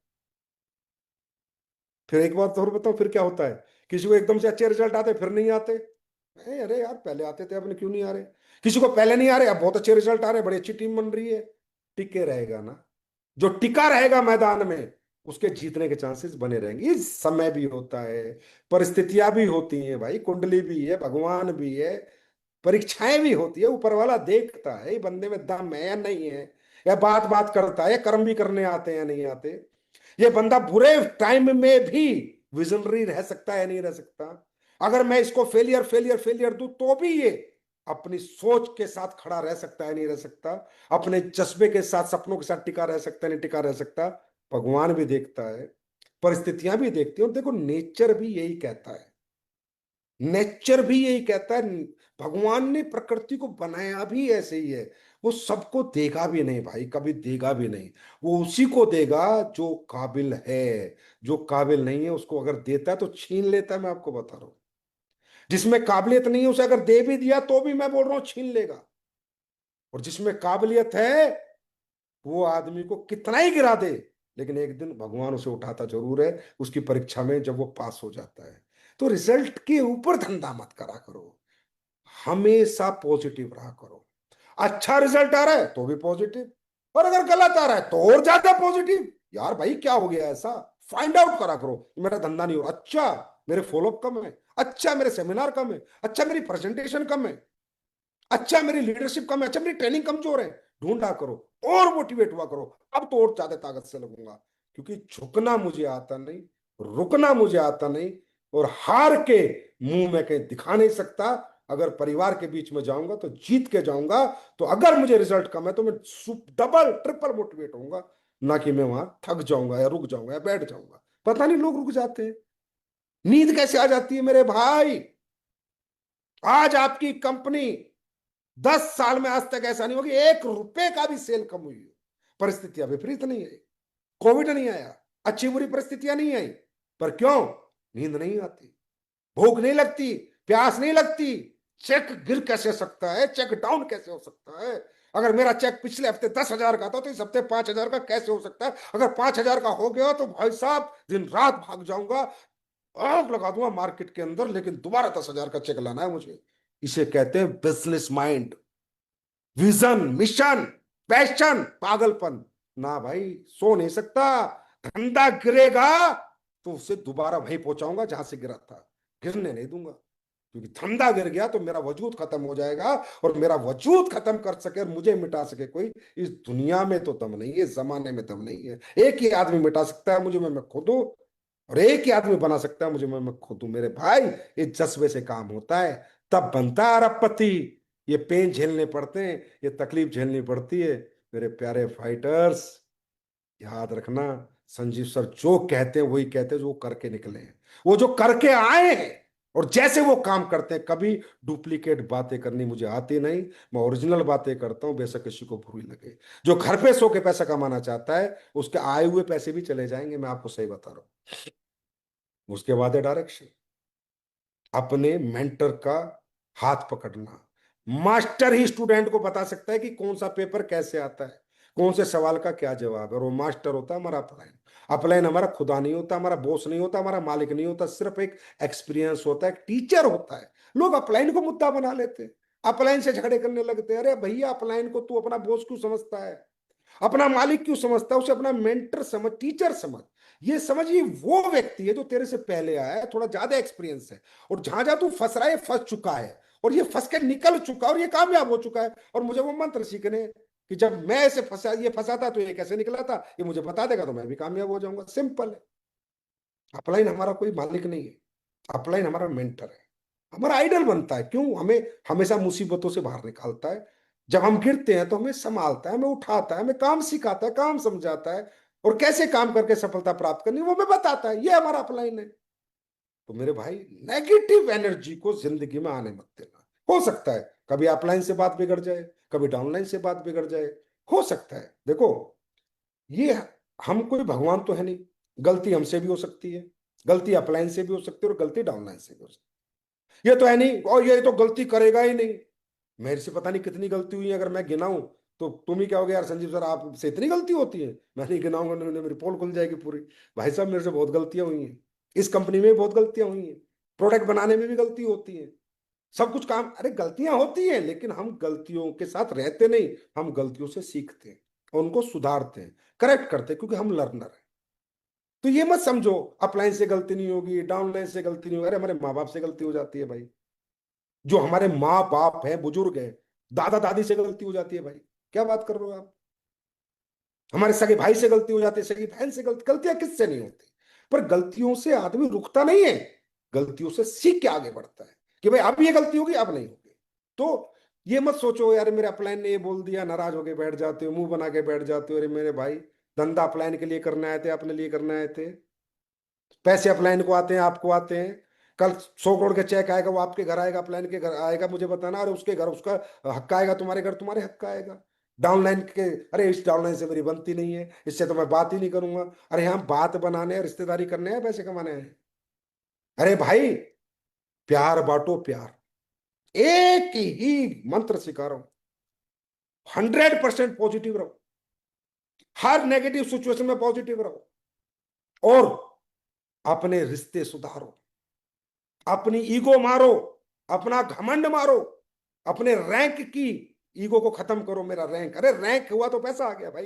फिर एक बात और बताओ, फिर क्या होता है, किसी को एकदम से अच्छे रिजल्ट आते फिर नहीं आते। अरे यार पहले आते थे, अब क्यों नहीं आ रहे। किसी को पहले नहीं आ रहे, अब बहुत अच्छे रिजल्ट आ रहे, बड़ी अच्छी टीम बन रही है। टिके रहेगा ना, जो टिका रहेगा मैदान में, उसके जीतने के चांसेस बने रहेंगे। ये समय भी होता है, परिस्थितियां भी होती हैं भाई, कुंडली भी है, भगवान भी है, परीक्षाएं भी होती है। ऊपर वाला देखता है ये बंदे में दम है या नहीं है, या बात बात करता है, या कर्म भी करने आते हैं या नहीं आते। ये बंदा बुरे टाइम में भी विजनरी रह सकता है या नहीं रह सकता। अगर मैं इसको फेलियर फेलियर फेलियर दूं तो भी ये अपनी सोच के साथ खड़ा रह सकता है नहीं रह सकता, अपने जज्बे के साथ, सपनों के साथ टिका रह सकता है नहीं टिका रह सकता। भगवान भी देखता है, परिस्थितियां भी देखती हैं। और देखो नेचर भी यही कहता है, नेचर भी यही कहता है। भगवान ने प्रकृति को बनाया भी ऐसे ही है। वो सबको देगा भी नहीं भाई, कभी देगा भी नहीं। वो उसी को देगा जो काबिल है। जो काबिल नहीं है उसको अगर देता है तो छीन लेता है, मैं आपको बता रहा हूं। जिसमें काबिलियत नहीं है उसे अगर दे भी दिया तो भी मैं बोल रहा हूं छीन लेगा। और जिसमें काबिलियत है वो आदमी को कितना ही गिरा दे, लेकिन एक दिन भगवान उसे उठाता जरूर है उसकी परीक्षा में, जब वो पास हो जाता है। तो रिजल्ट के ऊपर धंधा मत करा करो, हमेशा पॉजिटिव रहा करो। अच्छा रिजल्ट आ रहा है तो भी पॉजिटिव, और अगर गलत आ रहा है तो और ज्यादा पॉजिटिव। यार भाई क्या हो गया ऐसा, फाइंड आउट करा करो। मेरा धंधा नहीं हो रहा, अच्छा मेरे फॉलोअप कम है, अच्छा मेरे सेमिनार कम है, अच्छा मेरी प्रेजेंटेशन कम है, अच्छा मेरी लीडरशिप कम है, अच्छा मेरी ट्रेनिंग कमजोर है। ढूंढा करो और मोटिवेट हुआ करो, अब तो और ज्यादा ताकत से लगूंगा। क्योंकि झुकना मुझे आता नहीं, रुकना मुझे आता नहीं, और हार के मुंह में कहीं दिखा नहीं सकता। अगर परिवार के बीच में जाऊंगा तो जीत के जाऊंगा। तो अगर मुझे रिजल्ट कम है तो मैं डबल ट्रिपल मोटिवेट होऊंगा, ना कि मैं वहां थक जाऊंगा या रुक जाऊंगा या बैठ जाऊंगा। पता नहीं लोग रुक जाते हैं, नींद कैसे आ जाती है मेरे भाई। आज आपकी कंपनी 10 साल में आज तक ऐसा नहीं होगी 1 रुपए का भी सेल कम हुई हो। परिस्थितियां विपरीत नहीं है, कोविड नहीं आया, अच्छी बुरी परिस्थितियां नहीं आई। पर क्यों? नींद नहीं आती, भूख नहीं लगती, प्यास नहीं लगती। चेक गिर कैसे सकता है, चेक डाउन कैसे हो सकता है। अगर मेरा चेक पिछले हफ्ते 10,000 का था तो इस हफ्ते 5,000 का कैसे हो सकता है। अगर 5,000 का हो गया तो भाई साहब दिन रात भाग जाऊंगा, आग लगा दूंगा मार्केट के अंदर, लेकिन दोबारा 10,000 का चेक लाना है मुझे। इसे कहते हैं business mind, vision, mission, passion, पागलपन। ना भाई, सो नहीं सकता। धंधा गिरेगा तो उसे दोबारा वहीं पहुंचाऊंगा जहां से गिरा था, गिरने नहीं दूंगा। क्योंकि धंधा गिर गया तो मेरा वजूद खत्म हो जाएगा, और मेरा वजूद खत्म कर सके और मुझे मिटा सके कोई, इस दुनिया में तो दम नहीं है, इस जमाने में दम नहीं है। एक ही आदमी मिटा सकता है मुझे, मैं खुद हूं। और एक ही आदमी बना सकता है मुझे, मैं खुद हूं मेरे भाई। ये जज्बे से काम होता है, तब बनता है अरबपति। ये पेन झेलने पड़ते हैं, ये तकलीफ झेलनी पड़ती है। मेरे प्यारे फाइटर्स, याद रखना, संजीव सर जो कहते हैं वही कहते हैं जो वो करके निकले हैं, वो जो करके आए हैं। और जैसे वो काम करते हैं, कभी डुप्लीकेट बातें करनी मुझे आती नहीं। मैं ओरिजिनल बातें करता हूं, बेशक किसी को बुरी लगे। जो घर पे सो के पैसा कमाना चाहता है उसके आए हुए पैसे भी चले जाएंगे, मैं आपको सही बता रहा हूं। उसके बाद है डायरेक्शन, अपने मेंटर का हाथ पकड़ना। मास्टर ही स्टूडेंट को बता सकता है कि कौन सा पेपर कैसे आता है, कौन से सवाल का क्या जवाब है। और वो मास्टर होता है हमारा अपलाइन। अपलाइन हमारा खुदा नहीं होता, हमारा बॉस नहीं होता, हमारा मालिक नहीं होता, सिर्फ एक एक्सपीरियंस होता है, एक टीचर होता है। लोग अपलाइन को मुद्दा बना लेते हैं, अपलाइन से झगड़े करने लगते हैं। अरे भैया, अपलाइन को तू अपना बॉस क्यों समझता है, अपना मालिक क्यों समझता है, उसे अपना मेंटर समझ, टीचर समझ। ये समझिए वो व्यक्ति है जो तेरे से पहले आया है, थोड़ा ज्यादा एक्सपीरियंस है, और जहां जहां तू फंस रहा है फंस चुका है, और ये फंस के निकल चुका है, और ये कामयाब हो चुका है। और मुझे वो मंत्र सीखने हैं कि जब मैं ऐसे फंसा, ये फंसा था तो ये कैसे निकला था, ये मुझे बता देगा तो मैं भी कामयाब हो जाऊंगा। सिंपल है। अपलाइन हमारा कोई मालिक नहीं है, अपलाइन हमारा मेंटर है, हमारा आइडल बनता है। क्यों? हमें हमेशा मुसीबतों से बाहर निकालता है। जब हम गिरते हैं तो हमें संभालता है, हमें उठाता है, हमें काम सिखाता है, काम समझाता है, और कैसे काम करके सफलता प्राप्त करनी वो हमें बताता है। ये हमारा अपलाइन है। तो मेरे भाई, नेगेटिव एनर्जी को जिंदगी में आने मत देना। हो सकता है कभी अपलाइन से बात बिगड़ जाए, कभी डाउनलाइन से बात बिगड़ जाए, हो सकता है। देखो, ये, हम कोई भगवान तो है नहीं, गलती हमसे भी हो सकती है, गलती अपलाइन से भी हो सकती है, और गलती डाउनलाइन से भी हो सकती है। ये तो है नहीं और ये तो गलती करेगा ही नहीं। मेरे से पता नहीं कितनी गलती हुई है, अगर मैं गिनाऊं तो तुम ही कहोगे यार संजीव सर आपसे इतनी गलती होती है। मैं नहीं गिनाऊंगा, मेरी पोल खुल जाएगी पूरी। भाई साहब, मेरे से बहुत गलतियां हुई हैं, इस कंपनी में भी बहुत गलतियां हुई हैं, प्रोडक्ट बनाने में भी गलती होती है, सब कुछ काम, अरे गलतियां होती हैं, लेकिन हम गलतियों के साथ रहते नहीं, हम गलतियों से सीखते हैं और उनको सुधारते हैं, करेक्ट करते हैं, क्योंकि हम लर्नर हैं। तो ये मत समझो अपलाइन से गलती नहीं होगी, डाउनलाइन से गलती नहीं होगी। अरे हमारे माँ बाप से गलती हो जाती है भाई, जो हमारे माँ बाप हैं, बुजुर्ग हैं, दादा दादी से गलती हो जाती है भाई। क्या बात कर रहे हो आप? हमारे सगे भाई से गलती हो जाती है, सगी बहन से गलतियां किससे नहीं होती? पर गलतियों से आदमी रुकता नहीं है, गलतियों से सीख के आगे बढ़ता है कि भाई अब ये गलती होगी, अब नहीं होगी। तो ये मत सोचो यार मेरे अपलाइन ने ये बोल दिया, नाराज होके बैठ जाते हो, मुंह बना के बैठ जाते हो। अरे मेरे भाई, धंधा अपलाइन के लिए करने आए थे, अपने लिए करने आए थे। पैसे अपलाइन को आते हैं, आपको आते हैं। कल 100 करोड़ का चेक आएगा, वो आपके घर आएगा, अपलाइन के घर आएगा, मुझे बताना। अरे उसके घर उसका हक आएगा, तुम्हारे घर तुम्हारे हक का आएगा। डाउनलाइन के, अरे इस डाउनलाइन से मेरी बनती नहीं है, इससे तो मैं बात ही नहीं करूंगा। अरे हम बात बनाने हैं, रिश्तेदारी करने हैं, पैसे कमाने हैं। अरे भाई, प्यार बांटो प्यार, एक ही मंत्र सिखा रहा हूं, 100% पॉजिटिव रहो, हर नेगेटिव सिचुएशन में पॉजिटिव रहो, और अपने रिश्ते सुधारो, अपनी ईगो मारो, अपना घमंड मारो, अपने रैंक की ईगो को खत्म करो। मेरा रैंक, अरे रैंक हुआ तो पैसा आ गया भाई,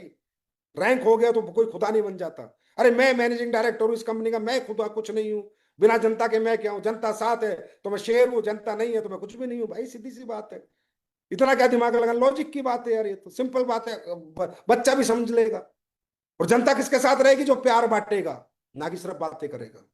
रैंक हो गया तो कोई खुदा नहीं बन जाता। अरे मैं मैनेजिंग डायरेक्टर हूं इस कंपनी का, मैं खुदा कुछ नहीं हूं। बिना जनता के मैं क्या हूं? जनता साथ है तो मैं शेर हूं, जनता नहीं है तो मैं कुछ भी नहीं हूं भाई, सीधी सी बात है। इतना क्या दिमाग लगा? लॉजिक की बात है यार, ये तो सिंपल बात है, बच्चा भी समझ लेगा। और जनता किसके साथ रहेगी? जो प्यार बांटेगा, ना कि सिर्फ बातें करेगा,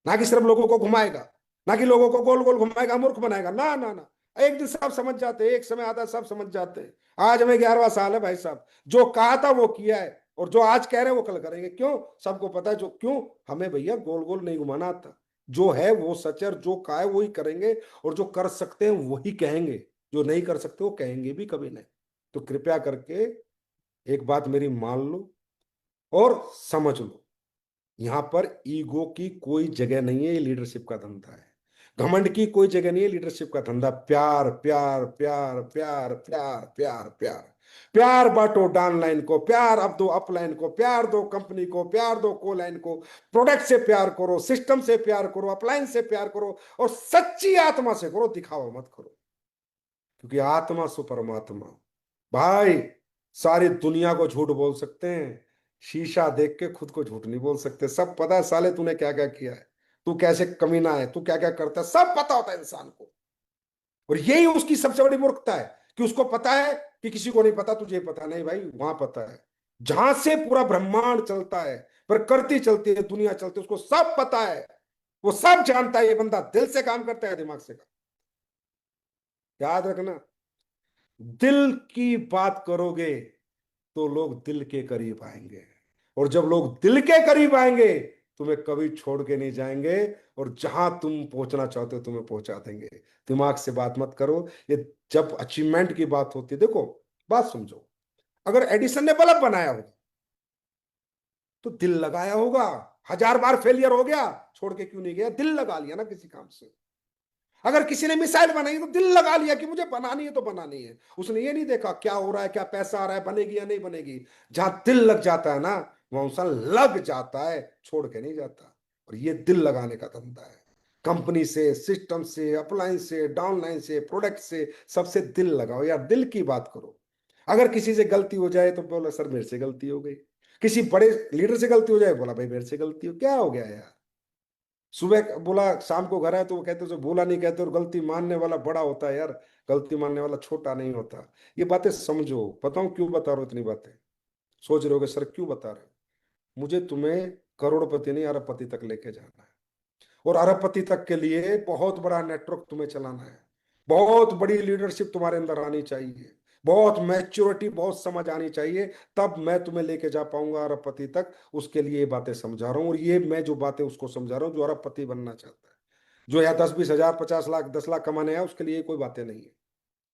ना कि सिर्फ लोगों को घुमाएगा, ना कि लोगों को गोल गोल घुमाएगा, मूर्ख बनाएगा। ना ना ना, एक दिन सब समझ जाते हैं, एक समय आता है सब समझ जाते हैं। आज हमें 11वां साल है भाई साहब, जो कहा था वो किया है, और जो आज कह रहे हैं वो कल करेंगे। क्यों? सबको पता है जो क्यों। हमें भैया गोल गोल नहीं घुमाना आता, जो है वो सच है, और जो कहा है वही करेंगे, और जो कर सकते हैं वही कहेंगे, जो नहीं कर सकते वो कहेंगे भी कभी नहीं। तो कृपया करके एक बात मेरी मान लो और समझ लो, यहां पर ईगो की कोई जगह नहीं है, ये लीडरशिप का धंधा है। घमंड की कोई जगह नहीं है, लीडरशिप का धंधा प्यार प्यार प्यार प्यार प्यार प्यार प्यार। प्यार बांटो डाउनलाइन को, प्यार अब दो अपलाइन को, प्यार दो कंपनी को, प्यार दो कोलाइन को। प्रोडक्ट से प्यार करो, सिस्टम से प्यार करो, अपलाइन से प्यार करो, और सच्ची आत्मा से करो, दिखावा मत करो। क्योंकि आत्मा सु परमात्मा भाई। सारी दुनिया को झूठ बोल सकते हैं, शीशा देख के खुद को झूठ नहीं बोल सकते। सब पता है साले तूने क्या क्या किया है, तू कैसे कमीना है, तू क्या क्या करता है, सब पता होता है इंसान को। और यही उसकी सबसे बड़ी मूर्खता है कि उसको पता है कि किसी को नहीं पता, तुझे पता नहीं भाई, वहां पता है जहां से पूरा ब्रह्मांड चलता है, प्रकृति चलती है, दुनिया चलती है, उसको सब पता है। वो सब जानता है, ये बंदा दिल से काम करता है, दिमाग से काम। याद रखना, दिल की बात करोगे तो लोग दिल के करीब आएंगे, और जब लोग दिल के करीब आएंगे तुम्हें कभी छोड़ के नहीं जाएंगे, और जहां तुम पहुंचना चाहते हो तुम्हें पहुंचा देंगे। दिमाग से बात मत करो। ये जब अचीवमेंट की बात होती है, देखो बात समझो, अगर एडिसन ने बल्ब बनाया होगा तो दिल लगाया होगा, 1000 बार फेलियर हो गया, छोड़ के क्यों नहीं गया? दिल लगा लिया ना किसी काम से। अगर किसी ने मिसाइल बनाई तो दिल लगा लिया कि मुझे बनानी है तो बनानी है। उसने ये नहीं देखा क्या हो रहा है, क्या पैसा आ रहा है, बनेगी या नहीं बनेगी। जहां दिल लग जाता है ना, वहां इंसान लग जाता है, छोड़ के नहीं जाता। और ये दिल लगाने का धंधा है। कंपनी से, सिस्टम से, अप्लायंस से, डाउनलाइन से, प्रोडक्ट से, सबसे दिल लगाओ यार, दिल की बात करो। अगर किसी से गलती हो जाए तो बोला सर मेरे से गलती हो गई, किसी बड़े लीडर से गलती हो जाए बोला भाई मेरे से गलती हो, क्या हो गया यार। सुबह बोला शाम को घर आए तो वो कहते उसे बोला नहीं कहते, और गलती मानने वाला बड़ा होता है यार, गलती मानने वाला छोटा नहीं होता। ये बातें समझो। बताऊं क्यों बता रहा हूं इतनी बातें? सोच रहे होगे सर क्यों बता रहे हो? मुझे तुम्हें करोड़पति नहीं अरबपति तक लेके जाना है, और अरबपति तक के लिए बहुत बड़ा नेटवर्क तुम्हें चलाना है, बहुत बड़ी लीडरशिप तुम्हारे अंदर आनी चाहिए, बहुत मैच्योरिटी, बहुत समझ आनी चाहिए। तब मैं तुम्हें लेके जा पाऊंगा अरबपति तक। उसके लिए ये बातें समझा रहा हूँ, और ये मैं जो बातें उसको समझा रहा हूँ जो अरबपति बनना चाहता है, जो या 10-20 हजार 50 लाख 10 लाख कमाने हैं, उसके लिए कोई बातें नहीं है।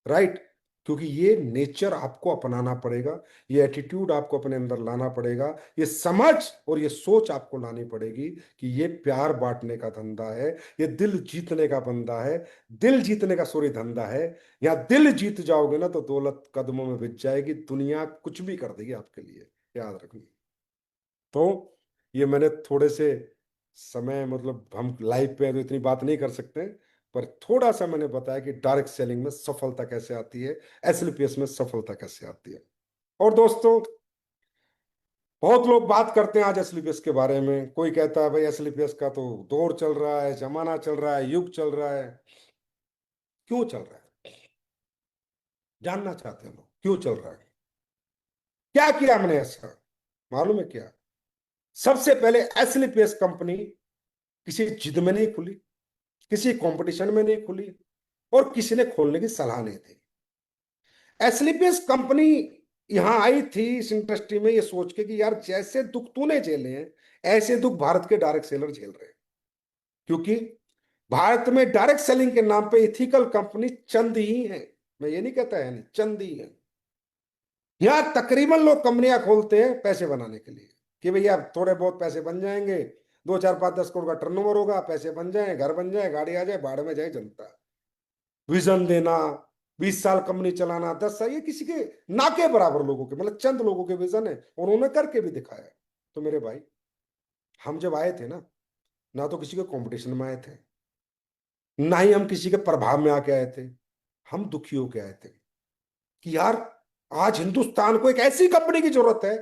राइट? क्योंकि ये नेचर आपको अपनाना पड़ेगा, ये एटीट्यूड आपको अपने अंदर लाना पड़ेगा, ये समझ और ये सोच आपको लानी पड़ेगी कि ये प्यार बांटने का धंधा है, ये दिल जीतने का बंदा है, दिल जीतने का सॉरी धंधा है। या दिल जीत जाओगे ना तो दौलत कदमों में बिछ जाएगी, दुनिया कुछ भी कर देगी आपके लिए, याद रखना। तो ये मैंने थोड़े से समय, मतलब हम लाइव पे हैं तो इतनी बात नहीं कर सकते, पर थोड़ा सा मैंने बताया कि डायरेक्ट सेलिंग में सफलता कैसे आती है, एसएलपीएस में सफलता कैसे आती है। और दोस्तों, बहुत लोग बात करते हैं आज एसलीपीएस के बारे में। कोई कहता है भाई एसलीपीएस का तो दौर चल रहा है, जमाना चल रहा है, युग चल रहा है। क्यों चल रहा है? जानना चाहते हैं लोग क्यों चल रहा है। क्या किया हमने ऐसा? मालूम है क्या? सबसे पहले एसलीपीएस कंपनी किसी जिद में नहीं खुली, किसी कंपटीशन में नहीं खुली, और किसी ने खोलने की सलाह नहीं दी। एसलीपीएस कंपनी यहां आई थी इस इंडस्ट्री में ये सोच के कि यार जैसे दुख तूने झेले हैं, ऐसे दुख भारत के डायरेक्ट सेलर झेल रहे हैं। क्योंकि भारत में डायरेक्ट सेलिंग के नाम पे इथिकल कंपनी चंद ही है। मैं ये नहीं कहता है, नहीं, चंद ही है। यहां तकरीबन लोग कंपनियां खोलते हैं पैसे बनाने के लिए, कि भैया थोड़े बहुत पैसे बन जाएंगे, 2 4 5 10 करोड़ का टर्नओवर होगा, पैसे बन जाए, घर बन जाए, गाड़ी आ जाए, बाढ़ में जाए जनता। विजन देना, 20 साल कंपनी चलाना, 10 साल, ये किसी के ना के बराबर लोगों के, मतलब चंद लोगों के विजन है, और उन्होंने करके भी दिखाया। तो मेरे भाई, हम जब आए थे ना तो किसी के कंपटीशन में आए थे, ना ही हम किसी के प्रभाव में आके आए थे। हम दुखी होके आए थे कि यार आज हिंदुस्तान को एक ऐसी कंपनी की जरूरत है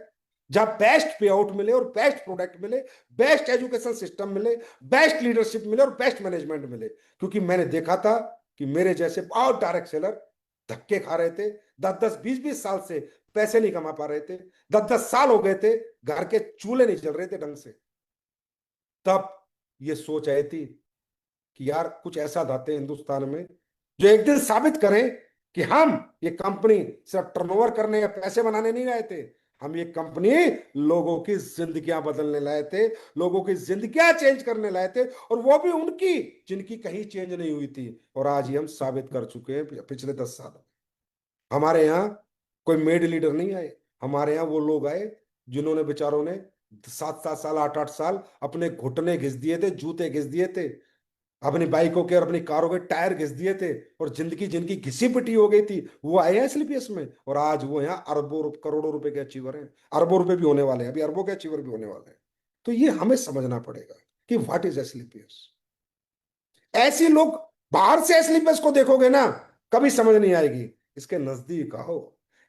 जहां बेस्ट पे आउट मिले और बेस्ट प्रोडक्ट मिले, बेस्ट एजुकेशन सिस्टम मिले, बेस्ट लीडरशिप मिले और बेस्ट मैनेजमेंट मिले। क्योंकि मैंने देखा था कि मेरे जैसे बहुत डायरेक्ट सेलर धक्के खा रहे थे, 10 10 20 20 साल से पैसे नहीं कमा पा रहे थे, 10 10 साल हो गए थे, घर के चूल्हे नहीं चल रहे थे ढंग से। तब ये सोच आई थी कि यार कुछ ऐसा लाते हैं हिंदुस्तान में जो एक दिन साबित करें कि हम ये कंपनी सिर्फ टर्नओवर करने या पैसे बनाने नहीं लाए थे, हम ये कंपनी लोगों की जिंदगियां बदलने लाए थे, लोगों की जिंदगियां चेंज करने लाए थे, और वो भी उनकी जिनकी कहीं चेंज नहीं हुई थी। और आज ये हम साबित कर चुके हैं पिछले 10 साल में। हमारे यहाँ कोई मेड लीडर नहीं आए, हमारे यहाँ वो लोग आए जिन्होंने बेचारों ने 7 7 साल 8 8 साल अपने घुटने घिस दिए थे, जूते घिस दिए थे, अपनी बाइकों के और अपनी कारों के टायर घिस दिए थे, और जिंदगी जिनकी घिसी पिटी हो गई थी वो आए हैं एसलीपीएस में, और आज वो यहाँ अरबों करोड़ों रुपए के अचीवर हैं। अरबों रुपए भी होने वाले हैं, अभी अरबों के अचीवर भी होने वाले हैं। तो ये हमें समझना पड़ेगा कि व्हाट इज एसलीपीएस। ऐसे लोग बाहर से एसलीपीएस को देखोगे ना, कभी समझ नहीं आएगी। इसके नजदीक आओ,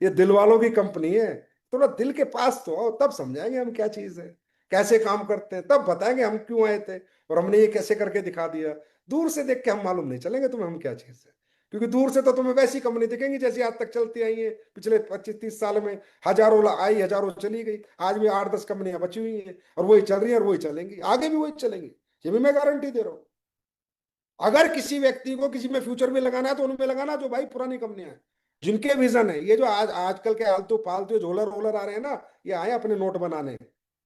ये दिल वालों की कंपनी है, थोड़ा दिल के पास तो आओ, तब समझाएंगे हम क्या चीज है, कैसे काम करते हैं, तब बताएंगे हम क्यों आए थे और हमने ये कैसे करके दिखा दिया। दूर से देख के हम मालूम नहीं चलेंगे तुम्हें हम क्या चीज है। क्योंकि दूर से तो तुम्हें वैसी कंपनी दिखेंगी जैसी आज तक चलती आई है पिछले 25 30 साल में। हजारों आई, हजारों चली गई, आज भी 8 10 कंपनियां बची हुई हैं, और वही चल रही है और वही चलेंगी, आगे भी वही चलेंगी। ये भी मैं गारंटी दे रहा हूँ। अगर किसी व्यक्ति को किसी में फ्यूचर में लगाना है तो उनमें लगाना जो भाई पुरानी कंपनियां हैं, जिनके विजन है। ये जो आजकल के आलतू फालतू झोलर रोलर आ रहे हैं ना, ये आए अपने नोट बनाने,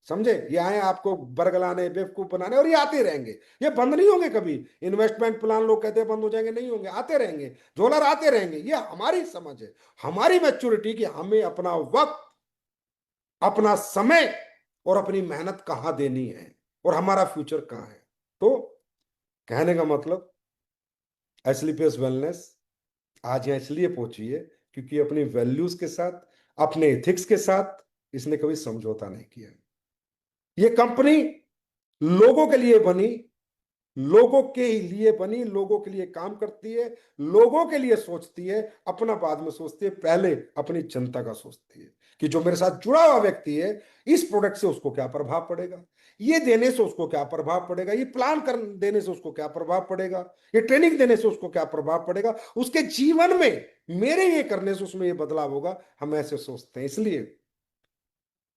समझे, ये आए आपको बरगलाने, बेवकूफ बनाने, और ये आते रहेंगे। ये बंद नहीं होंगे कभी। इन्वेस्टमेंट प्लान लोग कहते हैं बंद हो जाएंगे, नहीं होंगे, आते रहेंगे, झोलर आते रहेंगे। ये हमारी समझ है, हमारी मैच्योरिटी कि हमें अपना वक्त, अपना समय और अपनी मेहनत कहाँ देनी है, और हमारा फ्यूचर कहाँ है। तो कहने का मतलब, एसलीपीएस वेलनेस आज यहाँ इसलिए पहुंची है क्योंकि अपनी वैल्यूज के साथ, अपने एथिक्स के साथ इसने कभी समझौता नहीं किया। ये कंपनी लोगों के लिए बनी, लोगों के लिए बनी, लोगों के लिए काम करती है, लोगों के लिए सोचती है, अपना बाद में सोचती है, पहले अपनी जनता का सोचती है कि जो मेरे साथ जुड़ा हुआ व्यक्ति है, इस प्रोडक्ट से उसको क्या प्रभाव पड़ेगा, ये देने से उसको क्या प्रभाव पड़ेगा, ये प्लान कर देने से उसको क्या प्रभाव पड़ेगा, ये ट्रेनिंग देने से उसको क्या प्रभाव पड़ेगा, उसके जीवन में मेरे ये करने से उसमें ये बदलाव होगा। हम ऐसे सोचते हैं। इसलिए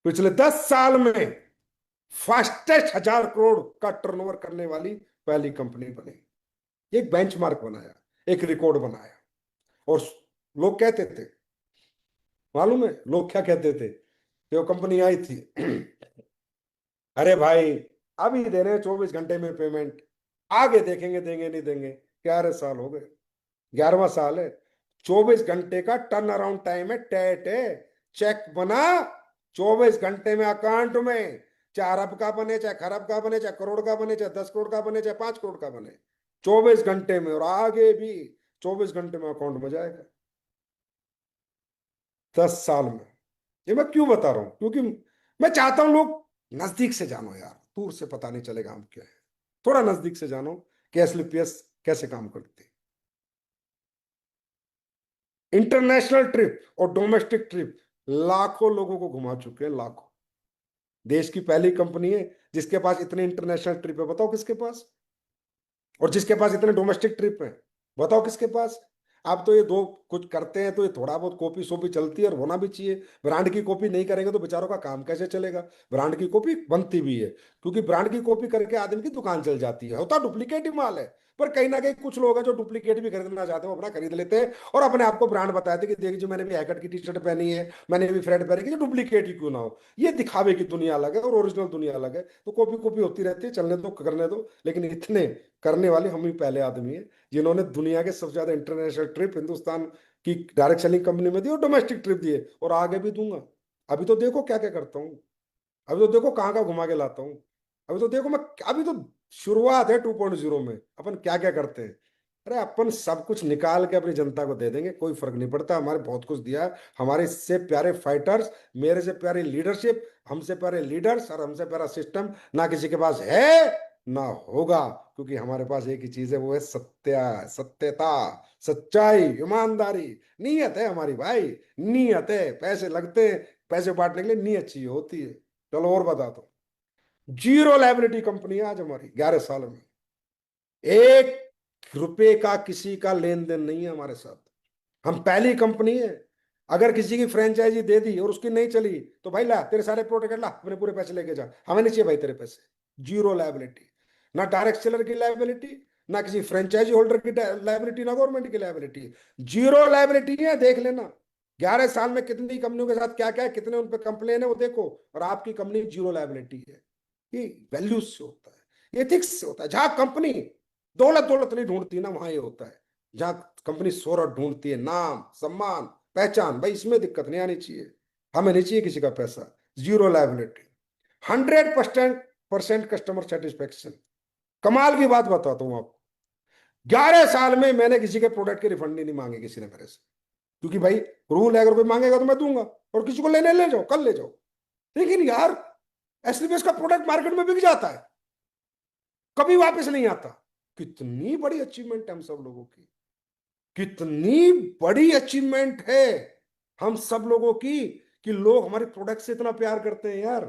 पिछले 10 साल में फास्टेस्ट 1000 करोड़ का टर्नओवर करने वाली पहली कंपनी बनी, एक बेंचमार्क बनाया, एक रिकॉर्ड बनाया। और लोग कहते थे, मालूम है लोग क्या कहते थे कि वो कंपनी आई थी अरे भाई अभी दे रहे हैं 24 घंटे में पेमेंट, आगे देखेंगे देंगे नहीं देंगे। 11 साल हो गए, 11वां साल है, 24 घंटे का टर्न अराउंड टाइम है, टेट है, चेक बना 24 घंटे में अकाउंट में, चाहे अरब का बने, चाहे खरब का बने, चाहे करोड़ का बने, चाहे 10 करोड़ का बने, चाहे 5 करोड़ का बने, 24 घंटे में, और आगे भी 24 घंटे में अकाउंट में जाएगा। 10 साल में। ये मैं क्यों बता रहा हूं? क्योंकि मैं चाहता हूं लोग नजदीक से जानो यार, दूर से पता नहीं चलेगा हम क्या है। थोड़ा नजदीक से जानो कि एसलीपीएस कैसे काम करती है। इंटरनेशनल ट्रिप और डोमेस्टिक ट्रिप लाखों लोगों को घुमा चुके हैं, लाखों। देश की पहली कंपनी है जिसके पास इतने इंटरनेशनल ट्रिप है, बताओ किसके पास। और जिसके पास इतने डोमेस्टिक ट्रिप है, बताओ किसके पास। आप तो ये दो कुछ करते हैं तो ये थोड़ा बहुत कॉपी शोपी चलती है और होना भी चाहिए। ब्रांड की कॉपी नहीं करेंगे तो बेचारों का काम कैसे चलेगा। ब्रांड की कॉपी बनती भी है, क्योंकि ब्रांड की कॉपी करके आदमी की दुकान चल जाती है, होता डुप्लीकेट ही माल है। पर कहीं ना कहीं कुछ लोग हैं जो डुप्लीकेट भी खरीदना चाहते हैं, वो अपना खरीद लेते हैं और अपने आप को ब्रांड बताते हैं कि देखिए मैंने भी हैकट की टी शर्ट पहनी है, मैंने भी फ्रेड पहनी है, डुप्लीकेट ही क्यों ना हो। ये दिखावे की दुनिया अलग है और ओरिजिनल दुनिया अलग है। तो कॉपी कॉपी होती रहती है, चलने दो करने दो, लेकिन इतने करने वाले हम ही पहले आदमी हैं जिन्होंने दुनिया के सबसे ज्यादा इंटरनेशनल ट्रिप हिंदुस्तान की डायरेक्ट सेलिंग कंपनी में दी और डोमेस्टिक ट्रिप दिए, और आगे भी दूंगा। अभी तो देखो क्या क्या करता हूँ, अभी तो देखो कहाँ कहाँ घुमा के लाता हूँ। अभी तो देखो मैं, अभी तो शुरुआत है 2.0 में, अपन क्या क्या करते हैं। अरे अपन सब कुछ निकाल के अपनी जनता को दे देंगे, कोई फर्क नहीं पड़ता। हमारे बहुत कुछ दिया है, हमारे इससे प्यारे फाइटर्स, मेरे से प्यारी लीडरशिप, हमसे प्यारे लीडर्स और हमसे प्यारा सिस्टम ना किसी के पास है ना होगा। क्योंकि हमारे पास एक ही चीज है, वो है सत्यता, सच्चाई, ईमानदारी। नीयत है हमारी भाई, नीयत है। पैसे लगते हैं, पैसे बांटने के लिए नीयत चाहिए होती है। चलो और बता दो। जीरो लायबिलिटी कंपनी है आज हमारी, 11 साल में 1 रुपए का किसी का लेन देन नहीं है हमारे साथ। हम पहली कंपनी है, अगर किसी की फ्रेंचाइजी दे दी और उसकी नहीं चली तो भाई ला तेरे सारे प्रोडक्ट, ला अपने पूरे पैसे लेके जा, हमें नहीं चाहिए भाई तेरे पैसे। जीरो लायबिलिटी, ना डायरेक्ट सेलर की लायबिलिटी, ना किसी फ्रेंचाइजी होल्डर की लायबिलिटी, ना गवर्नमेंट की लायबिलिटी। जीरो लायबिलिटी है, देख लेना 11 साल में कितनी कंपनियों के साथ क्या क्या है, कितने उन पर कंप्लेन है वो देखो। और आपकी कंपनी जीरो लायबिलिटी है। ये वैल्यूज से होता है, एथिक्स से होता है। जहां कंपनी दौलत दौलत नहीं ढूंढती ना, वहां ये होता है। जहां कंपनी शोहरत ढूंढती है, नाम सम्मान पहचान, भाई इसमें दिक्कत नहीं आनी चाहिए। हमें नहीं चाहिए किसी का पैसा। Zero liability, 100% customer satisfaction. कमाल की बात बताता हूँ आपको, 11 साल में मैंने किसी के प्रोडक्ट के रिफंड नहीं मांगे किसी ने मेरे से। क्योंकि भाई रूल है, अगर कोई मांगेगा तो मैं दूंगा, और किसी को लेने ले जाओ, कल ले जाओ। लेकिन यार एसलीपीएस का प्रोडक्ट मार्केट में बिक जाता है, कभी वापस नहीं आता। कितनी बड़ी अचीवमेंट है हम सब लोगों की, कितनी बड़ी अचीवमेंट है हम सब लोगों की, कि लोग हमारे प्रोडक्ट से इतना प्यार करते हैं यार।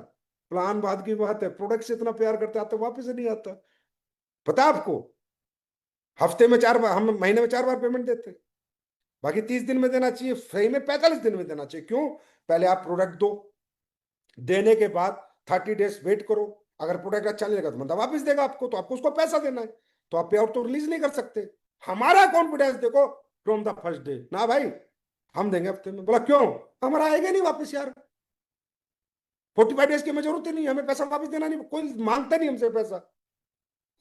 प्लान बाद की बात है, प्रोडक्ट से इतना प्यार करते आते वापस नहीं आता। पता है आपको, हफ्ते में 4 बार, हम महीने में 4 बार पेमेंट देते हैं। बाकी 30 दिन में देना चाहिए, फ्री में 45 दिन में देना चाहिए। क्यों? पहले आप प्रोडक्ट दो, देने के बाद 30 डेज वेट करो। अगर प्रोडक्ट अच्छा नहीं लगा तो बंदा वापस देगा आपको, तो आपको उसको पैसा देना है। तो आप पे आउट तो रिलीज नहीं कर सकते। हमारा कॉन्फिडेंस देखो, फ्रॉम द फर्स्ट डे, ना भाई हम देंगे हफ्ते में। बोला क्यों? हमारा आएगा नहीं वापस यार, 45 डेज की हमें जरूरत ही नहीं, हमें पैसा वापस देना नहीं, कोई मांगता नहीं हमसे पैसा।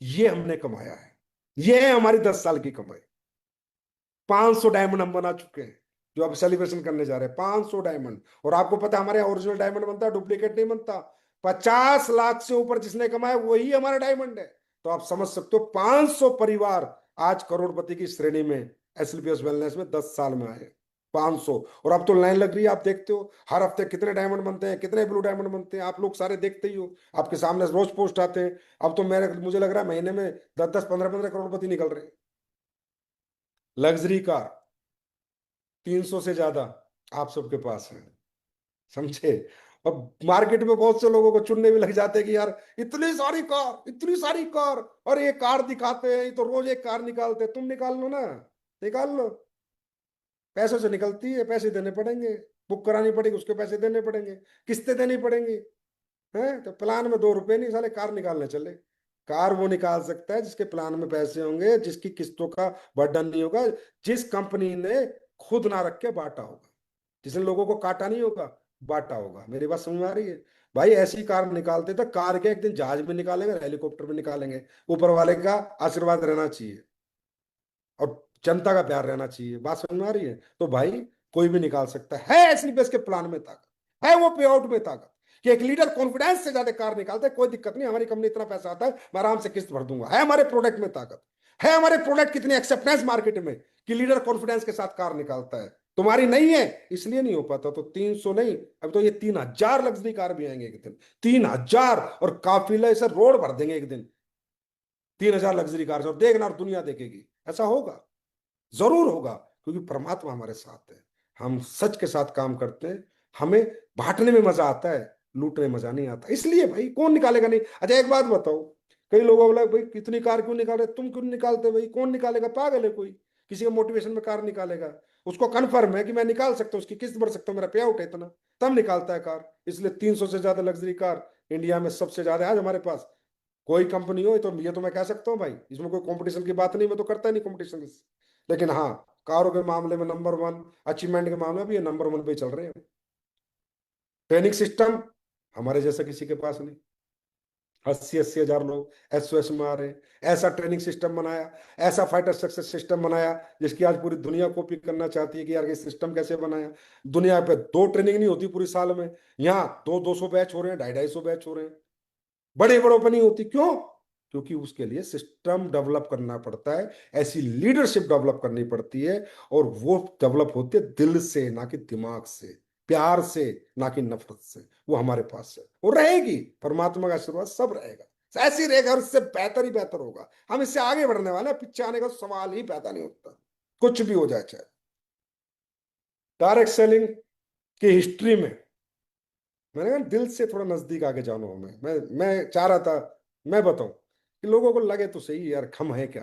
ये हमने कमाया है, ये है हमारी 10 साल की कमाई। 500 डायमंड हम बना चुके हैं, जो अब सेलिब्रेशन करने जा रहे हैं, 500 डायमंड। और आपको पता है हमारे यहाँ ओरिजिनल डायमंड बनता है, डुप्लीकेट नहीं बनता। 50 लाख से ऊपर जिसने कमाया वही हमारा डायमंड है। तो आप समझ सकते हो 500 परिवार आज करोड़पति की श्रेणी में एसएलपीएस वेलनेस में 10 साल में आए। 500। और अब तो लाइन लग रही है, आप देखते हो हर हफ्ते कितने डायमंड बनते हैं, कितने ब्लू डायमंड बनते हैं, आप लोग सारे देखते ही हो, आपके सामने रोज पोस्ट आते हैं। अब तो मेरे मुझे लग रहा है महीने में 10-10 15-15 करोड़पति निकल रहे हैं। लग्जरी कार 300 से ज्यादा आप सबके पास है, समझे। अब मार्केट में बहुत से लोगों को चुनने भी लग जाते हैं कि यार इतनी सारी कार, इतनी सारी कार, और ये कार दिखाते हैं, ये तो रोज एक कार निकालते हैं। तुम निकाल लो ना, निकाल लो। पैसों से निकलती है, पैसे देने पड़ेंगे, बुक करानी पड़ेगी, उसके पैसे देने पड़ेंगे, किस्तें देनी पड़ेंगी। हैं तो प्लान में 2 रुपए नहीं, साले कार निकालने चले। कार वो निकाल सकता है जिसके प्लान में पैसे होंगे, जिसकी किस्तों का बर्डन नहीं होगा, जिस कंपनी ने खुद ना रख के बांटा होगा, जिसने लोगों को काटा नहीं होगा, बांटा होगा। मेरी बात समझ में आ रही है? भाई ऐसी कार निकालते तो कार के एक दिन जहाज में निकालेंगे, हेलीकॉप्टर में निकालेंगे। ऊपर वाले का आशीर्वाद रहना चाहिए और जनता का प्यार रहना चाहिए। बात समझ में आ रही है? तो भाई कोई भी निकाल सकता है ऐसी बेस के प्लान में ताकत है, वो पे आउट में ताकत, कि एक लीडर कॉन्फिडेंस से ज्यादा कार निकालता है, कोई दिक्कत नहीं, हमारी कंपनी इतना पैसा आता है, मैं आराम से किस्त भर दूंगा। है हमारे प्रोडक्ट में ताकत, है हमारे प्रोडक्ट कितनी एक्सेप्टेंस मार्केट में, कि लीडर कॉन्फिडेंस के साथ कार निकालता है। तुम्हारी नहीं है इसलिए नहीं हो पाता। तो 300 नहीं, अब तो ये 3000 लग्जरी कार भी आएंगे एक दिन, 3000, और काफिले से रोड भर देंगे एक दिन 3000 लग्जरी कार से, और देखना और दुनिया देखेगी। ऐसा होगा, जरूर होगा, क्योंकि परमात्मा हमारे साथ है। हम सच के साथ काम करते हैं, हमें बांटने में मजा आता है। लूटने मजा नहीं आता, इसलिए भाई कौन निकालेगा नहीं। अच्छा एक बात बताओ, कई लोगों बोला भाई कितनी कार क्यों निकाल रहे, तुम क्यों नहीं निकालते, भाई कौन निकालेगा, पागल है कोई, किसी का मोटिवेशन में कार निकालेगा, उसको कन्फर्म है कि मैं निकाल सकता हूँ, उसकी किस्त भर सकता हूँ, मेरा पे आउट है इतना, तब निकालता है कार। इसलिए 300 से ज्यादा लग्जरी कार इंडिया में सबसे ज्यादा है आज हमारे पास। कोई कंपनी हो तो ये तो मैं कह सकता हूँ भाई, इसमें कोई कंपटीशन की बात नहीं, मैं तो करता ही नहीं कंपटीशन। लेकिन हाँ, कारों के मामले में नंबर वन, अचीवमेंट के मामले में भी ये नंबर वन पे चल रहे हैं। ट्रेनिंग सिस्टम हमारे जैसा किसी के पास नहीं, 80-80 हजार लोग एसओएस में आ रहे हैं। ऐसा ट्रेनिंग सिस्टम बनाया, ऐसा फाइटर सक्सेस सिस्टम बनाया, जिसकी आज पूरी दुनिया कॉपी करना चाहती है कि यार ये सिस्टम कैसे बनाया। दुनिया पे 2 ट्रेनिंग नहीं होती पूरी साल में, यहाँ 200-200 बैच हो रहे हैं, 250-250 बैच हो रहे हैं, बड़े बड़ों पर नहीं होती, क्यों? क्योंकि उसके लिए सिस्टम डेवलप करना पड़ता है, ऐसी लीडरशिप डेवलप करनी पड़ती है, और वो डेवलप होती है दिल से, ना कि दिमाग से, प्यार से, ना कि नफरत से। वो हमारे पास है, वो रहेगी, परमात्मा का आशीर्वाद सब रहेगा, ऐसे ही रहेगा, और इससे बेहतर ही बेहतर होगा। हम इससे आगे बढ़ने वाले हैं, पीछे आने का सवाल ही पैदा नहीं होता, कुछ भी हो जाए चाहे। डायरेक्ट सेलिंग की हिस्ट्री में मैंने कहा दिल से थोड़ा नजदीक आके जानो हमें, मैं चाह रहा था मैं बताऊं कि लोगों को लगे तो सही यार, खम है क्या,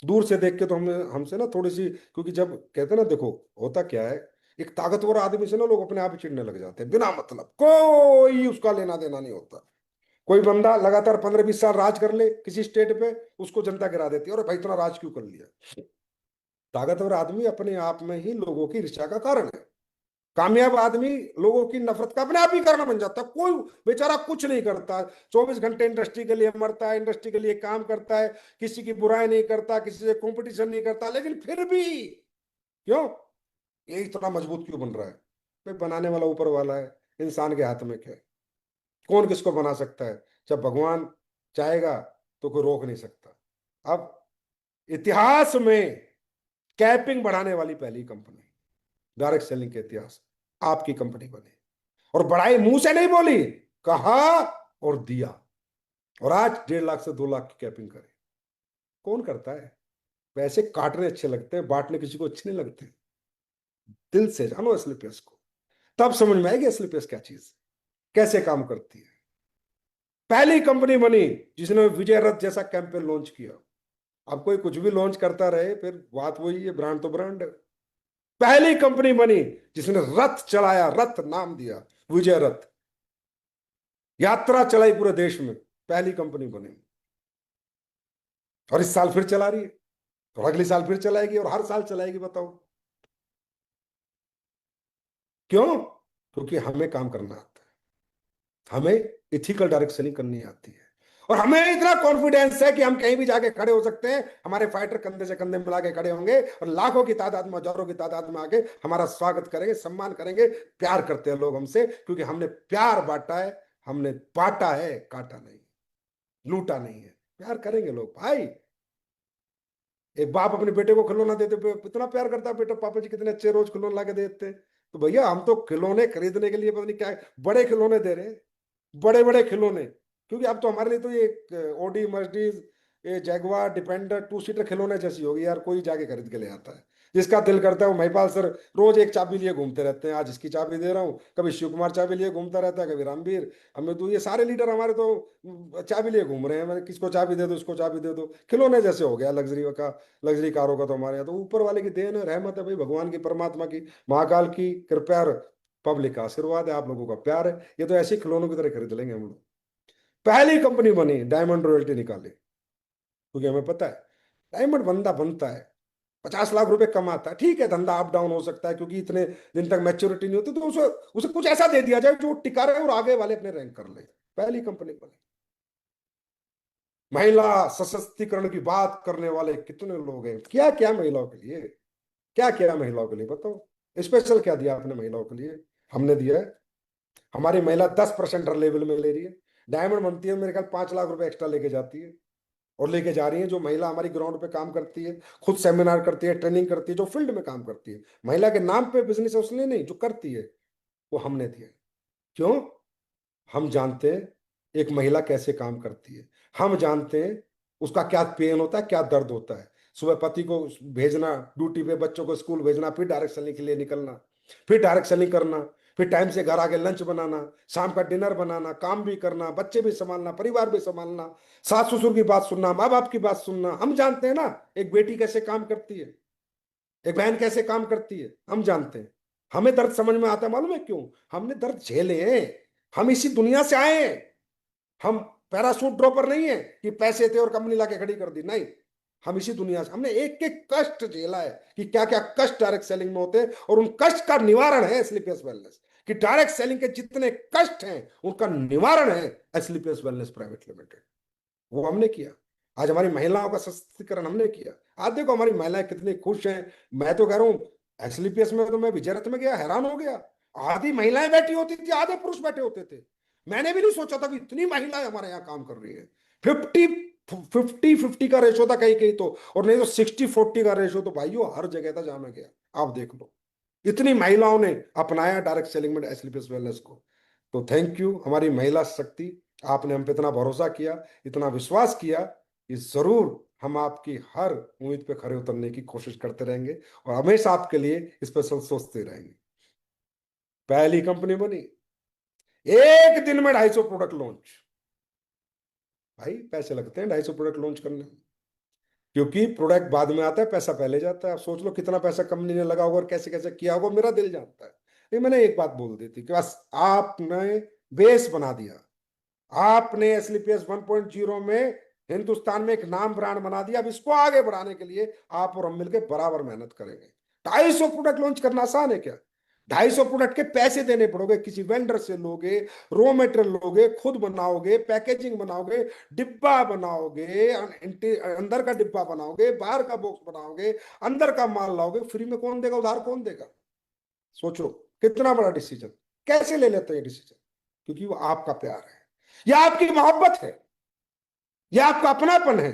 दूर से देख के तो हमें हमसे ना थोड़ी सी, क्योंकि जब कहते हैं ना, देखो होता क्या है, एक ताकतवर आदमी से ना लोग अपने आप ही चिढ़ने लग जाते हैं, बिना मतलब कोई उसका लेना देना नहीं होता। कोई बंदा लगातार 15-20 साल राज कर ले किसी स्टेट पे, उसको जनता गिरा देती है, और भाई इतना राज क्यों कर लिया। ताकतवर आदमी अपने आप में ही लोगों की ईर्ष्या का कारण है। कामयाब आदमी लोगों की नफरत का अपने आप ही कारण बन जाता है। कोई बेचारा कुछ नहीं करता, 24 घंटे इंडस्ट्री के लिए मरता है, इंडस्ट्री के लिए काम करता है, किसी की बुराई नहीं करता, किसी से कंपटीशन नहीं करता, लेकिन फिर भी क्यों, ये इतना मजबूत क्यों बन रहा है? भाई बनाने वाला ऊपर वाला है, इंसान के हाथ में क्या है, कौन किसको बना सकता है? जब भगवान चाहेगा तो कोई रोक नहीं सकता। अब इतिहास में कैपिंग बढ़ाने वाली पहली कंपनी, डायरेक्ट सेलिंग के इतिहास, आपकी कंपनी बनी, और बढ़ाई मुंह से नहीं बोली, कहा और दिया, और आज 1.5 लाख से 2 लाख की कैपिंग करे। कौन करता है? पैसे काटने अच्छे लगते हैं, बांटने किसी को अच्छे नहीं लगते। दिल से जानो असली पेस को, तब समझ में आएगी असली पेस क्या चीज, कैसे काम करती है। पहली कंपनी बनी जिसने विजय रथ जैसा कैंपेन लॉन्च किया। अब कोई कुछ भी लॉन्च करता रहे, फिर बात वही है, ब्रांड तो ब्रांड है। पहली कंपनी बनी जिसने रथ चलाया, रथ नाम दिया विजय रथ, यात्रा चलाई पूरे देश में, पहली कंपनी बनी, और इस साल फिर चला रही है, और अगले साल फिर चलाएगी, और हर साल चलाएगी। बताओ क्यों? क्योंकि हमें काम करना आता है, हमें इथिकल डायरेक्ट सेलिंग करनी आती है, और हमें इतना कॉन्फिडेंस है कि हम कहीं भी जाके खड़े हो सकते हैं, हमारे फाइटर कंधे से कंधे मिला के खड़े होंगे, और लाखों की तादाद में, हजारों की तादाद में आके हमारा स्वागत करेंगे, सम्मान करेंगे। प्यार करते हैं लोग हमसे, क्योंकि हमने प्यार बांटा है, हमने बांटा है, काटा नहीं, लूटा नहीं है। प्यार करेंगे लोग भाई। एक बाप अपने बेटे को खिलौना देते इतना प्यार करता है, बेटा पापा जी कितने अच्छे रोज खिलौना ला के देते हैं। तो भैया हम तो खिलौने खरीदने के लिए पता नहीं क्या बड़े खिलौने दे रहे हैं, बड़े बड़े खिलौने। क्योंकि अब तो हमारे लिए तो ये ओडी मर्सिडीज, ये जैगवार डिफेंडर 2 सीटर खिलौने जैसी होगी यार, कोई जाके खरीद के ले आता है। जिसका दिल करता है वो महिपाल सर रोज एक चाबी लिए घूमते रहते हैं, आज इसकी चाबी दे रहा हूँ, कभी शिव कुमार चाबी लिए घूमता रहता है, कभी रामवीर, हमें तो ये सारे लीडर हमारे तो चाबी लिए घूम रहे हैं। मैंने किसको चाबी दे दो, इसको चाबी दे दो, खिलौने जैसे हो गया लग्जरी का, लग्जरी कारों का। तो हमारे यहाँ तो ऊपर वाले की देन है, रहमत है भाई, भगवान की, परमात्मा की, महाकाल की कृपा और पब्लिक का आशीर्वाद है, आप लोगों का प्यार है। ये तो ऐसे ही खिलौनों की तरह खरीद लेंगे हम लोग। पहली कंपनी बनी डायमंड रॉयल्टी निकाली, क्योंकि हमें पता है डायमंड बंदा बनता है 50 लाख रुपए कमाता है, ठीक है धंधा अप डाउन हो सकता है, क्योंकि इतने दिन तक मैच्योरिटी नहीं होती, तो उसे उसे कुछ ऐसा दे दिया जाए जो टिका रहे और आगे वाले अपने रैंक कर ले। पहली कंपनी बनी। महिला सशक्तिकरण की बात करने वाले कितने लोग हैं, क्या क्या महिलाओं के लिए, क्या क्या महिलाओं के लिए बताओ, स्पेशल क्या दिया आपने महिलाओं के लिए? हमने दिया है। हमारी महिला 10% हर लेवल में ले रही है, डायमंड बनती है मेरे ख्याल 5 लाख रुपए एक्स्ट्रा लेके जाती है, और लेके जा रही है। जो महिला हमारी ग्राउंड पे काम करती है, खुद सेमिनार करती है, ट्रेनिंग करती है, जो फील्ड में काम करती है, महिला के नाम पे बिजनेस है उसने नहीं, जो करती है वो हमने दिया है। क्यों? हम जानते हैं एक महिला कैसे काम करती है, हम जानते हैं उसका क्या पेन होता है, क्या दर्द होता है। सुबह पति को भेजना ड्यूटी पे, बच्चों को स्कूल भेजना, फिर डायरेक्ट सेलिंग के लिए निकलना, फिर डायरेक्ट सेलिंग करना, फिर टाइम से घर आके लंच बनाना, शाम का डिनर बनाना, काम भी करना, बच्चे भी संभालना, परिवार भी संभालना, सास ससुर की बात सुनना, माँ बाप की बात सुनना। हम जानते हैं ना एक बेटी कैसे काम करती है, एक बहन कैसे काम करती है, हम जानते हैं। हमें दर्द समझ में आता है, मालूम है क्यों? हमने दर्द झेले हैं। हम इसी दुनिया से आए हैं। हम पैराशूट ड्रॉपर नहीं है कि पैसे थे और कंपनी लाके खड़ी कर दी, नहीं। हम इसी दुनिया से, हमने एक एक कष्ट झेला है कि क्या क्या कष्ट डायरेक्ट सेलिंग में होते हैं, और उन कष्ट का निवारण है एसलीपीएस वेलनेस। कि डायरेक्ट सेलिंग के जितने कष्ट हैं उनका निवारण है एसलीपीएस वेलनेस प्राइवेट लिमिटेड। वो हमने किया। आज हमारी महिलाओं का सशक्तिकरण हमने किया। आज देखो हमारी महिलाएं कितनी खुश हैं। मैं तो कह रहा हूं एसलीपीएस में तो मैं विजय रथ में गया, हैरान हो गया। आधी महिलाएं बैठी होती थी, आधे पुरुष बैठे होते थे। मैंने भी नहीं सोचा था कि इतनी महिलाएं हमारे यहाँ काम कर रही है। 50-50 का रेशो था कहीं कहीं तो, और नहीं तो 60-40 का रेशो तो भाइयों हर जगह था जहां मैं गया। आप देख लो, इतनी महिलाओं ने अपनाया डायरेक्ट सेलिंग में एसलीपीएस वेलनेस को। तो थैंक यू हमारी महिला शक्ति। आपने हम पे इतना भरोसा किया, इतना विश्वास किया कि जरूर हम आपकी हर उम्मीद पे खरे उतरने की कोशिश करते रहेंगे, और हमेशा आपके लिए स्पेशल सोचते रहेंगे। पहली कंपनी बनी, एक दिन में 250 प्रोडक्ट लॉन्च। भाई पैसे लगते हैं 250 प्रोडक्ट लॉन्च करने में, क्योंकि प्रोडक्ट बाद में आता है, पैसा पहले जाता है। आप सोच लो कितना पैसा कंपनी ने लगा होगा और कैसे कैसे किया होगा, मेरा दिल जानता है। ये मैंने एक बात बोल दी थी कि बस आपने बेस बना दिया। आपने एसलीपीएस 1.0 में हिंदुस्तान में एक नाम ब्रांड बना दिया। अब इसको आगे बढ़ाने के लिए आप और हम मिलकर बराबर मेहनत करेंगे। 250 प्रोडक्ट लॉन्च करना आसान है क्या? 250 प्रोडक्ट के पैसे देने पड़ोगे, किसी वेंडर से लोगे, रॉ मटेरियल लोगे, खुद बनाओगे, पैकेजिंग बनाओगे, डिब्बा बनाओगे, अंदर का डिब्बा बनाओगे, बाहर का बॉक्स बनाओगे, अंदर का माल लाओगे। फ्री में कौन देगा? उधार कौन देगा? सोचो कितना बड़ा डिसीजन। कैसे ले लेते हैं डिसीजन? क्योंकि वो आपका प्यार है, या आपकी मोहब्बत है, या आपका अपनापन है,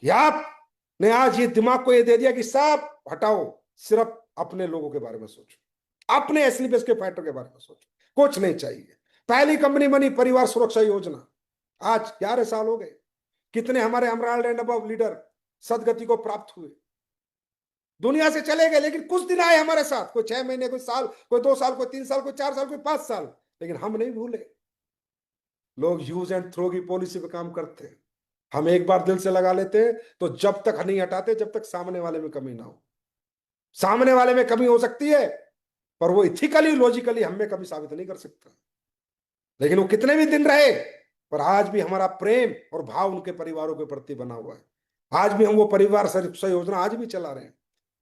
कि आपने आज ये दिमाग को ये दे दिया कि सब हटाओ, सिर्फ अपने लोगों के बारे में सोचो, अपने एसलीपीएस के फाइटर के बारे में सोचो, कुछ नहीं चाहिए। पहली कंपनी बनी परिवार सुरक्षा योजना, आज 11 साल हो गए। कितने हमारे एमराल्ड एंड अबव लीडर सदगति को प्राप्त हुए, दुनिया से चले गए, लेकिन कुछ दिन आए हमारे साथ, कोई 6 महीने, कोई साल, कोई 2 साल, कोई 3 साल, कोई 4 साल, कोई 5 साल, लेकिन हम नहीं भूले। लोग यूज एंड थ्रो की पॉलिसी पे काम करते हैं। हम एक बार दिल से लगा लेते हैं तो जब तक नहीं हटाते जब तक सामने वाले में कमी ना हो। सामने वाले में कमी हो सकती है, पर वो इथिकली लॉजिकली हम में कमी साबित नहीं कर सकता। लेकिन वो कितने भी दिन रहे, पर आज भी हमारा प्रेम और भाव उनके परिवारों के प्रति बना हुआ है। आज भी हम वो परिवार सुरक्षा योजना आज भी चला रहे हैं।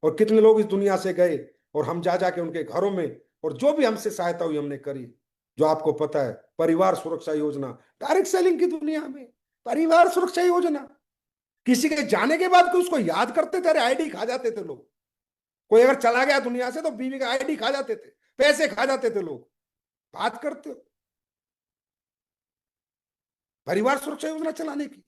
और कितने लोग इस दुनिया से गए और हम जा जाके उनके घरों में, और जो भी हमसे सहायता हुई हमने करी। जो आपको पता है परिवार सुरक्षा योजना डायरेक्ट सेलिंग की दुनिया में, परिवार सुरक्षा योजना, किसी के जाने के बाद कोई उसको याद करते थे? अरे आईडी खा जाते थे लोग। कोई अगर चला गया दुनिया से तो बीवी का आईडी खा जाते थे, पैसे खा जाते थे लोग। बात करते हो परिवार सुरक्षा योजना चलाने की,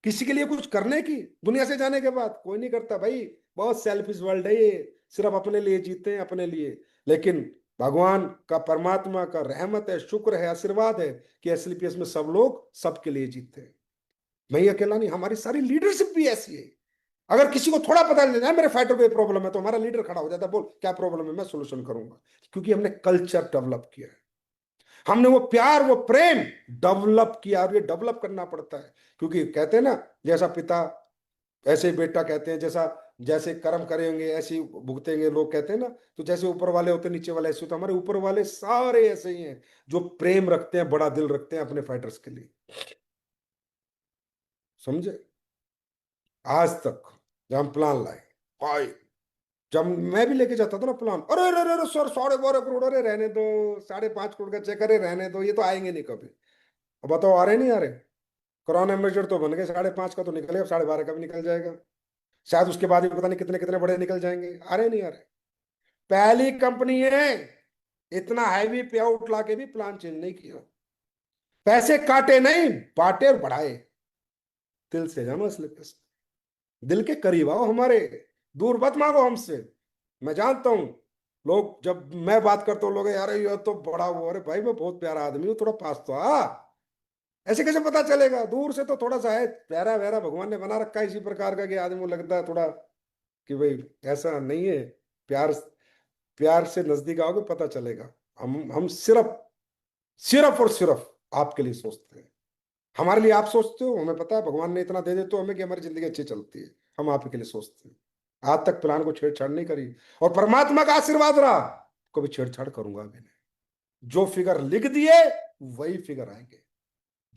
किसी के लिए कुछ करने की, दुनिया से जाने के बाद कोई नहीं करता भाई। बहुत सेल्फिश वर्ल्ड है ये, सिर्फ अपने लिए जीते हैं, अपने लिए। लेकिन भगवान का, परमात्मा का रहमत है, शुक्र है, आशीर्वाद है कि एसलीपीएस में सब लोग सबके लिए जीते हैं। मैं ही अकेला नहीं, हमारी सारी लीडरशिप भी ऐसी है। अगर किसी को थोड़ा पता चल जाए मेरे फाइटर को प्रॉब्लम है, तो हमारा लीडर खड़ा हो जाता है, बोल क्या प्रॉब्लम है, मैं सोल्यूशन करूंगा। क्योंकि हमने कल्चर डेवलप किया है, हमने वो प्यार, वो प्रेम डेवलप किया, और ये डेवलप करना पड़ता है। क्योंकि कहते हैं ना, जैसा पिता ऐसे ही बेटा, कहते हैं जैसा, जैसे कर्म करेंगे ऐसे ही भुगतेंगे, लोग कहते हैं ना। तो जैसे ऊपर वाले होते नीचे वाले ऐसे होते, हमारे ऊपर वाले सारे ऐसे ही हैं, जो प्रेम रखते हैं, बड़ा दिल रखते हैं अपने फाइटर्स के लिए। समझे? आज तक जब हम प्लान लाए, भाई जब मैं भी लेके जाता था ना प्लान, अरे अरे अरे सर 12.5 करोड़, अरे रहने दो, 5.5 करोड़ का चेक, अरे रहने दो, ये तो आएंगे नहीं कभी। अब बताओ आ रहे नहीं आ रहे? कोरोना एम्बेसडर तो बन गए, 5.5 का तो निकले, अब 12.5 का भी निकल जाएगा। शायद उसके बाद भी पता नहीं कितने कितने बड़े निकल जाएंगे। आ रहे नहीं आ रहे? पहली कंपनी है इतना हैवी पे आउट ला के भी प्लान चेंज नहीं किया। पैसे काटे नहीं, बांटे और बढ़ाए। दिल से जानो इसलिए पैसे, दिल के करीब आओ हमारे, दूर मत मांगो हमसे। मैं जानता हूं लोग, जब मैं बात करता हूँ लोग, यार ये तो बड़ा वो, अरे भाई मैं बहुत प्यारा आदमी हूँ, थोड़ा पास तो आ। ऐसे कैसे पता चलेगा? दूर से तो थोड़ा सा है, प्यारा वैरा भगवान ने बना रखा है इसी प्रकार का कि आदमी को लगता है थोड़ा कि भाई ऐसा नहीं है। प्यार, प्यार से नजदीक आओगे पता चलेगा। हम सिर्फ सिर्फ और सिर्फ आपके लिए सोचते हैं। हमारे लिए आप सोचते हो, हमें पता है भगवान ने इतना दे देते हो हमें कि हमारी जिंदगी अच्छी चलती है। हम आप ही के लिए सोचते हैं। आज तक प्लान को छेड़छाड़ नहीं करी, और परमात्मा का आशीर्वाद रहा, कभी छेड़छाड़ करूंगा भी नहीं। जो फिगर लिख दिए वही फिगर आएंगे।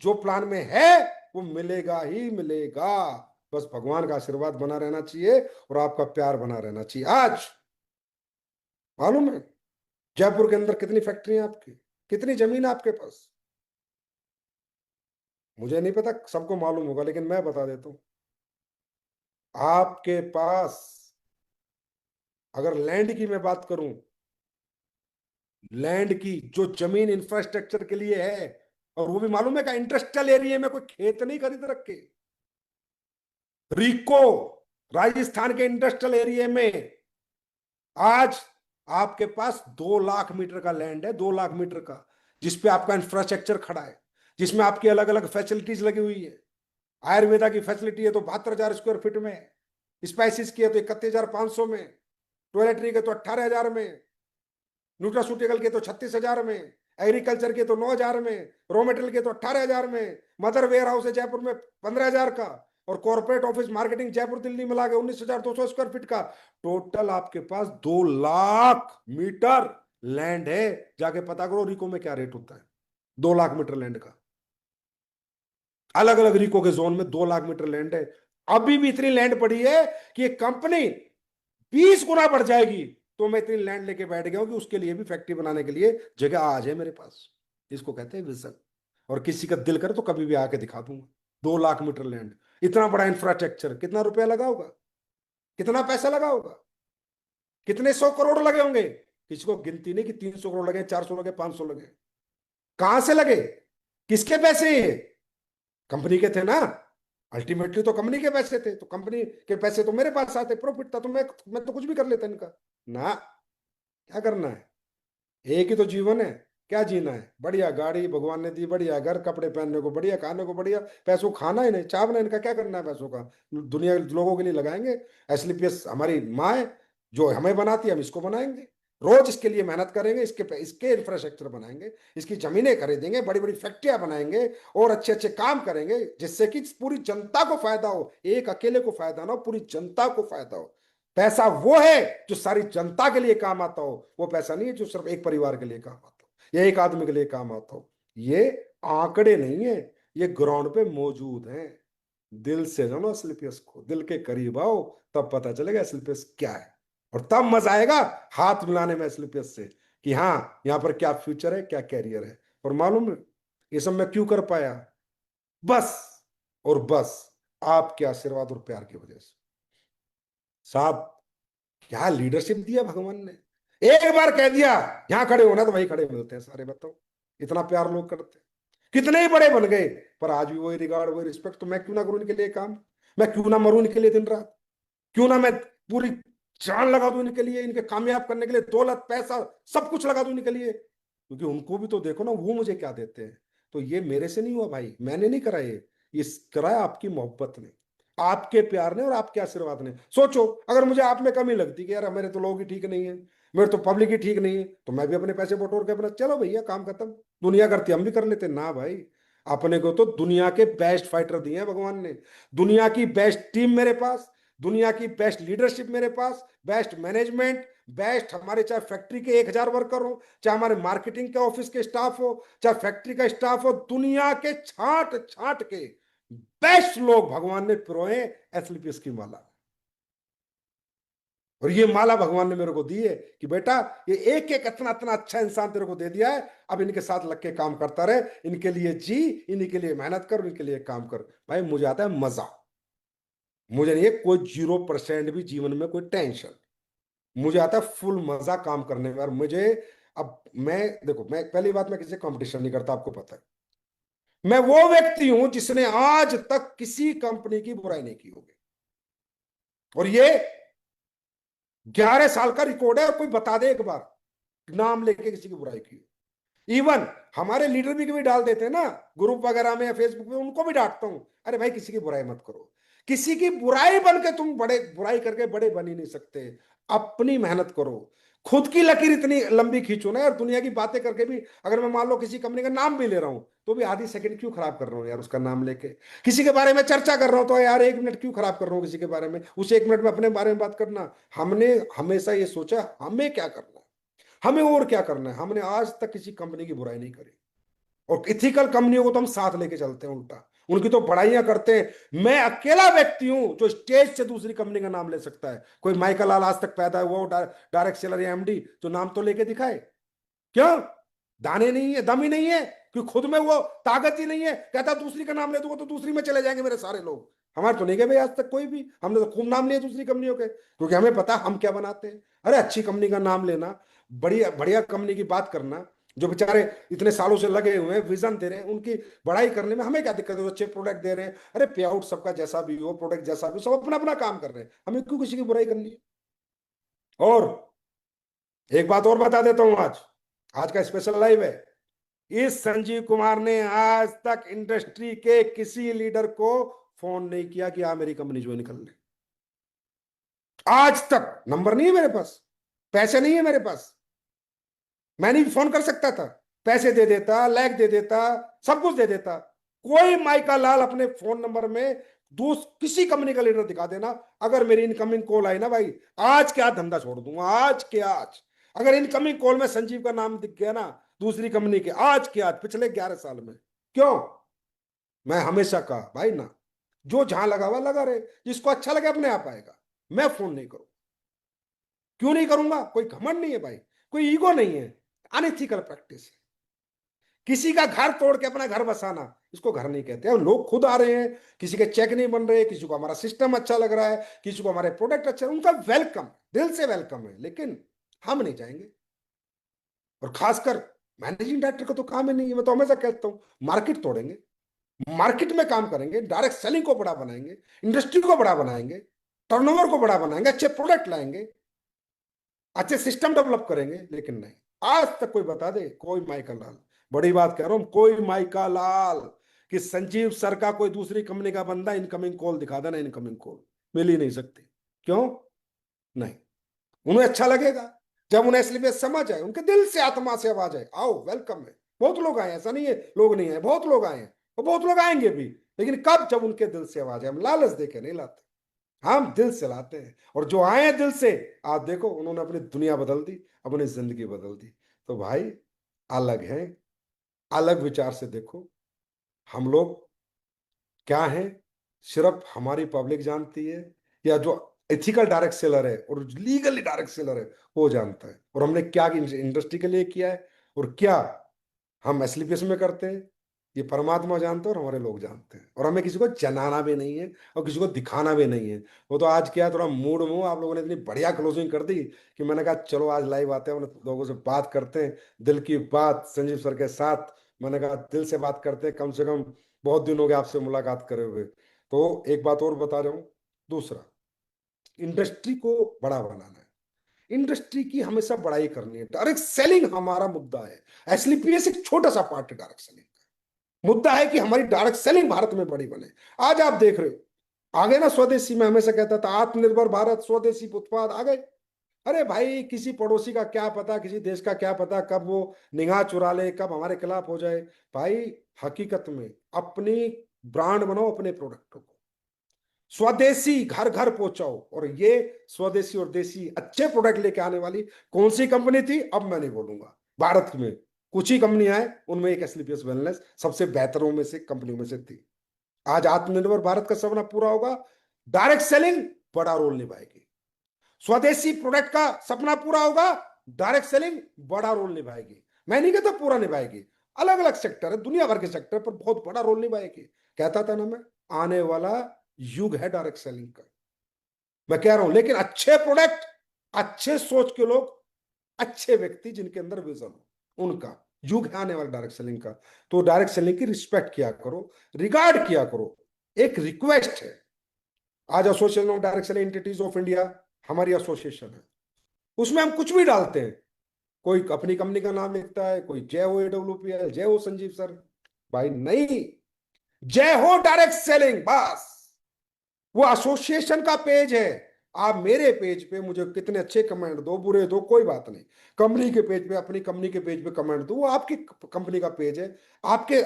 जो प्लान में है वो मिलेगा ही मिलेगा। बस भगवान का आशीर्वाद बना रहना चाहिए और आपका प्यार बना रहना चाहिए। आज मालूम है जयपुर के अंदर कितनी फैक्ट्री है आपकी, कितनी जमीन है आपके पास? मुझे नहीं पता, सबको मालूम होगा, लेकिन मैं बता देता हूं। आपके पास अगर लैंड की मैं बात करूं, लैंड की जो जमीन इंफ्रास्ट्रक्चर के लिए है, और वो भी मालूम है का इंडस्ट्रियल एरिया में, कोई खेत नहीं खरीद रखे। रिको राजस्थान के इंडस्ट्रियल एरिया में आज आपके पास 2 लाख मीटर का लैंड है, 2 लाख मीटर का, जिसपे आपका इंफ्रास्ट्रक्चर खड़ा है, जिसमें आपकी अलग अलग फैसिलिटीज लगी हुई है। आयुर्वेदा की फैसिलिटी है तो 72,000 स्क्वायर फीट में, स्पाइसिस की है तो 31,500 में, टॉयलेटरी के तो 18,000 में, न्यूट्रास्यूटिकल के तो 36,000 में, एग्रीकल्चर के तो 9,000 में, रॉ मटेरियल के तो 18,000 में, मदर वेयर हाउस है जयपुर में 15,000 का, और corporate office marketing Jaipur Delhi मिला के 19,200 स्क्वायर फीट का। टोटल आपके पास 2 लाख मीटर लैंड है। जाके पता करो रिको में क्या रेट होता है 2 लाख मीटर लैंड का। अलग अलग रिको के जोन में 2 लाख मीटर लैंड है। अभी भी इतनी लैंड पड़ी है कि एक कंपनी 20 गुना बढ़ जाएगी तो मैं इतनी लैंड लेके बैठ गया हूं कि उसके लिए भी फैक्ट्री बनाने के लिए जगह आज है मेरे पास। इसको कहते हैं विजन। और किसी का दिल करे तो कभी भी आके दिखा दूंगा। 2 लाख मीटर लैंड, इतना बड़ा इंफ्रास्ट्रक्चर, कितना रुपया लगा होगा, कितना पैसा लगा होगा, कितने 100 करोड़ लगे होंगे। किसी को गिनती नहीं कि 300 करोड़ लगे, 400 लगे, 500 लगे। कहां से लगे, किसके पैसे ये? कंपनी के थे ना। अल्टीमेटली तो कंपनी के पैसे थे, तो कंपनी के पैसे तो मेरे पास आते, प्रॉफिट था तो मैं तो कुछ भी कर लेता इनका ना। क्या करना है, एक ही तो जीवन है, क्या जीना है? बढ़िया गाड़ी भगवान ने दी, बढ़िया घर, कपड़े पहनने को बढ़िया, खाने को बढ़िया, पैसों को खाना ही नहीं चावना, इनका क्या करना है पैसों का? दुनिया के लोगों के लिए लगाएंगे। एसलीपीएस हमारी माँ है जो हमें बनाती है, हम इसको बनाएंगे। रोज इसके लिए मेहनत करेंगे, इसके इंफ्रास्ट्रक्चर बनाएंगे, इसकी जमीनें खरीदेंगे, बड़ी बड़ी फैक्ट्रियां बनाएंगे और अच्छे अच्छे काम करेंगे, जिससे कि पूरी जनता को फायदा हो। एक अकेले को फायदा ना हो, पूरी जनता को फायदा हो। पैसा वो है जो सारी जनता के लिए काम आता हो, वो पैसा नहीं है जो सिर्फ एक परिवार के लिए काम आता हो या एक आदमी के लिए काम आता हो। ये आंकड़े नहीं है, ये ग्राउंड पे मौजूद हैं। दिल से जानो एसएलपीएस को, दिल के करीब आओ, तब पता चलेगा एसएलपीएस क्या है। और तब मजा आएगा हाथ मिलाने में एसएलपीएस से कि हाँ यहाँ पर क्या फ्यूचर है, क्या कैरियर है। और मालूम है ये सब मैं क्यों कर पाया? बस और बस आपके आशीर्वाद और प्यार की वजह से। साहब क्या लीडरशिप दिया भगवान ने। एक बार कह दिया यहां खड़े होना तो वही खड़े मिलते हैं सारे। बताओ इतना प्यार लोग करते हैं, कितने ही बड़े बन गए पर आज भी वही रिगार्ड, वही रिस्पेक्ट। तो मैं क्यों ना करूं इनके लिए काम? मैं क्यों ना मरूं इनके लिए दिन रात? क्यों ना मैं पूरी जान लगा दूं इनके लिए, इनके कामयाब करने के लिए, दौलत पैसा सब कुछ लगा दूं इनके लिए? क्योंकि उनको भी तो देखो ना, वो मुझे क्या देते हैं। तो ये मेरे से नहीं हुआ भाई, मैंने नहीं करा ये कराया आपकी मोहब्बत ने, आपके प्यार ने और आपके आशीर्वाद ने। सोचो अगर मुझे आप में कमी लगती कि यार मेरे तो लोग ही ठीक नहीं है, मेरे तो पब्लिक ही ठीक नहीं है, तो मैं भी अपने पैसे बटोर के अपना चलो भैया काम खत्म, दुनिया करती हम भी कर लेते ना भाई। अपने को तो दुनिया के बेस्ट फाइटर दिए हैं भगवान ने, दुनिया की बेस्ट टीम मेरे पास, दुनिया की बेस्ट लीडरशिप मेरे पास, बेस्ट मैनेजमेंट, बेस्ट हमारे चाहे फैक्ट्री के 1,000 वर्कर हो, चाहे हमारे मार्केटिंग के ऑफिस के स्टाफ हो, चाहे फैक्ट्री का स्टाफ हो, दुनिया के छांट छांट के बेस्ट लोग भगवान ने पिरोए एसएलपीएस की माला। और ये माला भगवान ने मेरे को दी है कि बेटा ये एक एक इतना इतना अच्छा इंसान तेरे को दे दिया है, अब इनके साथ लग के काम करता रहे, इनके लिए जी, इन्हीं के लिए मेहनत कर, इनके लिए काम कर। भाई मुझे आता है मजा, मुझे नहीं है कोई 0% भी जीवन में कोई टेंशन। मुझे आता है फुल मजा काम करने में। और मुझे अब मैं देखो, मैं पहली बात मैं किसी से कंपटीशन नहीं करता, आपको पता है। मैं वो व्यक्ति हूं जिसने आज तक किसी कंपनी की बुराई नहीं की होगी, और ये 11 साल का रिकॉर्ड है। और कोई बता दे एक बार नाम लेके किसी की बुराई की। इवन हमारे लीडर भी कभी डाल देते हैं ना ग्रुप वगैरह में या फेसबुक पे, उनको भी डांटता हूं, अरे भाई किसी की बुराई मत करो। किसी की बुराई बन के तुम बड़े, बुराई करके बड़े बन ही नहीं सकते। अपनी मेहनत करो, खुद की लकीर इतनी लंबी खींचो ना यार, दुनिया की बातें करके भी अगर मैं मान लो किसी कंपनी का नाम भी ले रहा हूं तो भी आधी सेकंड क्यों खराब कर रहा हूँ यार उसका नाम लेके। किसी के बारे में चर्चा कर रहा हूं तो यार 1 मिनट क्यों खराब कर रहा हूँ किसी के बारे में, उस 1 मिनट में अपने बारे में बात करना। हमने हमेशा ये सोचा हमें क्या करना है, हमें और क्या करना है। हमने आज तक किसी कंपनी की बुराई नहीं करी, और इथिकल कंपनियों को तो हम साथ लेके चलते हैं उल्टा, उनकी तो बड़ाइयां करते हैं। मैं अकेला व्यक्ति हूं जो स्टेज से दूसरी कंपनी का नाम ले सकता है। कोई माइकल लाल आज तक पैदा हुआ डायरेक्ट सेलर या एमडी तो नाम तो लेके दिखाए। क्यों? दाने नहीं है, दम ही नहीं है, कि खुद में वो ताकत ही नहीं है। कहता दूसरी का नाम ले दूंगा तो दूसरी में चले जाएंगे मेरे सारे लोग। हमारे तो नहीं गए भाई आज तक कोई भी, हमने तो खूब नाम लिए दूसरी कंपनियों के, क्योंकि हमें पता हम क्या बनाते हैं। अरे अच्छी कंपनी का नाम लेना, बढ़िया बढ़िया कंपनी की बात करना, जो बेचारे इतने सालों से लगे हुए हैं, विजन दे रहे हैं, उनकी बड़ाई करने में हमें क्या दिक्कत है। वो अच्छे प्रोडक्ट दे रहे हैं, अरे पे आउट सबका जैसा भी हो, प्रोडक्ट जैसा भी हो, सब अपना अपना काम कर रहे हैं, हमें क्यों किसी की बुराई करनी है। और एक बात और बता देता हूं, आज आज का स्पेशल लाइव है। इस संजीव कुमार ने आज तक इंडस्ट्री के किसी लीडर को फोन नहीं किया कि आप मेरी कंपनी ज्वाइन कर ले। आज तक नंबर नहीं है मेरे पास, पैसे नहीं है मेरे पास, मैंने भी फोन कर सकता था, पैसे दे देता, लैग दे देता, सब कुछ दे देता। कोई माइका लाल अपने फोन नंबर में किसी कंपनी का लीडर दिखा देना, अगर मेरी इनकमिंग कॉल आई ना भाई, आज के आज धंधा छोड़ दूंगा, आज के आज। अगर इनकमिंग कॉल में संजीव का नाम दिख गया ना दूसरी कंपनी के, आज के आज पिछले 11 साल में। क्यों? मैं हमेशा कहा भाई ना, जो जहां लगा हुआ लगा रहे, जिसको अच्छा लगे अपने आप आएगा। मैं फोन नहीं करूं, क्यों नहीं करूंगा? कोई घमंड नहीं है भाई, कोई ईगो नहीं है, अनएथिकल प्रैक्टिस है। किसी का घर तोड़ के अपना घर बसाना, इसको घर नहीं कहते। और लोग खुद आ रहे हैं, किसी के चेक नहीं बन रहे, किसी को हमारा सिस्टम अच्छा लग रहा है, किसी को हमारे प्रोडक्ट अच्छा, उनका वेलकम, दिल से वेलकम है, लेकिन हम नहीं जाएंगे। और खासकर मैनेजिंग डायरेक्टर का तो काम ही नहीं है। मैं तो हमेशा कहता हूं मार्केट तोड़ेंगे, मार्केट में काम करेंगे, डायरेक्ट सेलिंग को बड़ा बनाएंगे, इंडस्ट्री को बड़ा बनाएंगे, टर्नओवर को बड़ा बनाएंगे, अच्छे प्रोडक्ट लाएंगे, अच्छे सिस्टम डेवलप करेंगे। लेकिन नहीं, आज तक कोई बता दे, कोई माइका लाल, बड़ी बात कह रहा हूं, कोई माइका लाल कि संजीव सर का कोई दूसरी कंपनी का बंदा इनकमिंग कॉल दिखा देना, इनकमिंग कॉल मिल ही नहीं सकती। क्यों नहीं? उन्हें अच्छा लगेगा जब उन्हें इसलिए समझ आए, उनके दिल से आत्मा से आवाज आए, आओ वेलकम है। बहुत लोग आए, ऐसा नहीं है लोग नहीं आए, बहुत लोग आए हैं और बहुत लोग आएंगे भी। लेकिन कब? जब उनके दिल से आवाज आए। हम लालच देके नहीं लाते, हम दिल से लाते हैं। और जो आए हैं दिल से, आप देखो उन्होंने अपनी दुनिया बदल दी, अपनी जिंदगी बदल दी। तो भाई अलग है, अलग विचार से देखो। हम लोग क्या है, सिर्फ हमारी पब्लिक जानती है, या जो एथिकल डायरेक्ट सेलर है और लीगली डायरेक्ट सेलर है वो जानता है। और हमने क्या इंडस्ट्री के लिए किया है और क्या हम एसलीपीएस में करते हैं, ये परमात्मा जानते हैं और हमारे लोग जानते हैं। और हमें किसी को जनाना भी नहीं है और किसी को दिखाना भी नहीं है। वो तो आज क्या है, थोड़ा मूड में आप लोगों ने इतनी बढ़िया क्लोजिंग कर दी कि मैंने कहा चलो आज लाइव आते हैं, लोगों से बात करते हैं, दिल की बात संजीव सर के साथ। मैंने कहा दिल से बात करते हैं, कम से कम बहुत दिन हो गए आपसे मुलाकात करे हुए। तो एक बात और बता रहा हूँ, दूसरा, इंडस्ट्री को बड़ा बनाना है, इंडस्ट्री की हमेशा बड़ाई करनी है। डायरेक्ट सेलिंग हमारा मुद्दा है, एसलीपीएस एक छोटा सा पार्ट है डायरेक्ट सेलिंग का। मुद्दा है कि हमारी डायरेक्ट सेलिंग भारत में बड़ी बने। आज आप देख रहे हो आगे ना स्वदेशी, में हमेशा कहता था आत्मनिर्भर भारत, स्वदेशी उत्पाद आ गए। अरे भाई किसी पड़ोसी का क्या पता, किसी देश का क्या पता कब वो निगाह चुरा ले, कब हमारे खिलाफ हो जाए। भाई हकीकत में अपनी ब्रांड बनाओ, अपने प्रोडक्टों को स्वदेशी घर घर पहुंचाओ। और ये स्वदेशी और देसी अच्छे प्रोडक्ट लेके आने वाली कौन सी कंपनी थी अब मैं नहीं बोलूंगा, भारत में कुछ ही कंपनियां हैं, उनमें एक एसलीपीएस वेलनेस सबसे बेहतरों में से कंपनियों में से थी। आज आत्मनिर्भर भारत का सपना पूरा होगा, डायरेक्ट सेलिंग बड़ा रोल निभाएगी। स्वदेशी प्रोडक्ट का सपना पूरा होगा, डायरेक्ट सेलिंग बड़ा रोल निभाएगी। मैं नहीं कहता पूरा निभाएगी, अलग अलग सेक्टर है, दुनिया भर के सेक्टर पर बहुत बड़ा रोल निभाएगी। कहता था ना मैं, आने वाला युग है डायरेक्ट सेलिंग का, मैं कह रहा हूं। लेकिन अच्छे प्रोडक्ट, अच्छे सोच के लोग, अच्छे व्यक्ति जिनके अंदर विजन हो, उनका युग है आने वाला डायरेक्ट सेलिंग का। तो डायरेक्ट सेलिंग की रिस्पेक्ट किया करो, रिगार्ड किया करो। एक रिक्वेस्ट है, आज association of direct selling entities of India हमारी एसोसिएशन है, उसमें हम कुछ भी डालते हैं। कोई अपनी कंपनी का नाम लिखता है, कोई जय हो AWPL, जय हो संजीव सर। भाई नहीं, जय हो डायरेक्ट सेलिंग बस। वो एसोसिएशन का पेज है, आप मेरे पेज पे मुझे कितने अच्छे कमेंट दो, बुरे दो, कोई बात नहीं। कंपनी के पेज पे, अपनी कंपनी के पेज पे कमेंट दो, वो आपकी कंपनी का पेज है। आपके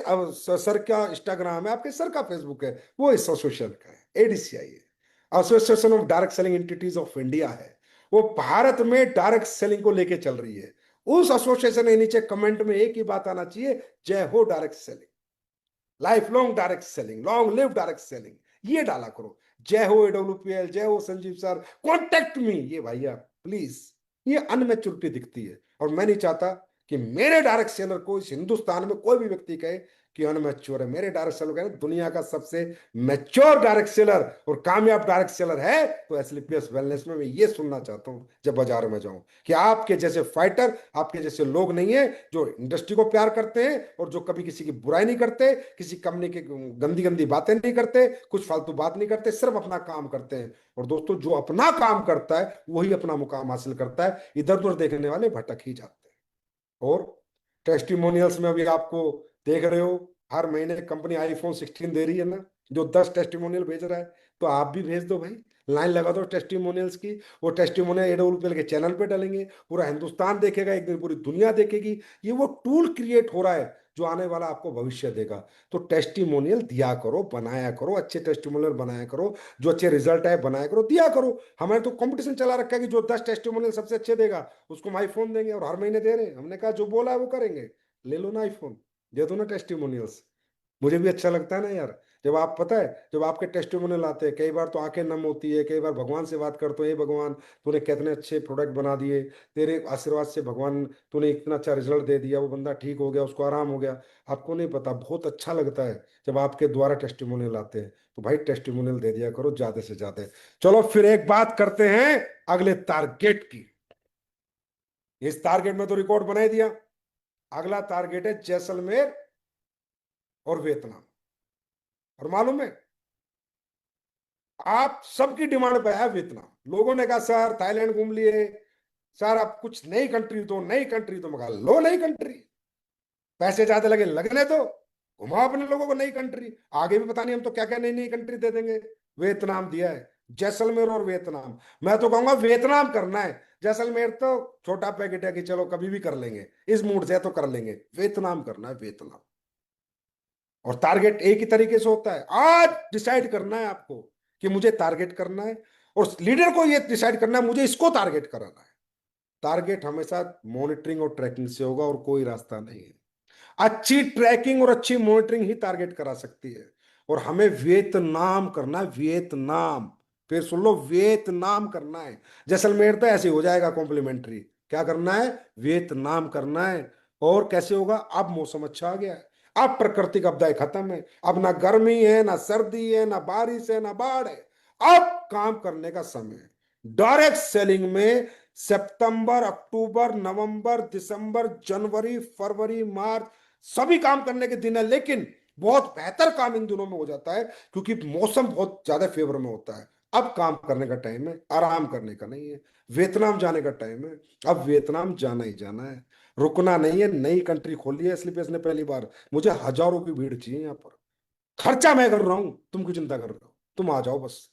सर का इंस्टाग्राम है, आपके सर का फेसबुक है, वो एसोसिएशन का है, एडीसीआई है, association of direct selling entities of India है। वो भारत में डायरेक्ट सेलिंग को लेके चल रही है। उस एसोसिएशन के नीचे कमेंट में एक ही बात आना चाहिए, जय हो direct selling, life long direct selling, long live direct selling, ये डाला करो। जय हो एडब्ल्यूपीएल, जय हो संजीव सर, कॉन्टेक्ट मी, ये भैया प्लीज। ये अनमेच्योरिटी दिखती है, और मैं नहीं चाहता कि मेरे डायरेक्ट सेलर को इस हिंदुस्तान में कोई भी व्यक्ति कहे कि अनमेच्योर है। मेरे डायरेक्ट सेलर कहे दुनिया का सबसे मैच्योर डायरेक्ट सेलर और कामयाब डायरेक्ट सेलर है तो एसलीपीएस वेलनेस में मैं ये सुनना चाहता हूं जब बाजार में जाऊं, कि आपके जैसे फाइटर, आपके जैसे लोग नहीं है जो इंडस्ट्री को प्यार करते हैं और जो कभी किसी की बुराई नहीं करते, किसी कंपनी की गंदी गंदी बातें नहीं करते, कुछ फालतू बात नहीं करते, सिर्फ अपना काम करते हैं। और दोस्तों, जो अपना काम करता है वही अपना मुकाम हासिल करता है, इधर उधर देखने वाले भटक ही जाते हैं। और टेस्टिमोनियल्स में अभी आपको देख रहे हो, हर महीने कंपनी आईफोन 16 दे रही है ना, जो 10 टेस्टिमोनियल भेज रहा है, तो आप भी भेज दो भाई, लाइन लगा दो टेस्टिमोनियल्स की। वो टेस्टिमोनियल एडब्ल्यूपीएल के चैनल पे डालेंगे, पूरा हिंदुस्तान देखेगा, एक दिन पूरी दुनिया देखेगी। ये वो टूल क्रिएट हो रहा है जो आने वाला आपको भविष्य देगा। तो टेस्टिमोनियल दिया करो, बनाया करो, अच्छे टेस्टिमोनियल बनाया करो, जो अच्छे रिजल्ट है बनाया करो, दिया करो। हमारे तो कंपटीशन चला रखा है कि जो 10 टेस्टिमोनियल सबसे अच्छे देगा उसको हम आईफोन देंगे, और हर महीने दे रहे हैं। हमने कहा जो बोला है वो करेंगे, ले लो ना आईफोन, दे दो ना टेस्टिमोनियल्स। मुझे भी अच्छा लगता है ना यार, जब आप पता है, जब आपके टेस्टिमोनियल आते हैं, कई बार तो आंखें नम होती है, कई बार भगवान से बात करते हो, हे भगवान तूने कितने अच्छे प्रोडक्ट बना दिए, तेरे आशीर्वाद से भगवान तूने इतना अच्छा रिजल्ट दे दिया, वो बंदा ठीक हो गया, उसको आराम हो गया। आपको नहीं पता, बहुत अच्छा लगता है जब आपके द्वारा टेस्टिमोनियल आते हैं। तो भाई टेस्टिमोनियल दे दिया करो ज्यादा से ज्यादा। चलो फिर एक बात करते हैं अगले टारगेट की। इस टारगेट में तो रिकॉर्ड बना ही दिया। अगला टारगेट है जैसलमेर और वियतनाम। और मालूम है, आप सबकी डिमांड पे है वियतनाम। लोगों ने कहा सर थाईलैंड घूम लिए, सर आप कुछ नई कंट्री दो, नई कंट्री तो मगा लो, नई कंट्री, पैसे ज्यादा लगे लगने दो, घुमाओ अपने लोगों को नई कंट्री। आगे भी पता नहीं हम तो क्या क्या नई नई कंट्री दे देंगे। वियतनाम दिया है, जैसलमेर और वियतनाम। मैं तो कहूंगा वियतनाम करना है, जैसलमेर तो छोटा पैकेट है कि चलो कभी भी कर लेंगे, इस मूड से तो कर लेंगे। वियतनाम करना है, वियतनाम। और टारगेट एक ही तरीके से होता है, आज डिसाइड करना है आपको कि मुझे टारगेट करना है, और लीडर को ये डिसाइड करना है मुझे इसको टारगेट कराना है। टारगेट हमेशा मॉनिटरिंग और ट्रैकिंग से होगा, और कोई रास्ता नहीं है। अच्छी ट्रैकिंग और अच्छी मॉनिटरिंग ही टारगेट करा सकती है। और हमें वियतनाम करना है, वियतनाम। फिर सुन लो, वियतनाम करना है। जैसलमेर तो ऐसे हो जाएगा कॉम्प्लीमेंट्री, क्या करना है, वियतनाम करना है। और कैसे होगा, अब मौसम अच्छा आ गया है, अब प्राकृतिक आपदाएं खत्म है, अब ना गर्मी है, ना सर्दी है, ना बारिश है, ना बाढ़ है। अब काम करने का समय है डायरेक्ट सेलिंग में। सितंबर, अक्टूबर, नवंबर, दिसंबर, जनवरी, फरवरी, मार्च, सभी काम करने के दिन है, लेकिन बहुत बेहतर काम इन दिनों में हो जाता है क्योंकि मौसम बहुत ज्यादा फेवर में होता है। अब काम करने का टाइम है, आराम करने का नहीं है। वियतनाम जाने का टाइम है, अब वियतनाम जाना ही जाना है, रुकना नहीं है। नई कंट्री खोली है इसलिए इसने पहली बार, मुझे हजारों की भीड़ चाहिए यहाँ पर। खर्चा मैं कर रहा हूं, तुम क्यों चिंता कर रहे हो, तुम आ जाओ बस।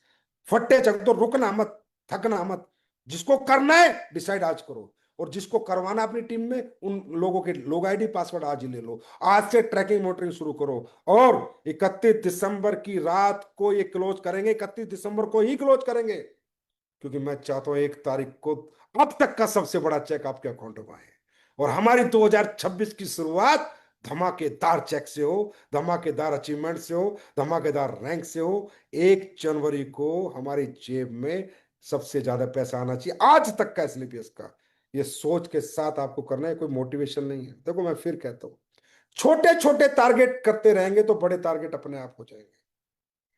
फट्टे चक दो, रुकना मत, थकना मत। जिसको करना है डिसाइड आज करो, और जिसको करवाना अपनी टीम में, उन लोगों के लोग आईडी पासवर्ड आज ही ले लो। आज से ट्रैकिंग मॉनिटरिंग शुरू करो, और 31 दिसंबर की रात को ये क्लोज करेंगे, 31 दिसंबर को ही क्लोज करेंगे, क्योंकि मैं चाहता हूं 1 तारीख को अब तक का सबसे बड़ा चेक आपके अकाउंट में आए, और हमारी 2026 की शुरुआत धमाकेदार चेक से हो, धमाकेदार अचीवमेंट से हो, धमाकेदार रैंक से हो। 1 जनवरी को हमारी जेब में सबसे ज्यादा पैसा आना चाहिए आज तक का एसलीपीएस का। ये सोच के साथ आपको करना है, कोई मोटिवेशन नहीं है। देखो मैं फिर कहता हूं, छोटे छोटे टारगेट करते रहेंगे तो बड़े टारगेट अपने आप हो जाएंगे।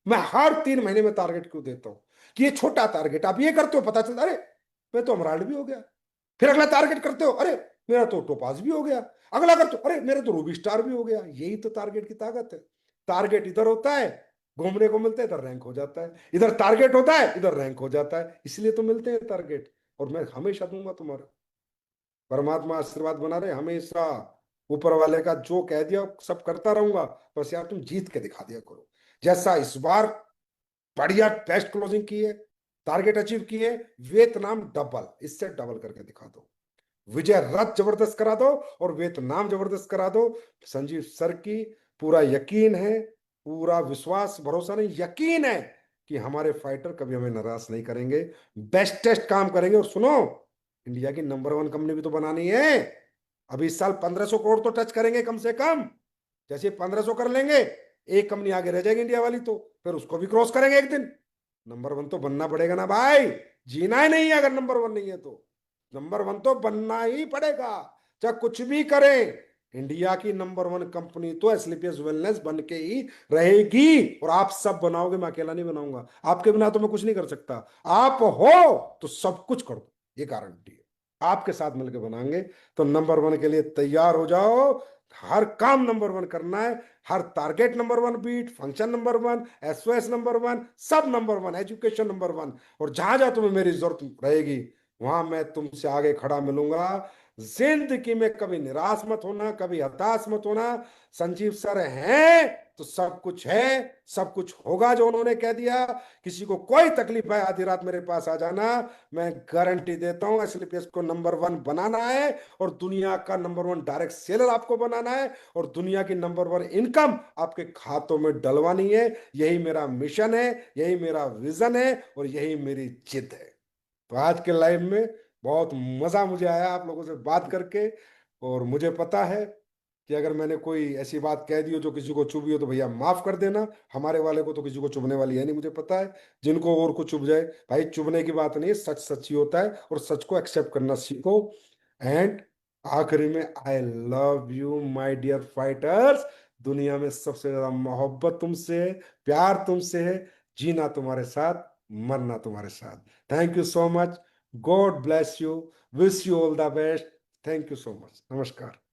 मैं हर 3 महीने में टारगेट क्यों देता हूं, कि ये छोटा टारगेट आप ये करते हो, पता चलता अरे मैं तो अमराल्ड भी हो गया। फिर अगला टारगेट करते हो, अरे मेरा तो टोपाज भी हो गया। अगला करते हो, अरे मेरे तो रूबी स्टार भी हो गया। यही तो टारगेट की ताकत है। टारगेट इधर होता है, घूमने को मिलता है, इधर रैंक हो जाता है, इधर टारगेट होता है, इधर रैंक हो जाता है, इसलिए तो मिलते हैं टारगेट। और मैं हमेशा दूंगा तुम्हारा, परमात्मा आशीर्वाद बना रहे हमेशा। ऊपर वाले का जो कह दिया सब करता रहूंगा, बस यार तुम जीत के दिखा दिया करो। जैसा इस बार बढ़िया बेस्ट क्लोजिंग की है, टारगेट अचीव किए, वियतनाम डबल, इससे डबल करके दिखा दो, विजय रथ जबरदस्त करा दो और वियतनाम जबरदस्त करा दो। संजीव सर की पूरा यकीन है, पूरा विश्वास भरोसा नहीं, यकीन है कि हमारे फाइटर कभी हमें निराश नहीं करेंगे, बेस्टेस्ट काम करेंगे। और सुनो, इंडिया की नंबर वन कंपनी भी तो बनानी है। अभी इस साल 1500 करोड़ तो टच करेंगे कम से कम। जैसे 1500 कर लेंगे, एक कंपनी आगे रह जाएगी इंडिया वाली, तो फिर उसको भी क्रॉस करेंगे एक दिन। नंबर वन तो बनना पड़ेगा ना भाई, जीना ही नहीं है अगर नंबर वन नहीं है तो। नंबर वन तो बनना ही पड़ेगा, चाहे कुछ भी करें। इंडिया की नंबर वन कंपनी तो एस्क्लेपियस वेलनेस बन के ही रहेगी, और आप सब बनाओगे, मैं अकेला नहीं बनाऊंगा, आपके बिना तो मैं कुछ नहीं कर सकता। आप हो तो सब कुछ कर दो, ये गारंटी है। आपके साथ मिलकर बनाएंगे, तो नंबर वन के लिए तैयार हो जाओ। हर काम नंबर वन करना है, हर target number one, beat function number one, SOS number one, सब number one, education number one. और जहां जहां तुम्हें मेरी जरूरत रहेगी, वहां मैं तुमसे आगे खड़ा मिलूंगा। जिंदगी में कभी निराश मत होना, कभी हताश मत होना। संजीव सर हैं तो सब कुछ है, सब कुछ होगा जो उन्होंने कह दिया। किसी को कोई तकलीफ है, आधी रात मेरे पास आ जाना, मैं गारंटी देता हूं एसलीपीएस को नंबर वन बनाना है, और दुनिया का नंबर वन डायरेक्ट सेलर आपको बनाना है, और दुनिया की नंबर वन इनकम आपके खातों में डलवानी है। यही मेरा मिशन है, यही मेरा विजन है, और यही मेरी जिद है। तो आज के लाइव में बहुत मजा मुझे आया आप लोगों से बात करके। और मुझे पता है कि अगर मैंने कोई ऐसी बात कह दी हो जो किसी को चुभी हो, तो भैया माफ कर देना। हमारे वाले को तो किसी को चुभने वाली है नहीं, मुझे पता है। जिनको और को चुभ जाए, भाई चुभने की बात नहीं है, सच सच ही होता है, और सच को एक्सेप्ट करना सीखो। एंड आखिरी में, I love you my dear fighters. दुनिया में सबसे ज्यादा मोहब्बत तुमसे है, प्यार तुमसे है, जीना तुम्हारे साथ, मरना तुम्हारे साथ। Thank you so much, God bless you, wish you all the best. Thank you so much, नमस्कार।